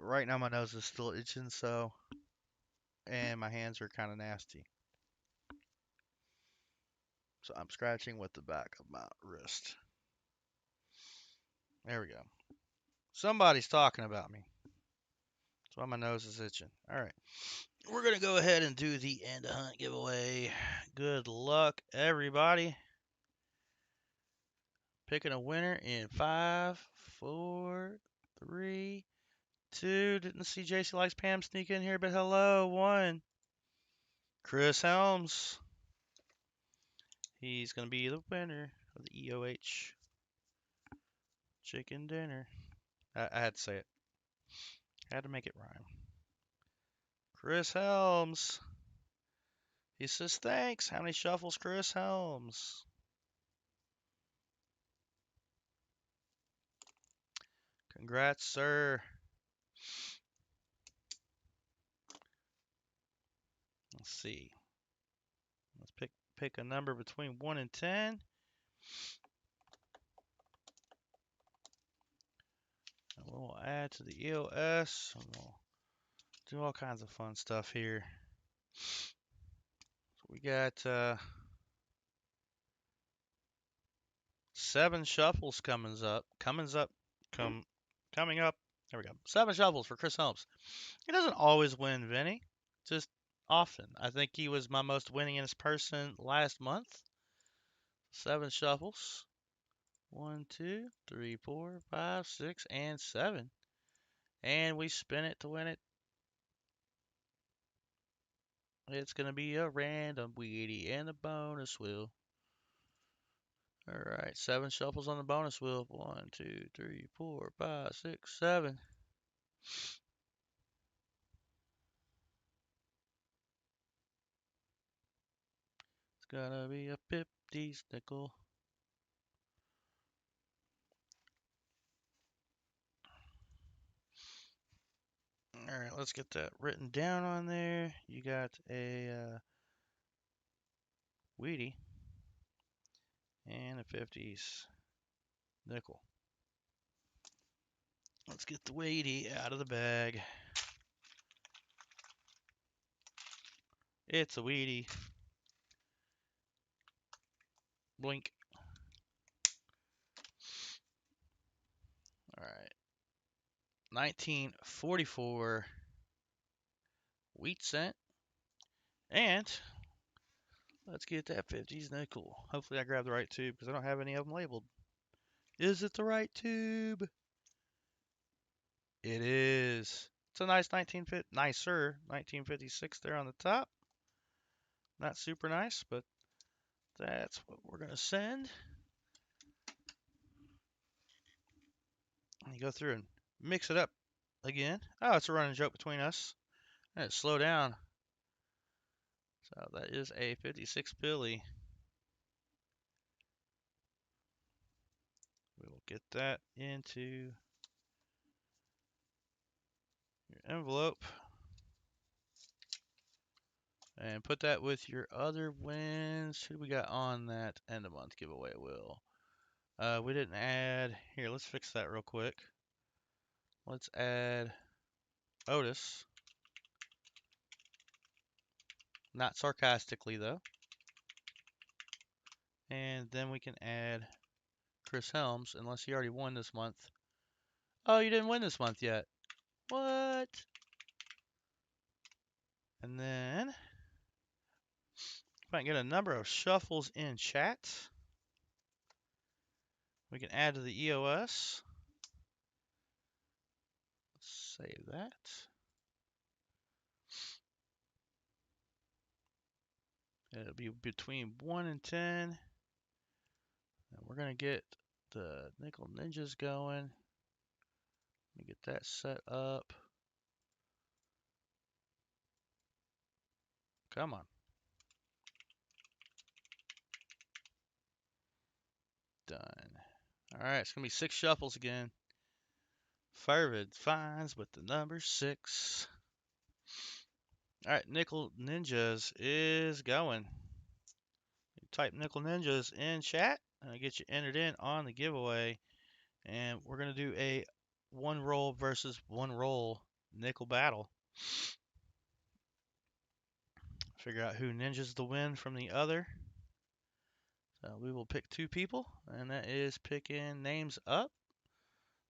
Right now my nose is still itching, so, and my hands are kind of nasty. So I'm scratching with the back of my wrist. There we go. Somebody's talking about me. That's why my nose is itching. All right. We're going to go ahead and do the end of hunt giveaway. Good luck, everybody. Picking a winner in 5, 4, 3, 2. Didn't see JC Likes Pam sneak in here, but hello. 1. Chris Helms. He's going to be the winner of the EOH chicken dinner. I had to say it. Had to make it rhyme. Chris Helms. He says, thanks. How many shuffles, Chris Helms? Congrats, sir. Let's see. Let's pick a number between 1 and 10. And we'll add to the EOS. And we'll do all kinds of fun stuff here. So we got 7 shuffles coming up. There we go. 7 shuffles for Chris Helms. He doesn't always win, Vinny. Just often. I think he was my most winningest person last month. 7 shuffles. 1, 2, 3, 4, 5, 6, and 7. And we spin it to win it. It's going to be a random weedy and a bonus wheel. Alright, 7 shuffles on the bonus wheel. 1, 2, 3, 4, 5, 6, 7. It's gonna be a 50s nickel. Alright, let's get that written down on there. You got a Wheatie and a 50s nickel. Let's get the Wheatie out of the bag. It's a Wheatie. Blink. Alright. 1944 wheat cent. And let's get that 50s nickel. Hopefully I grabbed the right tube because I don't have any of them labeled. Is it the right tube? It is. It's a nicer 1956 there on the top. Not super nice, but that's what we're going to send. And you go through and mix it up again. Oh, it's a running joke between us. And slow down. So that is a 56 Billy. We will get that into your envelope. And put that with your other wins. Who we got on that end of month giveaway, Will? We didn't add. Here, let's fix that real quick. Let's add Otis. Not sarcastically, though. And then we can add Chris Helms, unless he already won this month. Oh, you didn't win this month yet. What? And then, if I can get a number of shuffles in chat, we can add to the EOS. Let's save that. It'll be between 1 and 10. And we're going to get the Nickel Ninjas going. Let me get that set up. Come on. Done. All right, it's going to be 6 shuffles again. Farvid finds with the number 6. All right, Nickel Ninjas is going. Type Nickel Ninjas in chat, and I'll get you entered in on the giveaway. And we're going to do a 1 roll versus 1 roll nickel battle. Figure out who ninjas the win from the other. So we will pick 2 people, and that is picking names up.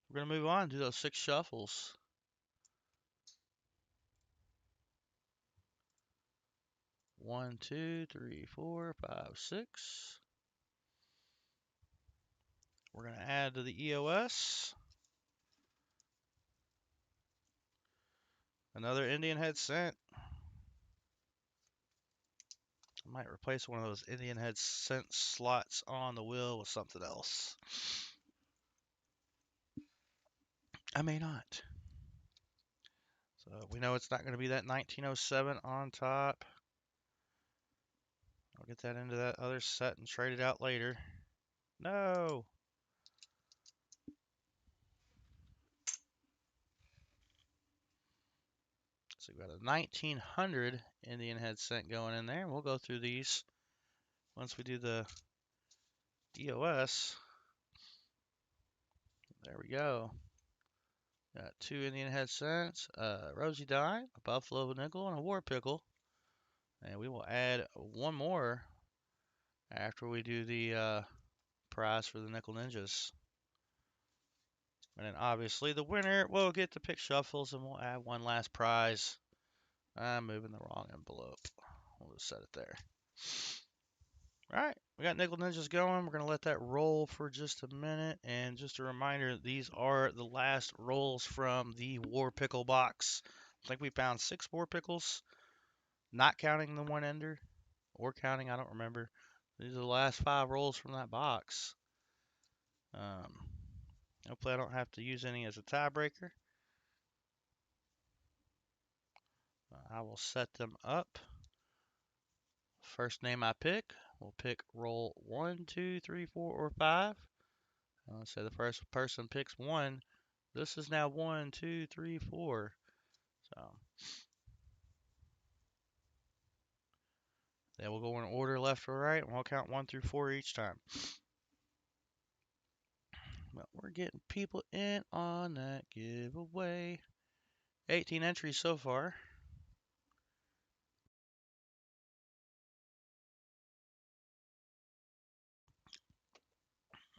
We're going to move on, do those 6 shuffles. One, 2, 3, 4, 5, 6. we're going to add to the EOS. Another Indian head scent. I might replace one of those Indian head scent slots on the wheel with something else. I may not. So we know it's not going to be that 1907 on top. I'll get that into that other set and trade it out later. No. So we've got a 1900 Indian head scent going in there. We'll go through these once we do the EOS. There we go. Got 2 Indian head scents, a Rosy Dime, a Buffalo Nickel, and a War Pickle. And we will add one more after we do the prize for the Nickel Ninjas. And then obviously the winner will get to pick shuffles, and we'll add one last prize. I'm moving the wrong envelope. We'll just set it there. All right, we got Nickel Ninjas going. We're going to let that roll for just a minute. And just a reminder, these are the last rolls from the War Pickle box. I think we found 6 War Pickles, not counting the one ender, or counting, I don't remember. These are the last 5 rolls from that box. Hopefully I don't have to use any as a tiebreaker. I will set them up. First name I pick, we'll pick roll 1, 2, 3, 4, or 5. Let's say the first person picks 1. This is now 1, 2, 3, 4. So then we'll go in order left or right, and we'll count 1 through 4 each time. But we're getting people in on that giveaway. 18 entries so far.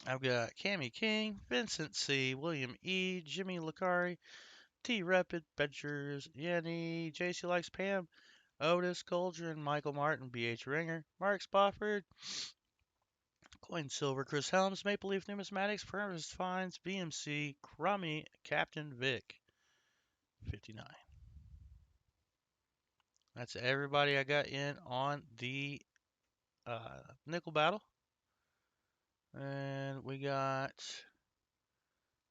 I've got Cammy King, Vincent C, William E, Jimmy Lacari, T Rapid Adventures, Yanni, JC Likes Pam, Otis Coldren, Michael Martin, BH Ringer, Mark Spofford, Coin Silver, Chris Helms, Maple Leaf Numismatics, Purvis Finds, BMC, Crummy, Captain Vic, 59. That's everybody I got in on the Nickel Battle. And we got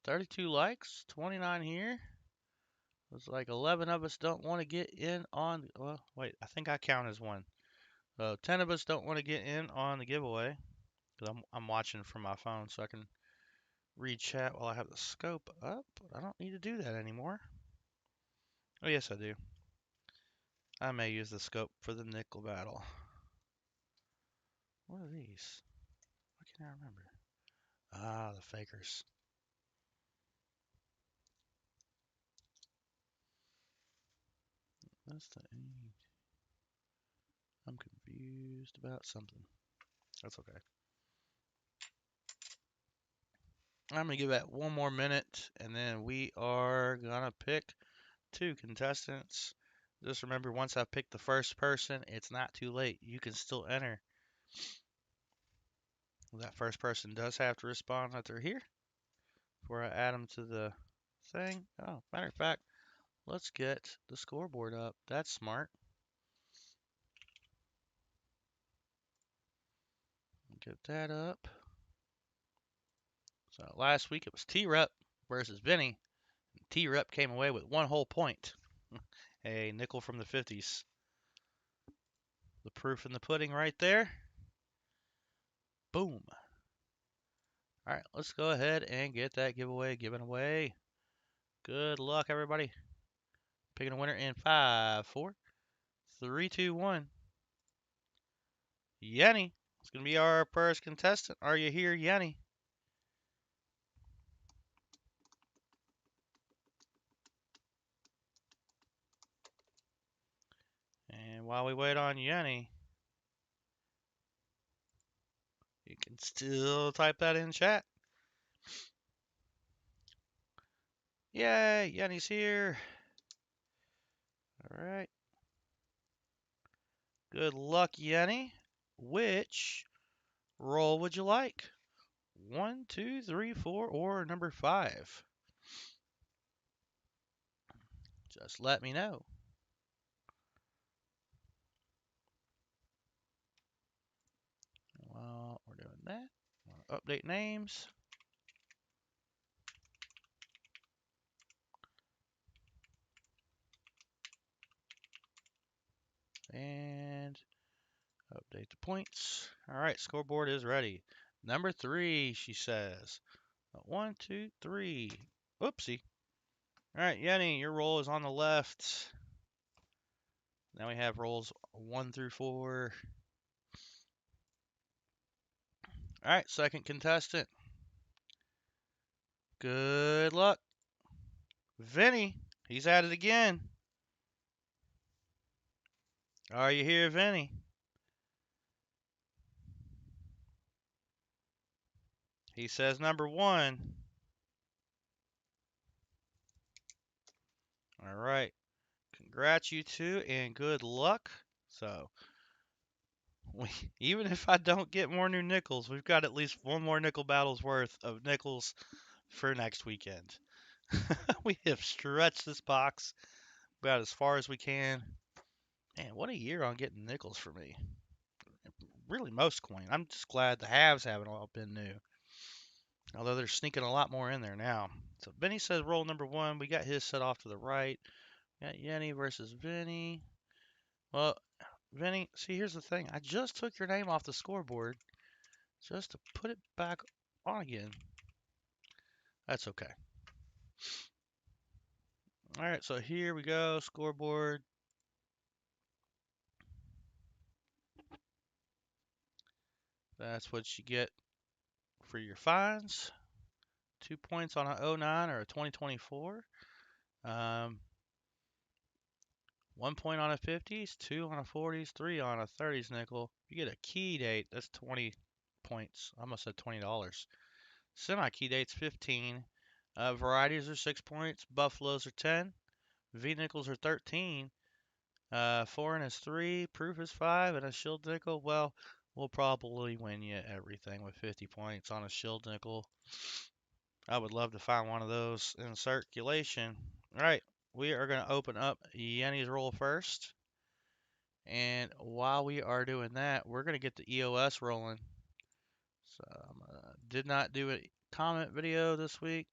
32 likes, 29 here. Looks like 11 of us don't want to get in on, well, wait, I think I count as one. So 10 of us don't want to get in on the giveaway, because I'm watching from my phone, so I can read chat while I have the scope up. But I don't need to do that anymore. Oh, yes, I do. I may use the scope for the Nickel Battle. What are these? Why can't I remember? Ah, the fakers. That's the age. I'm confused about something. That's okay. I'm going to give that one more minute, and then we are going to pick 2 contestants. Just remember, once I've picked the first person, it's not too late. You can still enter. That first person does have to respond that they're here before I add them to the thing. Oh, matter of fact, let's get the scoreboard up. That's smart. Get that up. So last week it was T-Rep versus Vinny. T-Rep came away with 1 whole point. A nickel from the 50s. The proof in the pudding right there. Boom. All right, let's go ahead and get that giveaway given away. Good luck, everybody. Picking a winner in 5, 4, 3, 2, 1. Yanni. It's going to be our first contestant. Are you here, Yanni? And while we wait on Yanni, you can still type that in chat. Yay, Yanni's here. All right. Good luck, Yanni. Which roll would you like? 1, 2, 3, 4, or number 5. Just let me know. While we're doing that, update names. And update the points. All right, scoreboard is ready. Number 3, she says. 1, 2, 3. Oopsie. All right, Yenny, your roll is on the left. Now we have rolls 1 through 4. All right, second contestant. Good luck. Vinny, he's at it again. Are you here, Vinny? He says number 1. All right. Congrats, you two, and good luck. So, even if I don't get more new nickels, we've got at least one more nickel battle's worth of nickels for next weekend. We have stretched this box about as far as we can. Man, what a year on getting nickels for me. Really, most coin. I'm just glad the halves haven't all been new. Although they're sneaking a lot more in there now. So Benny says roll number 1. We got his set off to the right. Got Yenny versus Vinny. Well, Vinny, see, here's the thing. I just took your name off the scoreboard just to put it back on again. That's okay. All right, so here we go. Scoreboard. That's what you get for your fines. 2 points on an 09 or a 2024. 1 point on a 50s, 2 on a 40s, 3 on a 30s nickel. You get a key date. That's 20 points. I almost said $20. Semi-key date's 15. Varieties are 6 points. Buffaloes are 10. V-nickels are 13. Foreign is 3. Proof is 5. And a shield nickel, well, we'll probably win you everything with 50 points on a shield nickel. I would love to find one of those in circulation. All right, we are going to open up Yenny's roll first. And while we are doing that, we're going to get the EOS rolling. So did not do a comment video this week.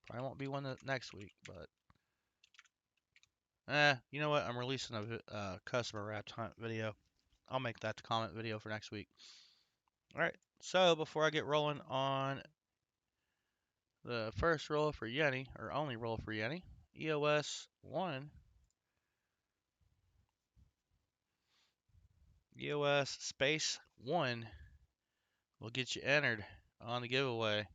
Probably won't be one next week, but you know what? I'm releasing a customer wrapped hunt video. I'll make that the comment video for next week. All right. So before I get rolling on the first roll for Yenny, or only roll for Yenny, EOS 1. EOS space 1 will get you entered on the giveaway.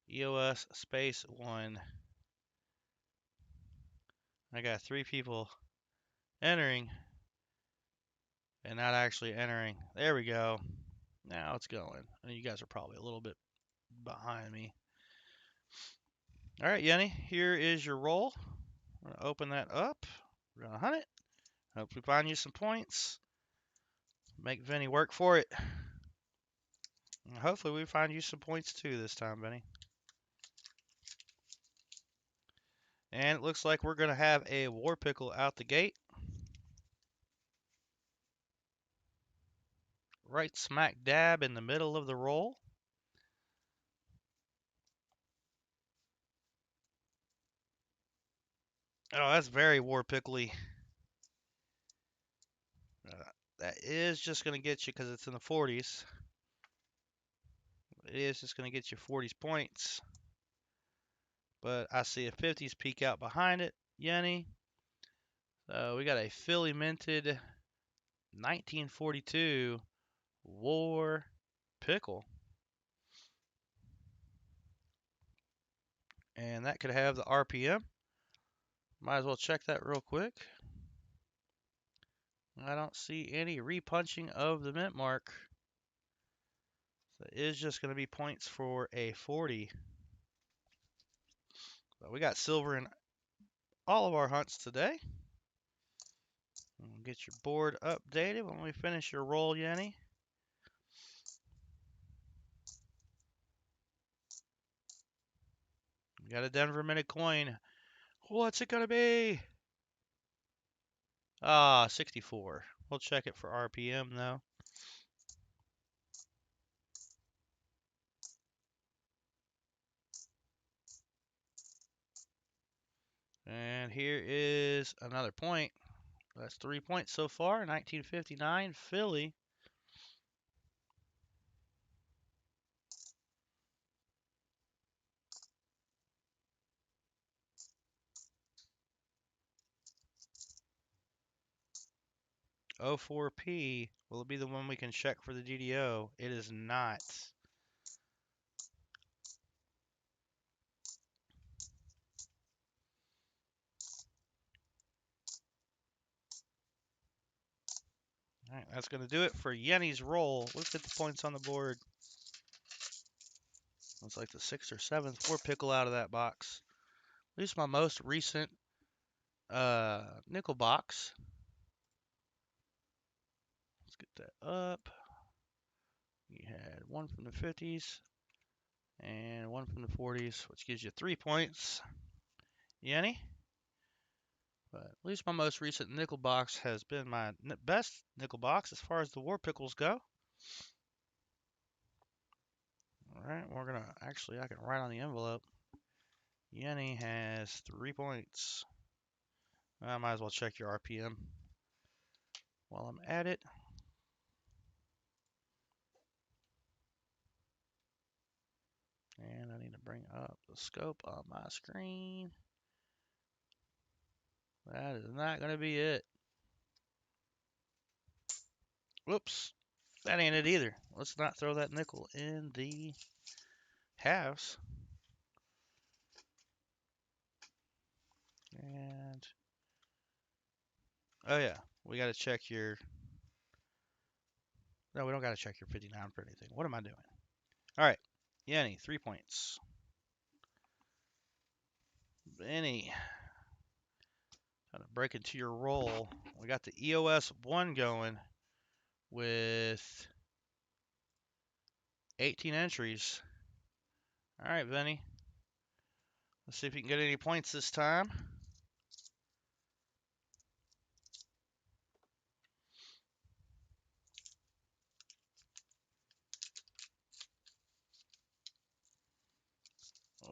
EOS space 1. I got 3 people entering and not actually entering. There we go. Now it's going. And you guys are probably a little bit behind me. All right, Yenny, here is your roll. I'm going to open that up. We're going to hunt it. Hope we find you some points. Make Vinny work for it. And hopefully we find you some points too this time, Vinny. And it looks like we're going to have a war pickle out the gate. Right smack dab in the middle of the roll. Oh, that's very war pickly. That is just going to get you, because it's in the 40s. It is just going to get you 40s points. But I see a 50s peek out behind it, Yenny. So we got a Philly minted 1942 War Pickle. And that could have the RPM. Might as well check that real quick. I don't see any repunching of the mint mark. So it is just going to be points for a 40. But we got silver in all of our hunts today. We'll get your board updated when we finish your roll, Yenny. Got a Denver Minute coin. What's it gonna be? Ah, 64. We'll check it for RPM though. And here is another point. That's 3 points so far. 1959 Philly. O4P. Will it be the one we can check for the DDO? It is not. All right, that's going to do it for Yenny's roll. Let's get the points on the board. Looks like the 6th or 7th war pickle out of that box. At least my most recent nickel box. Let's get that up. You had one from the 50s and one from the 40s, which gives you 3 points. Yenny? But at least my most recent nickel box has been my best nickel box as far as the war pickles go. Alright, we're gonna actually I can write on the envelope. Yenny has 3 points. I might as well check your RPM while I'm at it. And I need to bring up the scope on my screen. That is not gonna be it. Whoops. That ain't it either. Let's not throw that nickel in the halves. And oh yeah, we gotta check your. No, we don't gotta check your 59 for anything. What am I doing? All right, Yenny, 3 points. Benny, gotta break into your roll. We got the EOS 1 going with 18 entries. All right, Benny. Let's see if you can get any points this time.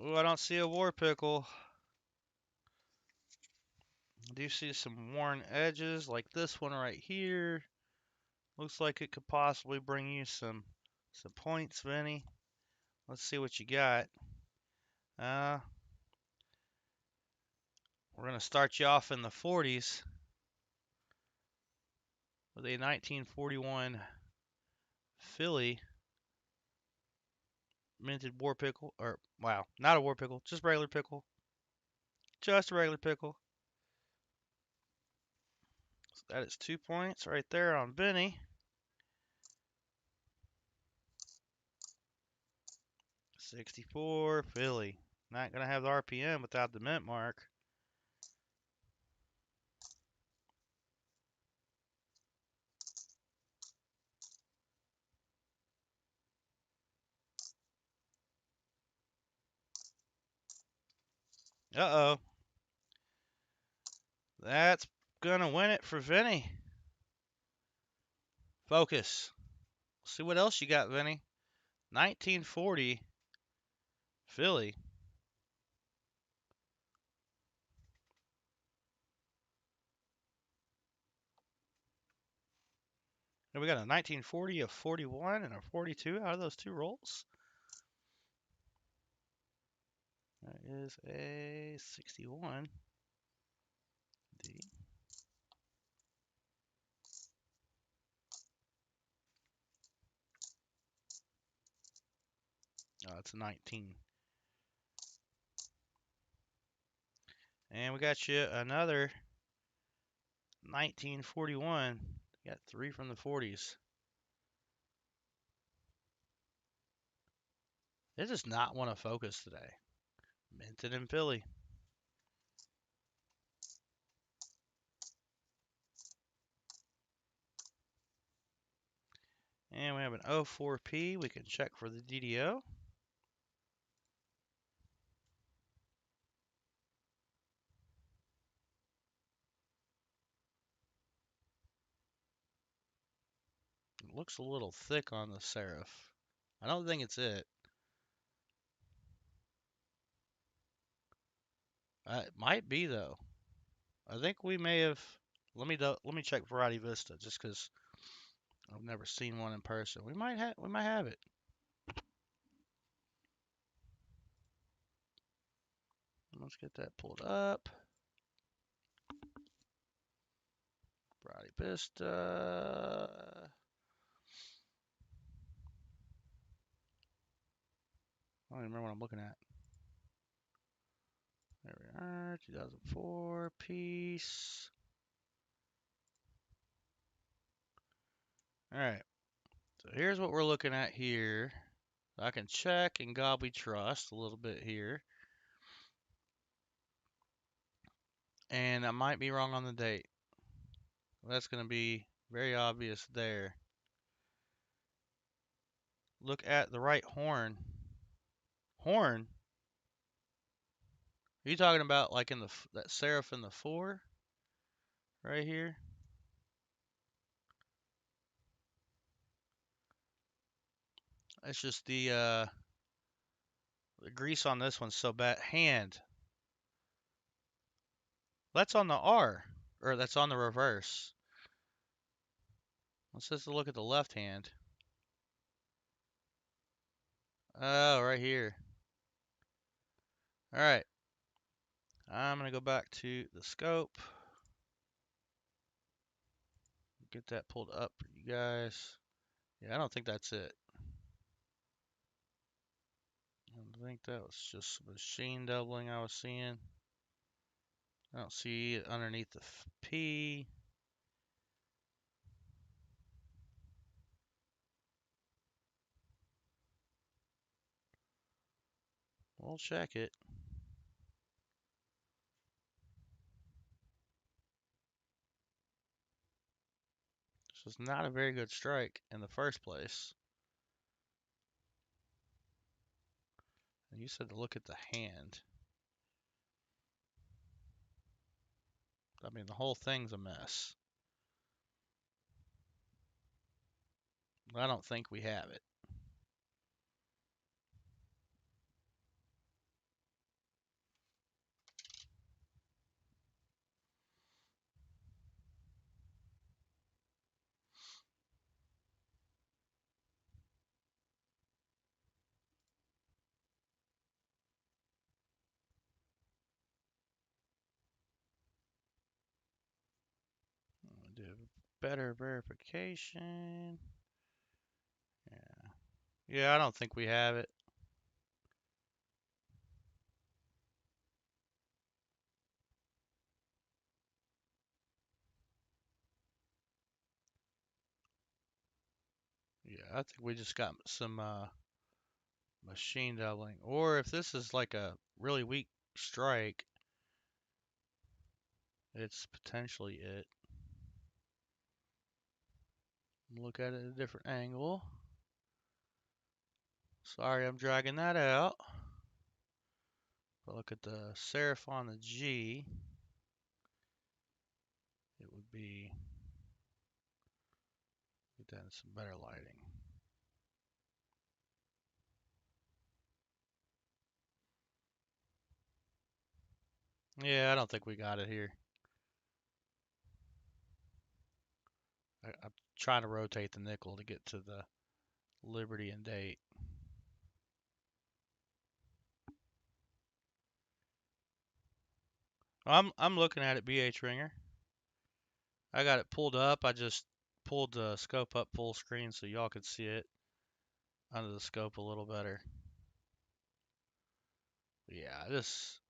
Oh, I don't see a war pickle. I do see some worn edges like this one right here. Looks like it could possibly bring you some points, Vinny. Let's see what you got. We're going to start you off in the 40s with a 1941 Philly minted war pickle. Or, wow, not a war pickle, just regular pickle. Just a regular pickle. So that is 2 points right there on Benny. '64 Philly. Not going to have the RPM without the mint mark. Uh-oh. That's going to win it for Vinny. Focus. See what else you got, Vinny. 1940 Philly. And we got a 1940, a 41, and a 42 out of those 2 rolls. That is a 61. D. Oh, it's a 19. And we got you another 1941. You got 3 from the 40s. They just not want to focus today. Minted in Philly. And we have an O4P. We can check for the DDO. looks a little thick on the serif. I don't think it's it. It might be though. I think we may have. Let me check Variety Vista just because I've never seen one in person. We might have it. Let's get that pulled up. Variety Vista. I don't even remember what I'm looking at. There we are. 2004 piece. All right. So here's what we're looking at here. I can check and Gobby Trust a little bit here. And I might be wrong on the date. That's going to be very obvious there. Look at the right horn. Horn? Are you talking about like in that serif in the 4? Right here? It's just the grease on this one's so bad. Hand. That's on the R. Or that's on the reverse. Let's just look at the left hand. Oh, right here. Alright. I'm going to go back to the scope. Get that pulled up for you guys. Yeah, I don't think that's it. I think that was just machine doubling I was seeing. I don't see it underneath the P. We'll check it. This is not a very good strike in the first place. And you said to look at the hand. I mean, the whole thing's a mess. I don't think we have it. Do better verification. Yeah. Yeah, I don't think we have it. Yeah, I think we just got some machine doubling. Or if this is like a really weak strike, it's potentially it. Look at it at a different angle. Sorry, I'm dragging that out. But look at the serif on the G. It would be, get that in some better lighting. Yeah, I don't think we got it here. I'm trying to rotate the nickel to get to the Liberty and date. I'm looking at it BH Ringer. I got it pulled up. I just pulled the scope up full screen so y'all could see it under the scope a little better. Yeah, it's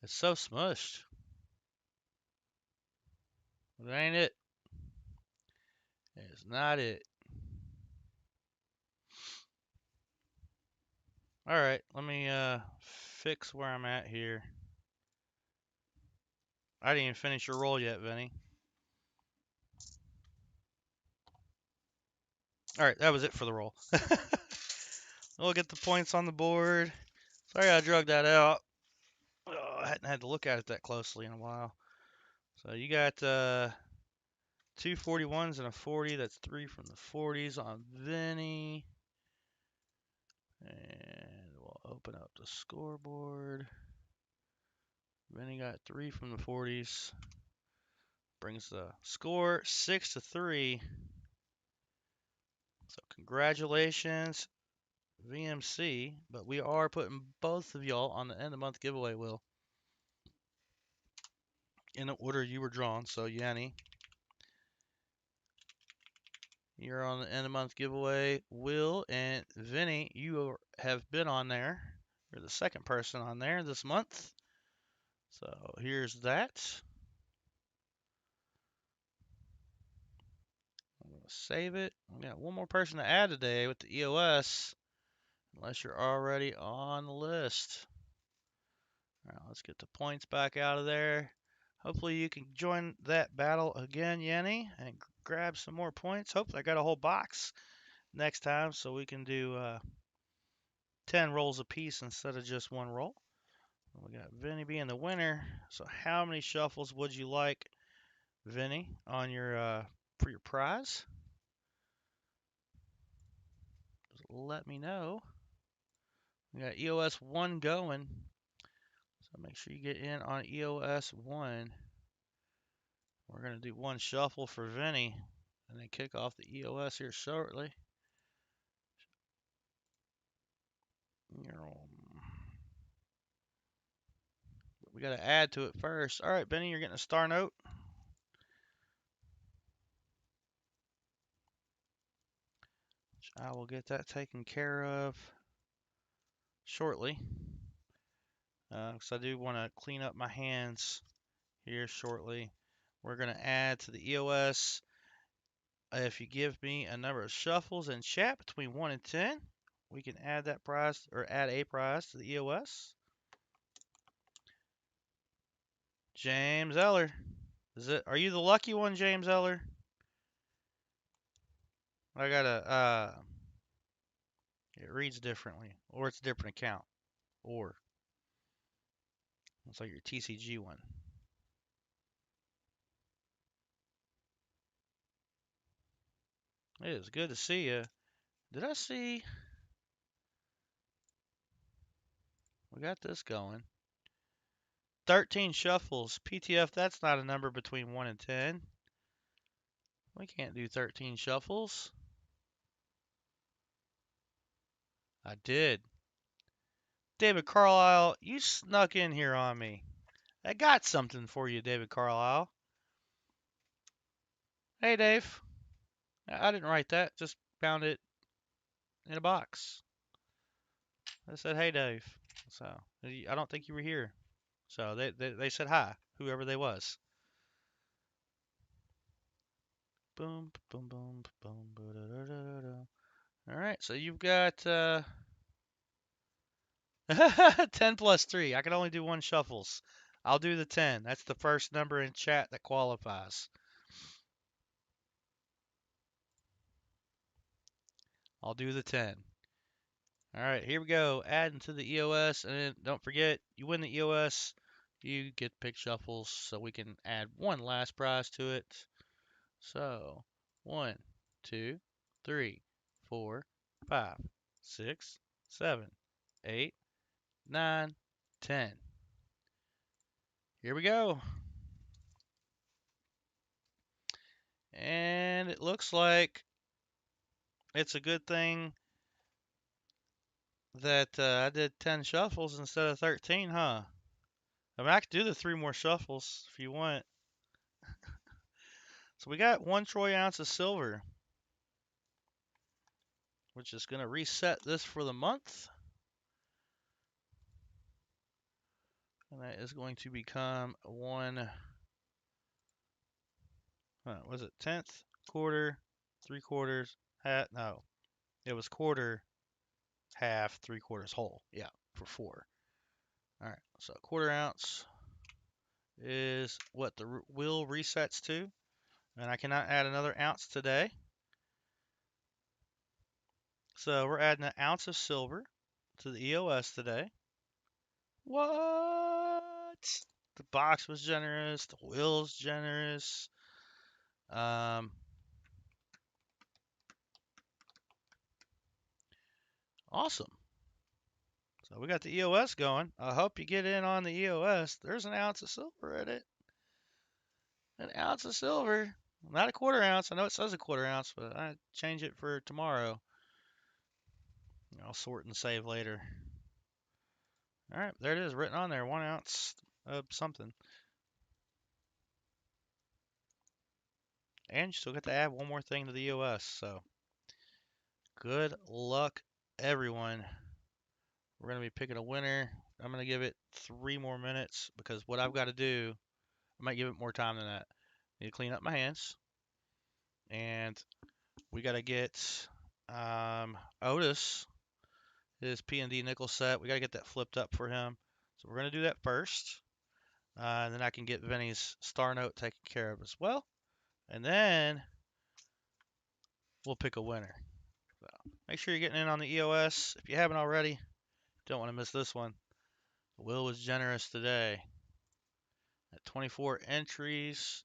so smushed. It ain't it. It's not it. Alright, let me fix where I'm at here. I didn't even finish your roll yet, Vinny. Alright, that was it for the roll. We'll get the points on the board. Sorry I drug that out. Oh, I hadn't had to look at it that closely in a while. So you got Two 41s and a 40. That's 3 from the 40s on Vinny. And we'll open up the scoreboard. Vinny got 3 from the 40s. Brings the score 6-3. So congratulations, VMC. But we are putting both of y'all on the end of the month giveaway wheel in the order you were drawn. So Yanni, you're on the end of the month giveaway wheel, and Vinny, you have been on there. You're the second person on there this month. So here's that. I'm going to save it. We got one more person to add today with the EOS, unless you're already on the list. All right, let's get the points back out of there. Hopefully you can join that battle again, Yanni, and grab some more points. Hopefully I got a whole box next time so we can do 10 rolls apiece instead of just one roll. We got Vinny being the winner. So how many shuffles would you like, Vinny, on your for your prize? Just let me know. We got EOS 1 going. So make sure you get in on EOS 1. We're going to do one shuffle for Vinny and then kick off the EOS here shortly. We got to add to it first. All right, Vinny, you're getting a star note. I will get that taken care of shortly. Because I do want to clean up my hands here shortly. We're going to add to the EOS. If you give me a number of shuffles in chat between 1 and 10, we can add that prize or add a prize to the EOS. James Eller. Are you the lucky one, James Eller? I gotta it reads differently. Or it's a different account. Or it's like your TCG one. It is good to see you. Did I see? We got this going. 13 shuffles. PTF, that's not a number between 1 and 10. We can't do 13 shuffles. I did. David Carlisle, you snuck in here on me. I got something for you, David Carlisle. Hey, Dave. I didn't write that. Just found it in a box. I said, hey, Dave. So, I don't think you were here. So, they said hi, whoever they was. Boom, boom, boom, boom, boom. All right, so you've got 10 plus 3. I can only do one shuffles. I'll do the 10. That's the first number in chat that qualifies. I'll do the 10. All right, here we go. Adding to the EOS, and then don't forget, you win the EOS, you get pick shuffles, so we can add one last prize to it. So, 1, 2, 3, 4, 5, 6, 7, 8, 9, 10. Here we go. And it looks like it's a good thing that I did 10 shuffles instead of 13, huh? I mean, I could do the 3 more shuffles if you want. So we got 1 troy ounce of silver, which is going to reset this for the month. And that is going to become 1, was it 10th, quarter, 3/4, half? No, it was quarter, half, 3/4 whole. Yeah, for 4. All right, so 1/4 ounce is what the wheel resets to. And I cannot add another ounce today. So we're adding an ounce of silver to the EOS today. What? The box was generous. The wheel's generous. Awesome. So we got the EOS going. I hope you get in on the EOS. There's an ounce of silver in it. An ounce of silver. Not a quarter ounce. I know it says a quarter ounce, but I change it for tomorrow. I'll sort and save later. All right, there it is, written on there, 1 ounce of something. And you still get to add one more thing to the EOS. So good luck, everyone. We're going to be picking a winner. I'm going to give it 3 more minutes because what I've got to do, I might give it more time than that. I need to clean up my hands. And we got to get Otis, his P&D nickel set. We got to get that flipped up for him. So we're going to do that first. And then I can get Vinny's star note taken care of as well. And then we'll pick a winner. So make sure you're getting in on the EOS. If you haven't already, don't want to miss this one. Will was generous today. At 24 entries,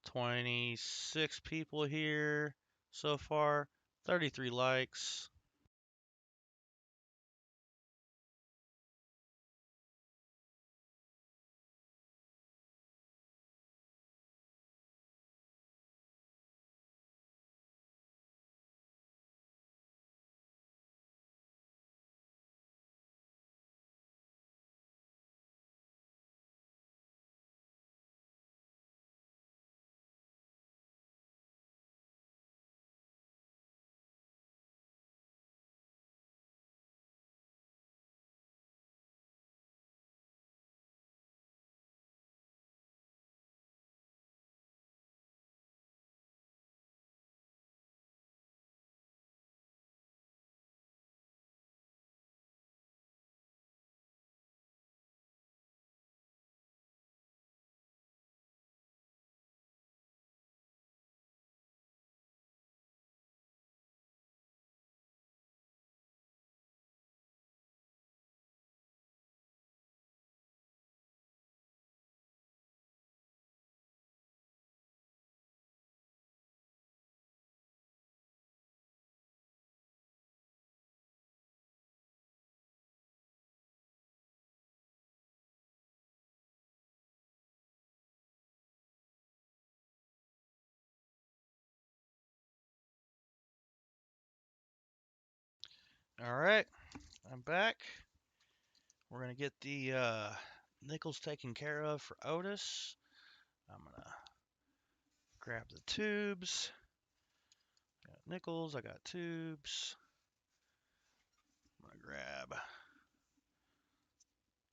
26 people here so far, 33 likes. All right, I'm back. We're going to get the nickels taken care of for Otis. I'm going to grab the tubes. I got nickels, I got tubes. I'm going to grab a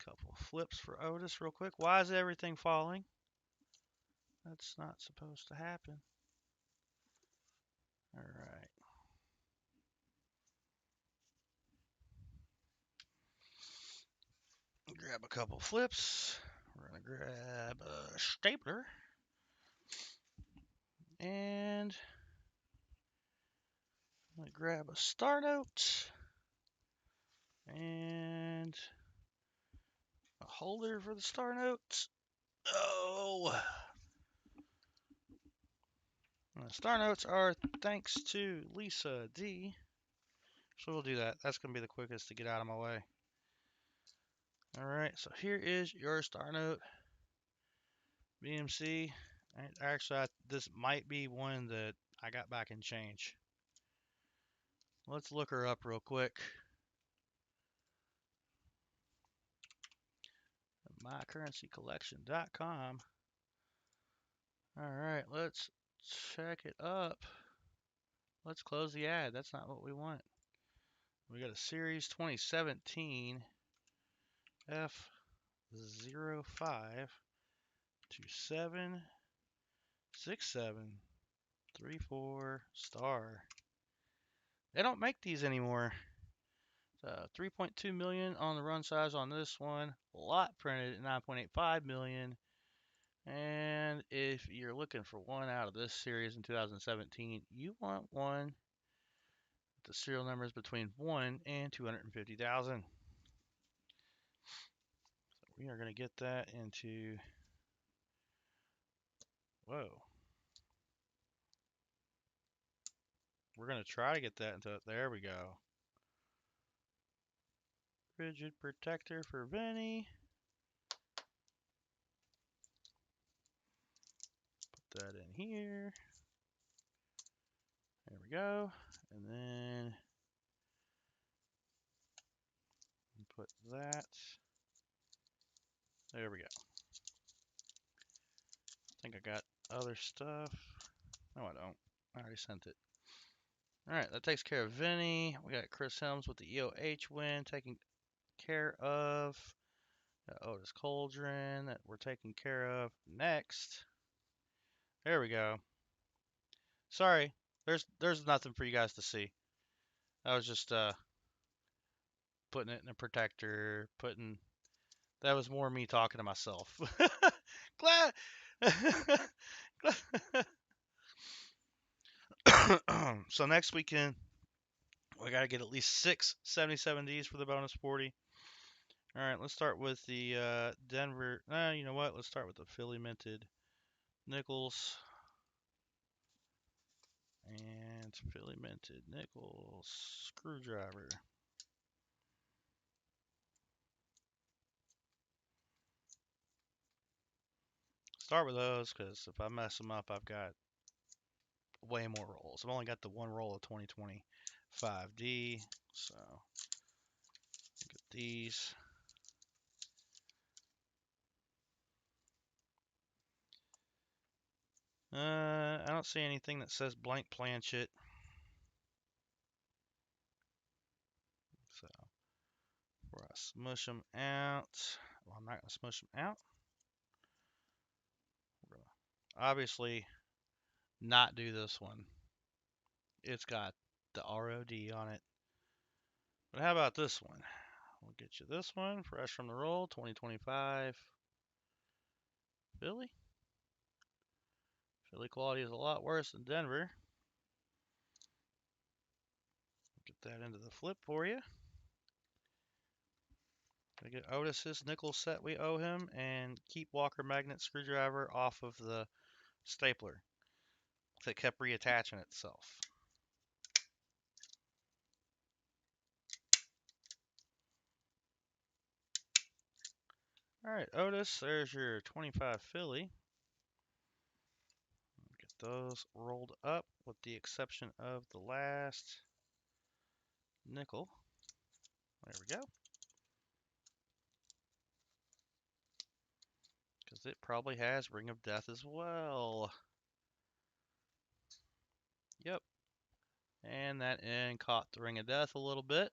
couple flips for Otis real quick. Why is everything falling? That's not supposed to happen. All right. Grab a couple flips. We're going to grab a stapler. And I'm going to grab a star note. And a holder for the star note. Oh! And the star notes are thanks to Lisa D. So we'll do that. That's going to be the quickest to get out of my way. All right, so here is your star note. BMC. Actually, this might be one that I got back in change. Let's look her up real quick. MyCurrencyCollection.com. All right, let's check it up. Let's close the ad. That's not what we want. We got a Series 2017 F05276734 star. They don't make these anymore. 3.2 million on the run size on this one. Lot printed at 9.85 million. And if you're looking for one out of this series in 2017, you want one. The serial number is between 1 and 250,000. So we are going to get that into. Whoa. We're going to try to get that into it. There we go. Rigid protector for Vinny. Put that in here. There we go. And then put that. There we go. I think I got other stuff. No, I don't. I already sent it. Alright, that takes care of Vinny. We got Chris Helms with the EOH win taking care of. Got Otis Cauldron that we're taking care of next. There we go. Sorry, there's nothing for you guys to see. I was just putting it in a protector, that was more me talking to myself. Glad So next weekend we gotta get at least 6 77Ds for the bonus 40. Alright, let's start with the Denver. You know what? Let's start with the Philly minted nickels. And Philly minted nickels screwdriver. Start with those because if I mess them up, I've got way more rolls. I've only got the one roll of 2025D, so get these. I don't see anything that says blank planchet. So before I smush them out, well, I'm not gonna smush them out. We're gonna obviously not do this one. It's got the ROD on it. But how about this one? We'll get you this one, fresh from the roll, 2025 Philly. Philly quality is a lot worse than Denver. Get that into the flip for you. We get Otis's nickel set we owe him, and keep Walker magnet screwdriver off of the stapler that kept reattaching itself. Alright, Otis, there's your 25 Philly. Get those rolled up with the exception of the last nickel. There we go. Because it probably has Ring of Death as well. Yep. And that end caught the Ring of Death a little bit.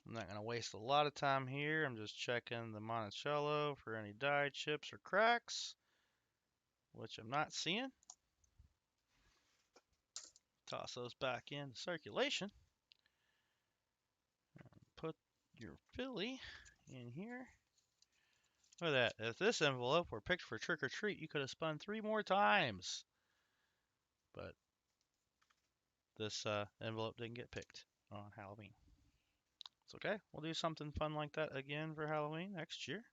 I'm not going to waste a lot of time here. I'm just checking the Monticello for any die chips or cracks, which I'm not seeing. Toss those back into circulation. Put your Philly in here. Look at that. If this envelope were picked for trick or treat, you could have spun 3 more times. But this envelope didn't get picked on Halloween. It's okay. We'll do something fun like that again for Halloween next year.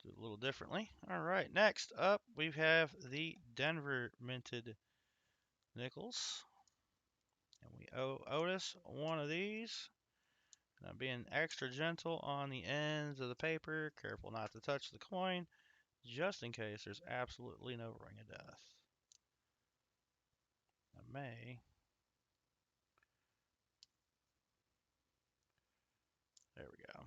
Do it a little differently. All right, next up we have the Denver minted nickels. And we owe Otis one of these. And I'm being extra gentle on the ends of the paper. Careful not to touch the coin, just in case there's absolutely no ring of death. I may. There we go.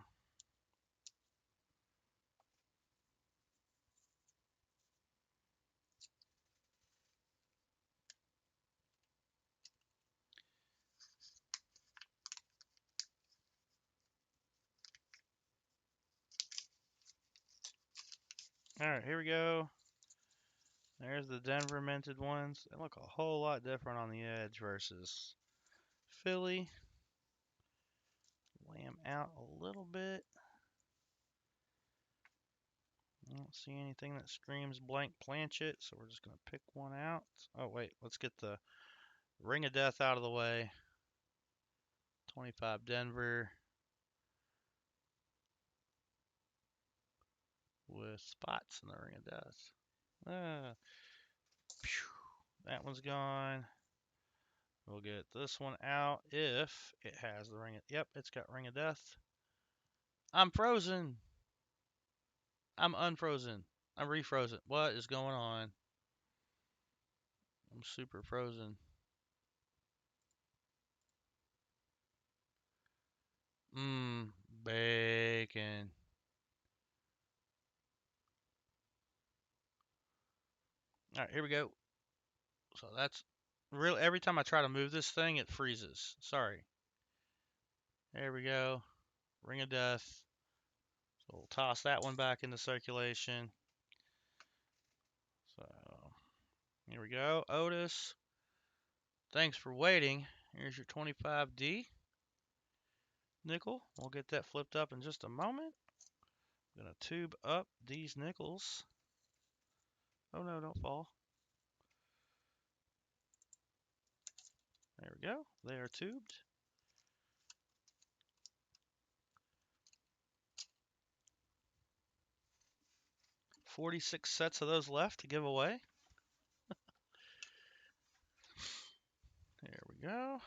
All right, here we go. There's the Denver minted ones. They look a whole lot different on the edge versus Philly. Lay them out a little bit. I don't see anything that screams blank planchet, so we're just going to pick one out. Oh, wait, let's get the Ring of Death out of the way. 25 Denver. with spots in the ring of death. Ah, that one's gone. We'll get this one out if it has the ring of... Yep, it's got ring of death. I'm frozen. I'm unfrozen. I'm refrozen. What is going on? I'm super frozen. Bacon. All right, here we go. So that's real. Every time I try to move this thing, it freezes. Sorry. There we go. Ring of death. So we'll toss that one back into circulation. So here we go. Otis, thanks for waiting. Here's your 25D nickel. We'll get that flipped up in just a moment. I'm going to tube up these nickels. Oh no, don't fall. There we go. They are tubed. $46 sets of those left to give away. There we go.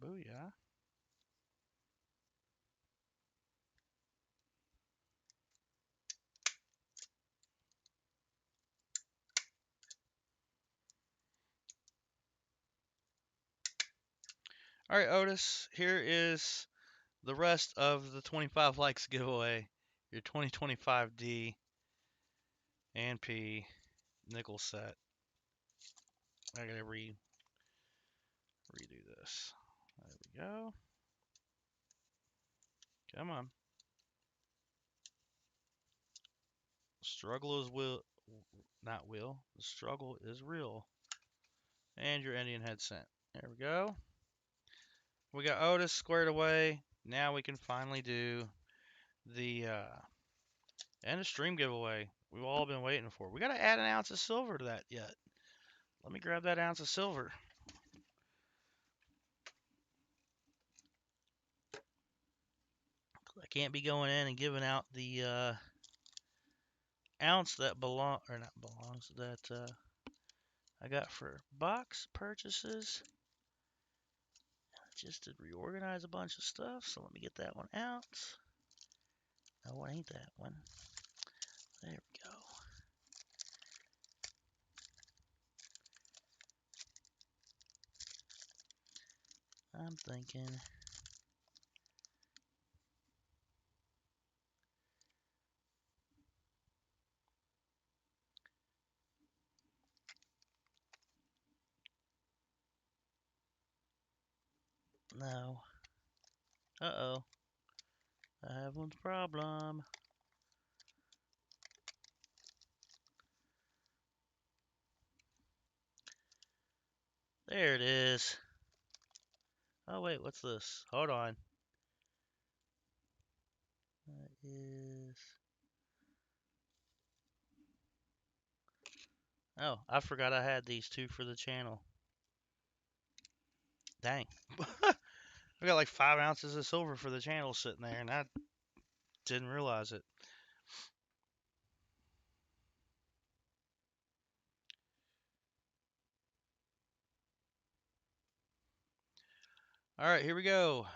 Booyah. All right, Otis, here is the rest of the 25 likes giveaway. Your 2025D and P nickel set. I gotta redo this. There we go. Come on. Struggle is not will. The struggle is real. And your Indian head sent. There we go. We got Otis squared away. Now we can finally do the end of stream giveaway we've all been waiting for. We gotta add an ounce of silver to that yet. Let me grab that ounce of silver. I can't be going in and giving out the ounce that that I got for box purchases. I just did reorganize a bunch of stuff, so let me get that one out. No, it ain't that one. There we go. I'm thinking. No. Uh-oh. I have one problem. There it is. Oh, wait, what's this? Hold on. That is... Oh, I forgot I had these two for the channel. Dang. I got like 5 ounces of silver for the channel sitting there, and I didn't realize it. All right, here we go.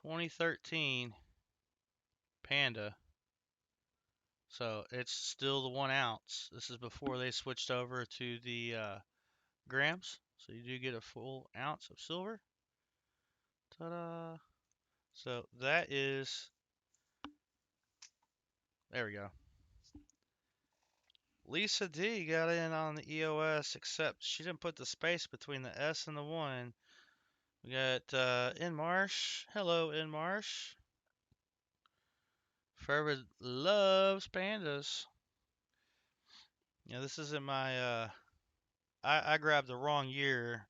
2013 Panda. So it's still the 1 ounce. This is before they switched over to the grams. So you do get a full ounce of silver. Ta-da! So that is... There we go. Lisa D got in on the EOS, except she didn't put the space between the S and the 1. We got In Marsh. Hello, In Marsh. Forever loves pandas. Yeah, this isn't my... I grabbed the wrong year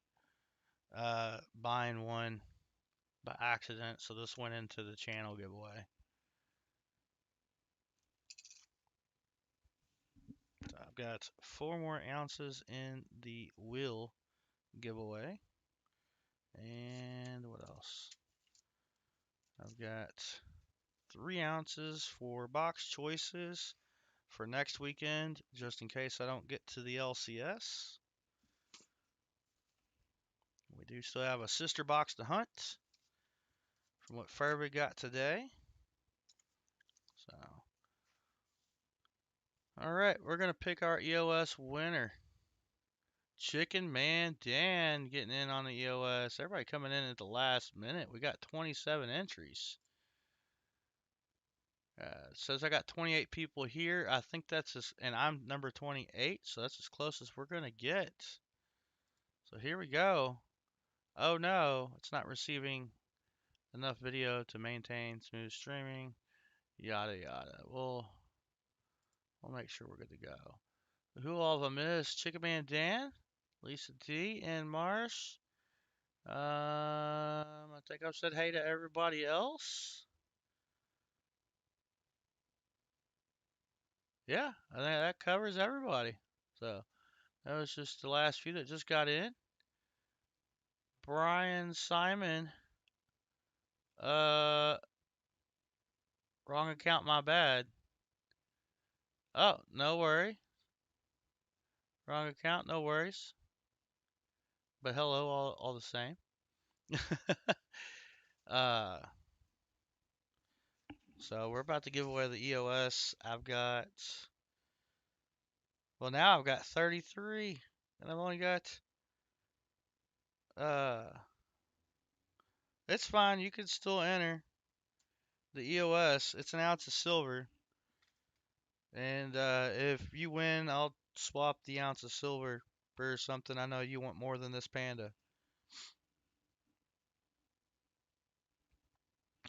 buying one by accident, so this went into the channel giveaway. So I've got 4 more ounces in the will giveaway. And what else? I've got 3 ounces for box choices for next weekend, just in case I don't get to the LCS. We do still have a sister box to hunt from what Furby got today. So, all right, we're going to pick our EOS winner. Chicken Man Dan getting in on the EOS. Everybody coming in at the last minute. We got 27 entries. Says I got 28 people here. I think and I'm number 28, so that's as close as we're going to get. So here we go. Oh no, it's not receiving enough video to maintain smooth streaming. Yada yada. We'll make sure we're good to go. Who all of them is? Chicken Man Dan, Lisa D, and Marsh. I think I've said hey to everybody else. Yeah, I think that covers everybody. So that was just the last few that just got in. Brian Simon. Uh, Wrong account, my bad. Oh, no worry. Wrong account, no worries. But hello, all the same. uh, so we're about to give away the EOS. Now I've got 33, and I've only got, uh, it's fine. You can still enter the EOS. It's an ounce of silver. And if you win, I'll swap the ounce of silver for something I know you want more than this panda.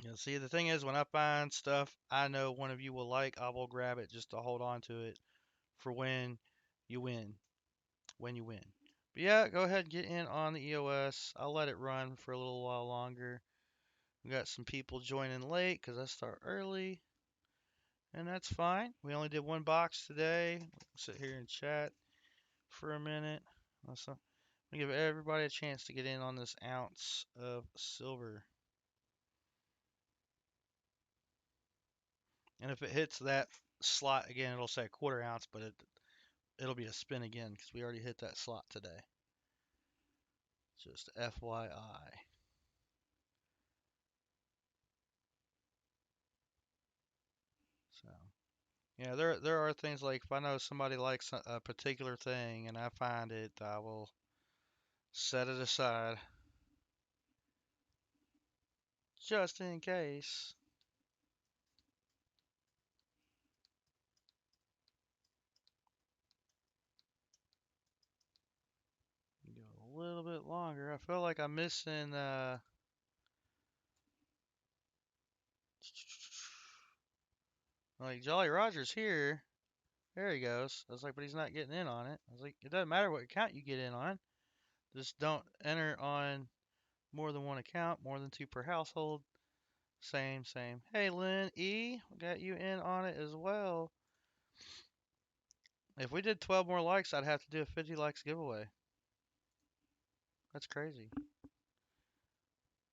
You know, see, the thing is, when I find stuff I know one of you will like, I will grab it just to hold on to it for when you win. When you win. But yeah, go ahead and get in on the EOS. I'll let it run for a little while longer. We got some people joining late because I start early. And that's fine. We only did one box today. Sit here and chat for a minute. Let me give everybody a chance to get in on this ounce of silver. And if it hits that slot again, it'll say quarter ounce, but it'll be a spin again because we already hit that slot today. Just FYI. So, yeah, there are things like if I know somebody likes a particular thing and I find it, I will set it aside just in case. Go a little bit longer. I feel like I'm missing like Jolly Roger's here. There he goes. I was like, but he's not getting in on it. I was like, it doesn't matter what account you get in on. Just don't enter on more than one account, more than two per household. Same, same. Hey, Lynn E, we got you in on it as well. If we did 12 more likes, I'd have to do a 50 likes giveaway. That's crazy.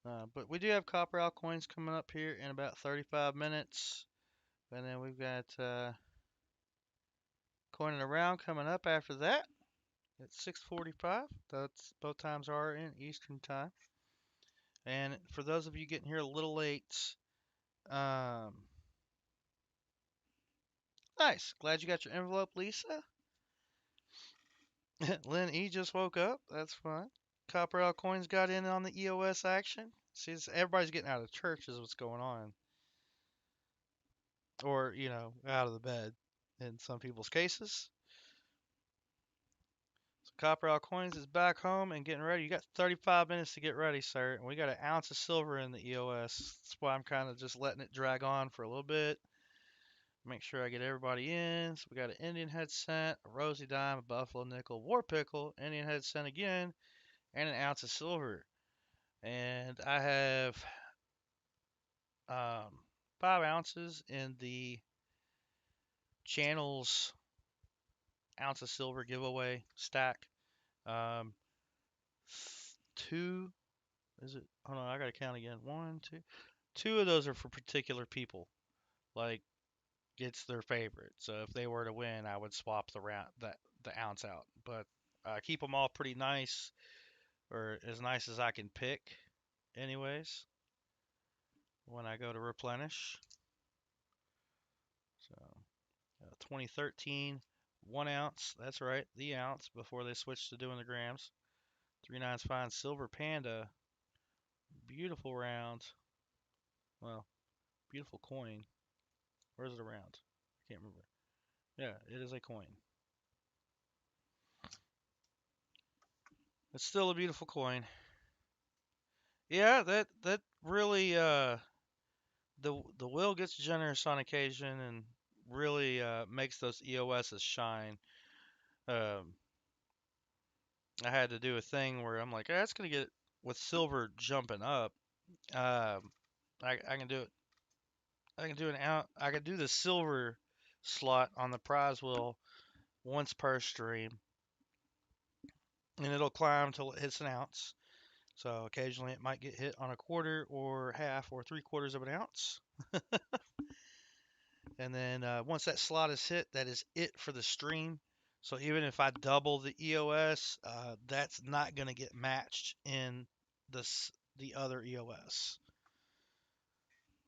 But we do have copper out coins coming up here in about 35 minutes. And then we've got coining around coming up after that at 6:45. That's both times are in Eastern time. And for those of you getting here a little late, nice. Glad you got your envelope, Lisa. Lynn E just woke up. That's fun. Copper L Coins got in on the EOS action. See, everybody's getting out of church is what's going on. Or, out of the bed in some people's cases. So Copper L Coins is back home and getting ready. You got 35 minutes to get ready, sir. And we got an ounce of silver in the EOS. That's why I'm kind of just letting it drag on for a little bit. Make sure I get everybody in. So we got an Indian head cent, a Rosie dime, a Buffalo nickel, War pickle, Indian head cent again, and an ounce of silver. And I have 5 ounces in the channel's ounce of silver giveaway stack. Um, Two, is it? Hold on, I gotta count again. One, two. Two of those are for particular people. like gets their favorite. So if they were to win, I would swap the ounce out. But I keep them all pretty nice, or as nice as I can pick, anyways, when I go to replenish. So 2013, 1 ounce. That's right, the ounce before they switched to doing the grams. 3 9's fine. Silver Panda. Beautiful round. Well, beautiful coin. Where's it around? I can't remember. Yeah, it is a coin. It's still a beautiful coin. Yeah, that really the wheel gets generous on occasion and really makes those EOSs shine. Um, I had to do a thing where I'm like, that's gonna get with silver jumping up. Um, I can do it. I can do an out. I can do the silver slot on the prize wheel once per stream, and it'll climb till it hits an ounce. So occasionally it might get hit on a quarter or half or 3/4 of an ounce. And then once that slot is hit, that is it for the stream. So even if I double the EOS, that's not going to get matched in the other EOS.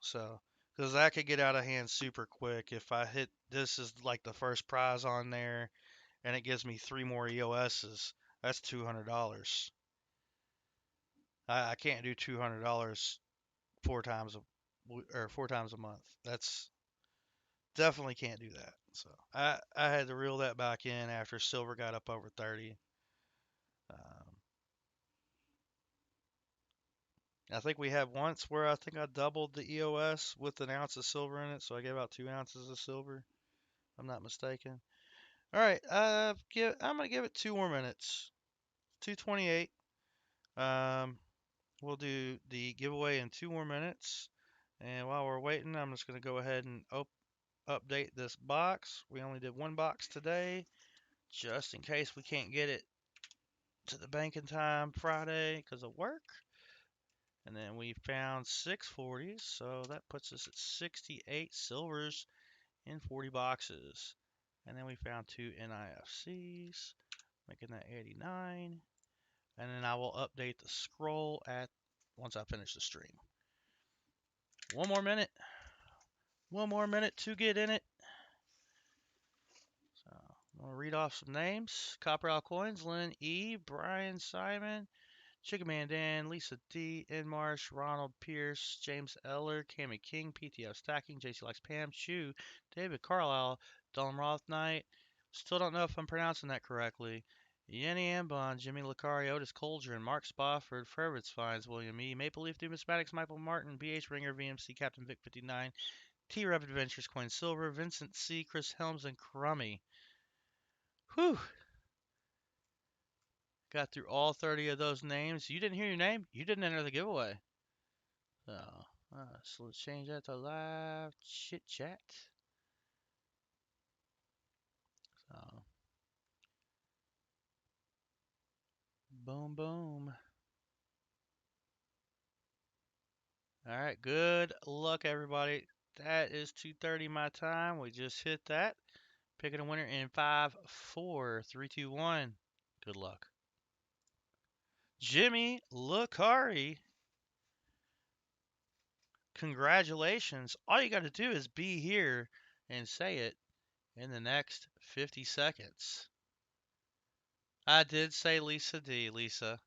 So because that could get out of hand super quick if I hit this is like the first prize on there and it gives me 3 more EOSs. That's $200. I can't do $200 four times a month. That's definitely can't do that. So I had to reel that back in after silver got up over 30. Um, I think we had once where I think I doubled the EOS with an ounce of silver in it, so I gave out 2 ounces of silver. If I'm not mistaken. All right, I'm gonna give it 2 more minutes. 2:28. Um, we'll do the giveaway in 2 more minutes. And while we're waiting, I'm just gonna go ahead and update this box. We only did one box today, just in case we can't get it to the bank in time Friday because of work. And then we found 640s, so that puts us at 68 silvers in 40 boxes. And then we found 2 NIFCs, making that 89. And then I will update the scroll at once I finish the stream. 1 more minute. 1 more minute to get in it. So I'm gonna read off some names. Copper Owl Coins, Lynn E, Brian Simon, Chicken Man Dan, Lisa D, Inmarsh, Ronald Pierce, James Eller, Cami King, PTO Stacking, JC Likes Pam, Chu, David Carlisle, Donald Roth Knight. Still don't know if I'm pronouncing that correctly. Yenny Ambon, Jimmy Licari, Otis Coldren, Mark Spofford, Fervitz Finds, William E, Maple Leaf Numismatics, Michael Martin, BH Ringer, VMC, Captain Vic 59, T Rev Adventures, Coin Silver, Vincent C, Chris Helms, and Crummy. Whew. Got through all 30 of those names. You didn't hear your name? You didn't enter the giveaway. So let's change that to live chit chat. So, boom, boom. All right, good luck, everybody. That is 2:30 my time. We just hit that. Picking a winner in 5, 4, 3, 2, 1. Good luck. Jimmy Lucari. Congratulations. All you got to do is be here and say it in the next 50 seconds. I did say Lisa D, Lisa.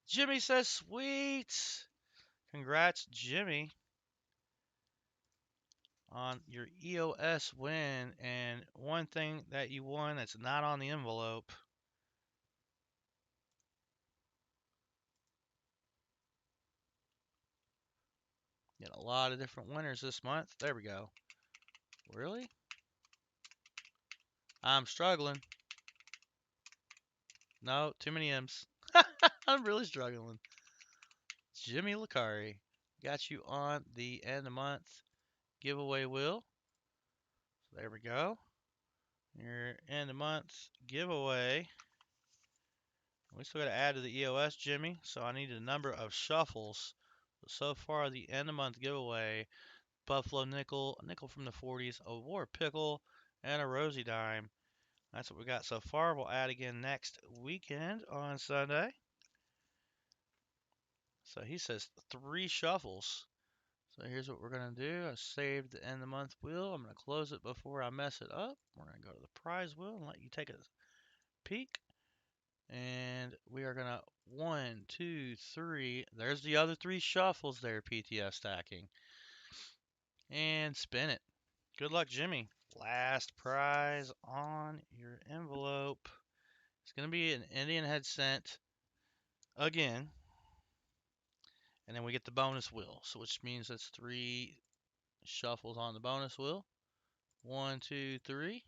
Jimmy says sweet. Congrats, Jimmy, on your EOS win. And one thing that you won that's not on the envelope. Get a lot of different winners this month. There we go. Really? I'm struggling. No, too many M's. I'm really struggling. Jimmy Lucari. Got you on the end of month giveaway wheel. So there we go. Your end of month giveaway. We still got to add to the EOS, Jimmy. So I need a number of shuffles. So far, the end of month giveaway, Buffalo nickel, a nickel from the 40s, a war pickle, and a rosy dime. That's what we got so far. We'll add again next weekend on Sunday. So he says 3 shuffles. So here's what we're going to do. I saved the end of the month wheel. I'm going to close it before I mess it up. We're going to go to the prize wheel and let you take a peek. And we are going to 1, 2, 3. There's the other 3 shuffles there, PTS stacking. And spin it. Good luck, Jimmy. Last prize on your envelope. It's going to be an Indian head cent again. And then we get the bonus wheel, so which means that's 3 shuffles on the bonus wheel. 1, 2, 3.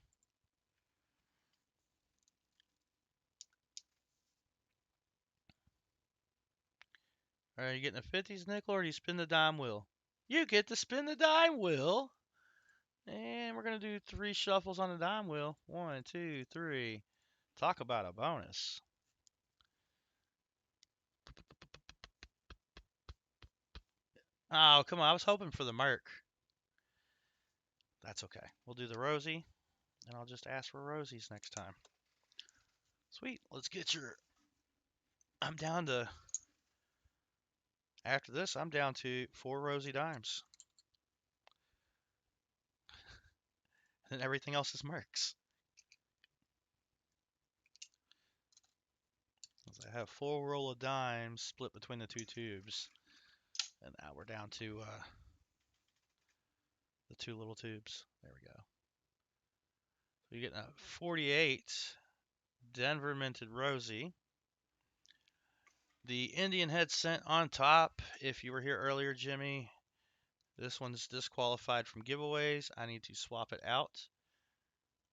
Are you getting a 50s nickel or do you spin the dime wheel? You get to spin the dime wheel. And we're going to do 3 shuffles on the dime wheel. 1, 2, 3. Talk about a bonus. Oh, come on. I was hoping for the Merc. That's okay. We'll do the Rosie, and I'll just ask for Rosies next time. Sweet. Let's get your... I'm down to... After this, I'm down to 4 Rosie dimes. And everything else is Mercs. I have 4 roll of dimes split between the 2 tubes. And now we're down to the 2 little tubes. There we go. So you're getting a 48 Denver Minted Rosie. The Indian head cent on top. If you were here earlier, Jimmy, this one's disqualified from giveaways. I need to swap it out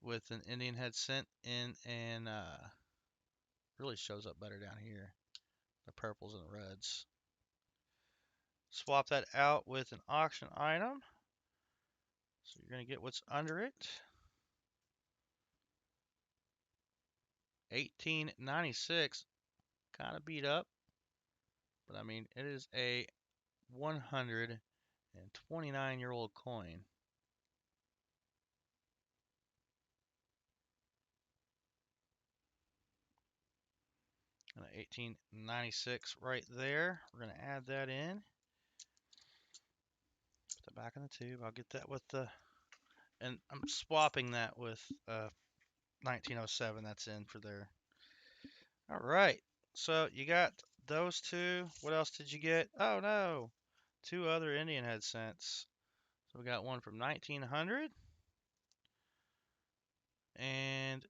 with an Indian head cent in, and really shows up better down here. The purples and the reds. Swap that out with an auction item. So you're going to get what's under it. 1896, kind of beat up, but I mean, it is a 129-year-old coin. And 1896 right there. We're going to add that in. Put that back in the tube. I'll get that with the, and I'm swapping that with 1907. That's in for there. All right. So you got those 2. What else did you get? Oh no, 2 other Indian head cents. So we got one from 1900 and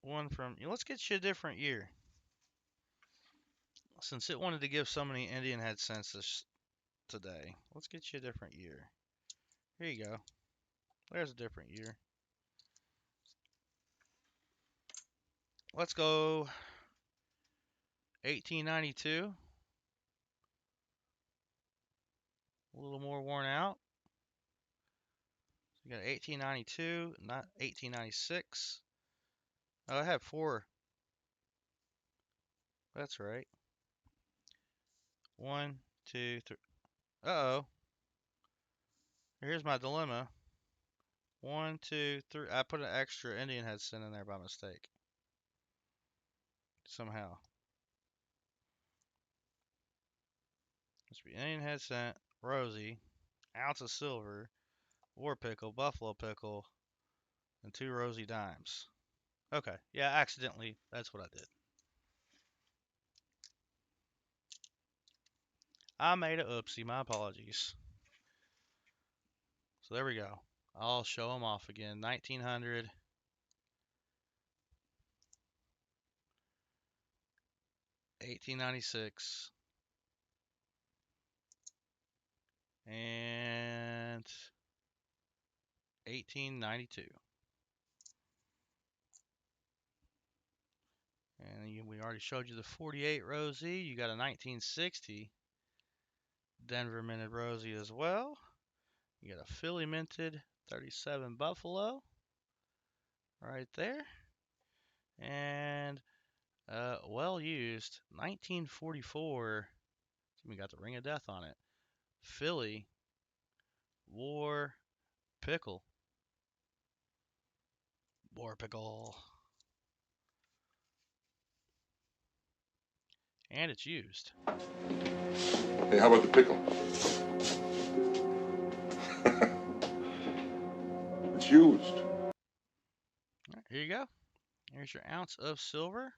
one from, let's get you a different year. Since it wanted to give so many Indian head cents today, let's get you a different year. Here you go. There's a different year. Let's go 1892. A little more worn out. So you got 1892, not 1896. Oh, I have 4. That's right. 1, 2, 3. Uh-oh. Here's my dilemma. 1, 2, 3. I put an extra Indian head cent in there by mistake. Somehow. Must be Indian head cent, Rosie, ounce of silver, war pickle, buffalo pickle, and 2 Rosie dimes. Okay. Yeah, accidentally. That's what I did. I made a oopsie. My apologies. So there we go. I'll show them off again. 1900. 1896. And 1892. And we already showed you the 48 Rosie. You got a 1960 Denver Minted Rosie as well. You got a Philly Minted 37 Buffalo right there. And well used 1944. We got the Ring of Death on it. Philly War pickle. War pickle. And it's used. Hey, how about the pickle? It's used. Right, here you go. Here's your ounce of silver.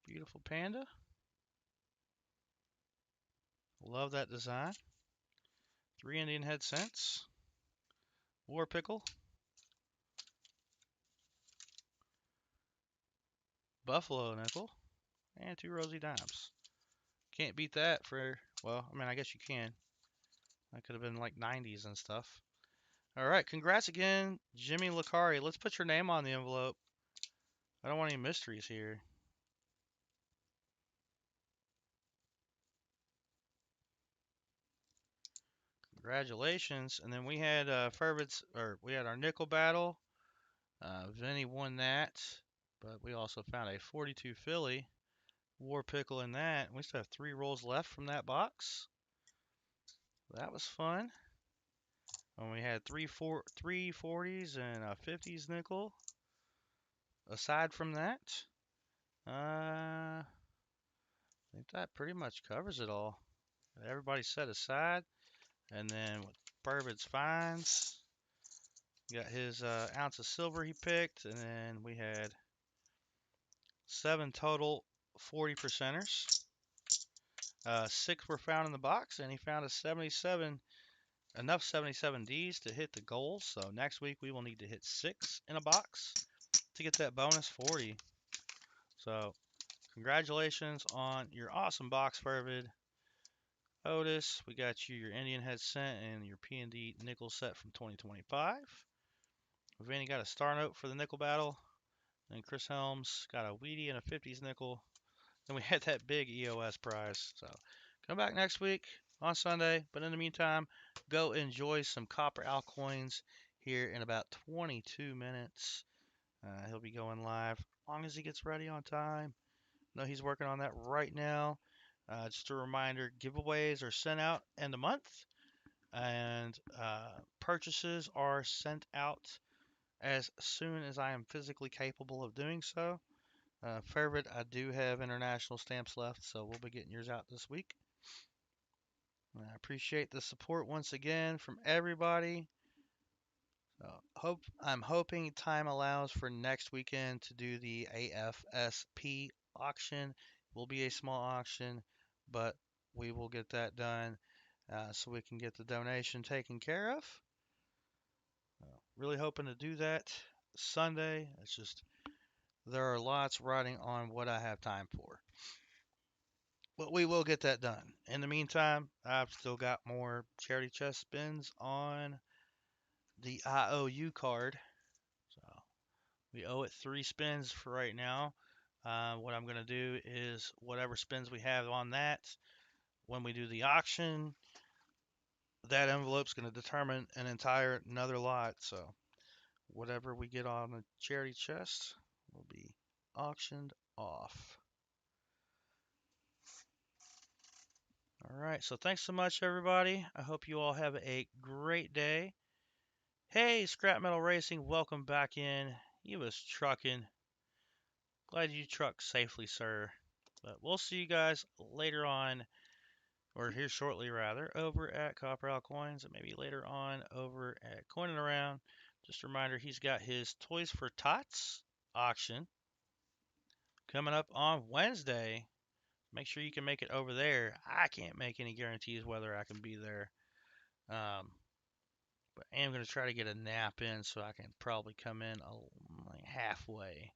Beautiful panda. Love that design. 3 Indian head cents. War pickle. Buffalo nickel. And 2 rosy dimes. Can't beat that for, well, I mean, I guess you can. That could have been like 90s and stuff. All right, congrats again, Jimmy Lacari. Let's put your name on the envelope. I don't want any mysteries here. Congratulations. And then we had we had our nickel battle. Vinny won that, but we also found a 42 Philly War pickle in that. We still have 3 rolls left from that box. That was fun. And we had three 40s and a 50s nickel. Aside from that, I think that pretty much covers it all. Everybody set aside. And then with Burbid's finds, got his ounce of silver he picked. And then we had 7 total 40 percenters. 6 were found in the box, and he found a 77, enough 77Ds to hit the goal. So next week we will need to hit 6 in a box to get that bonus 40. So congratulations on your awesome box, Fervid. Otis, we got you your Indian head cent and your P&D nickel set from 2025. Vanny got a star note for the nickel battle. And Chris Helms got a Wheatie and a 50s nickel. Then we had that big EOS prize. So come back next week on Sunday. But in the meantime, go enjoy some Copper Al coins here in about 22 minutes. He'll be going live as long as he gets ready on time. No, he's working on that right now. Just a reminder, giveaways are sent out end of month, and purchases are sent out as soon as I am physically capable of doing so. Favorite, I do have international stamps left, so we'll be getting yours out this week. I appreciate the support once again from everybody. I'm hoping time allows for next weekend to do the AFSP auction. It will be a small auction, but we will get that done so we can get the donation taken care of. Really hoping to do that Sunday. It's just there are lots riding on what I have time for. But we will get that done. In the meantime, I've still got more charity chest spins on the IOU card. So we owe it 3 spins for right now. What I'm going to do is whatever spins we have on that, when we do the auction, that envelope's going to determine another lot. So whatever we get on the charity chest will be auctioned off. All right, so thanks so much, everybody. I hope you all have a great day. Hey, Scrap Metal Racing, welcome back in. You was trucking. Glad you trucked safely, sir. But we'll see you guys later on, or here shortly, rather, over at Copper Al Coins, and maybe later on over at Coin Around. Just a reminder, he's got his Toys for Tots auction coming up on Wednesday. Make sure you can make it over there. I can't make any guarantees whether I can be there. But I am going to try to get a nap in so I can probably come in like halfway.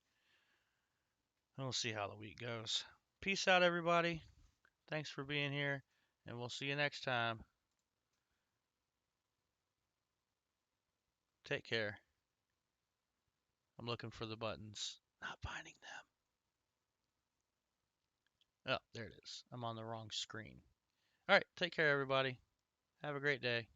And we'll see how the week goes. Peace out, everybody. Thanks for being here, and we'll see you next time. Take care. I'm looking for the buttons, not finding them. Oh, there it is. I'm on the wrong screen. All right, take care, everybody. Have a great day.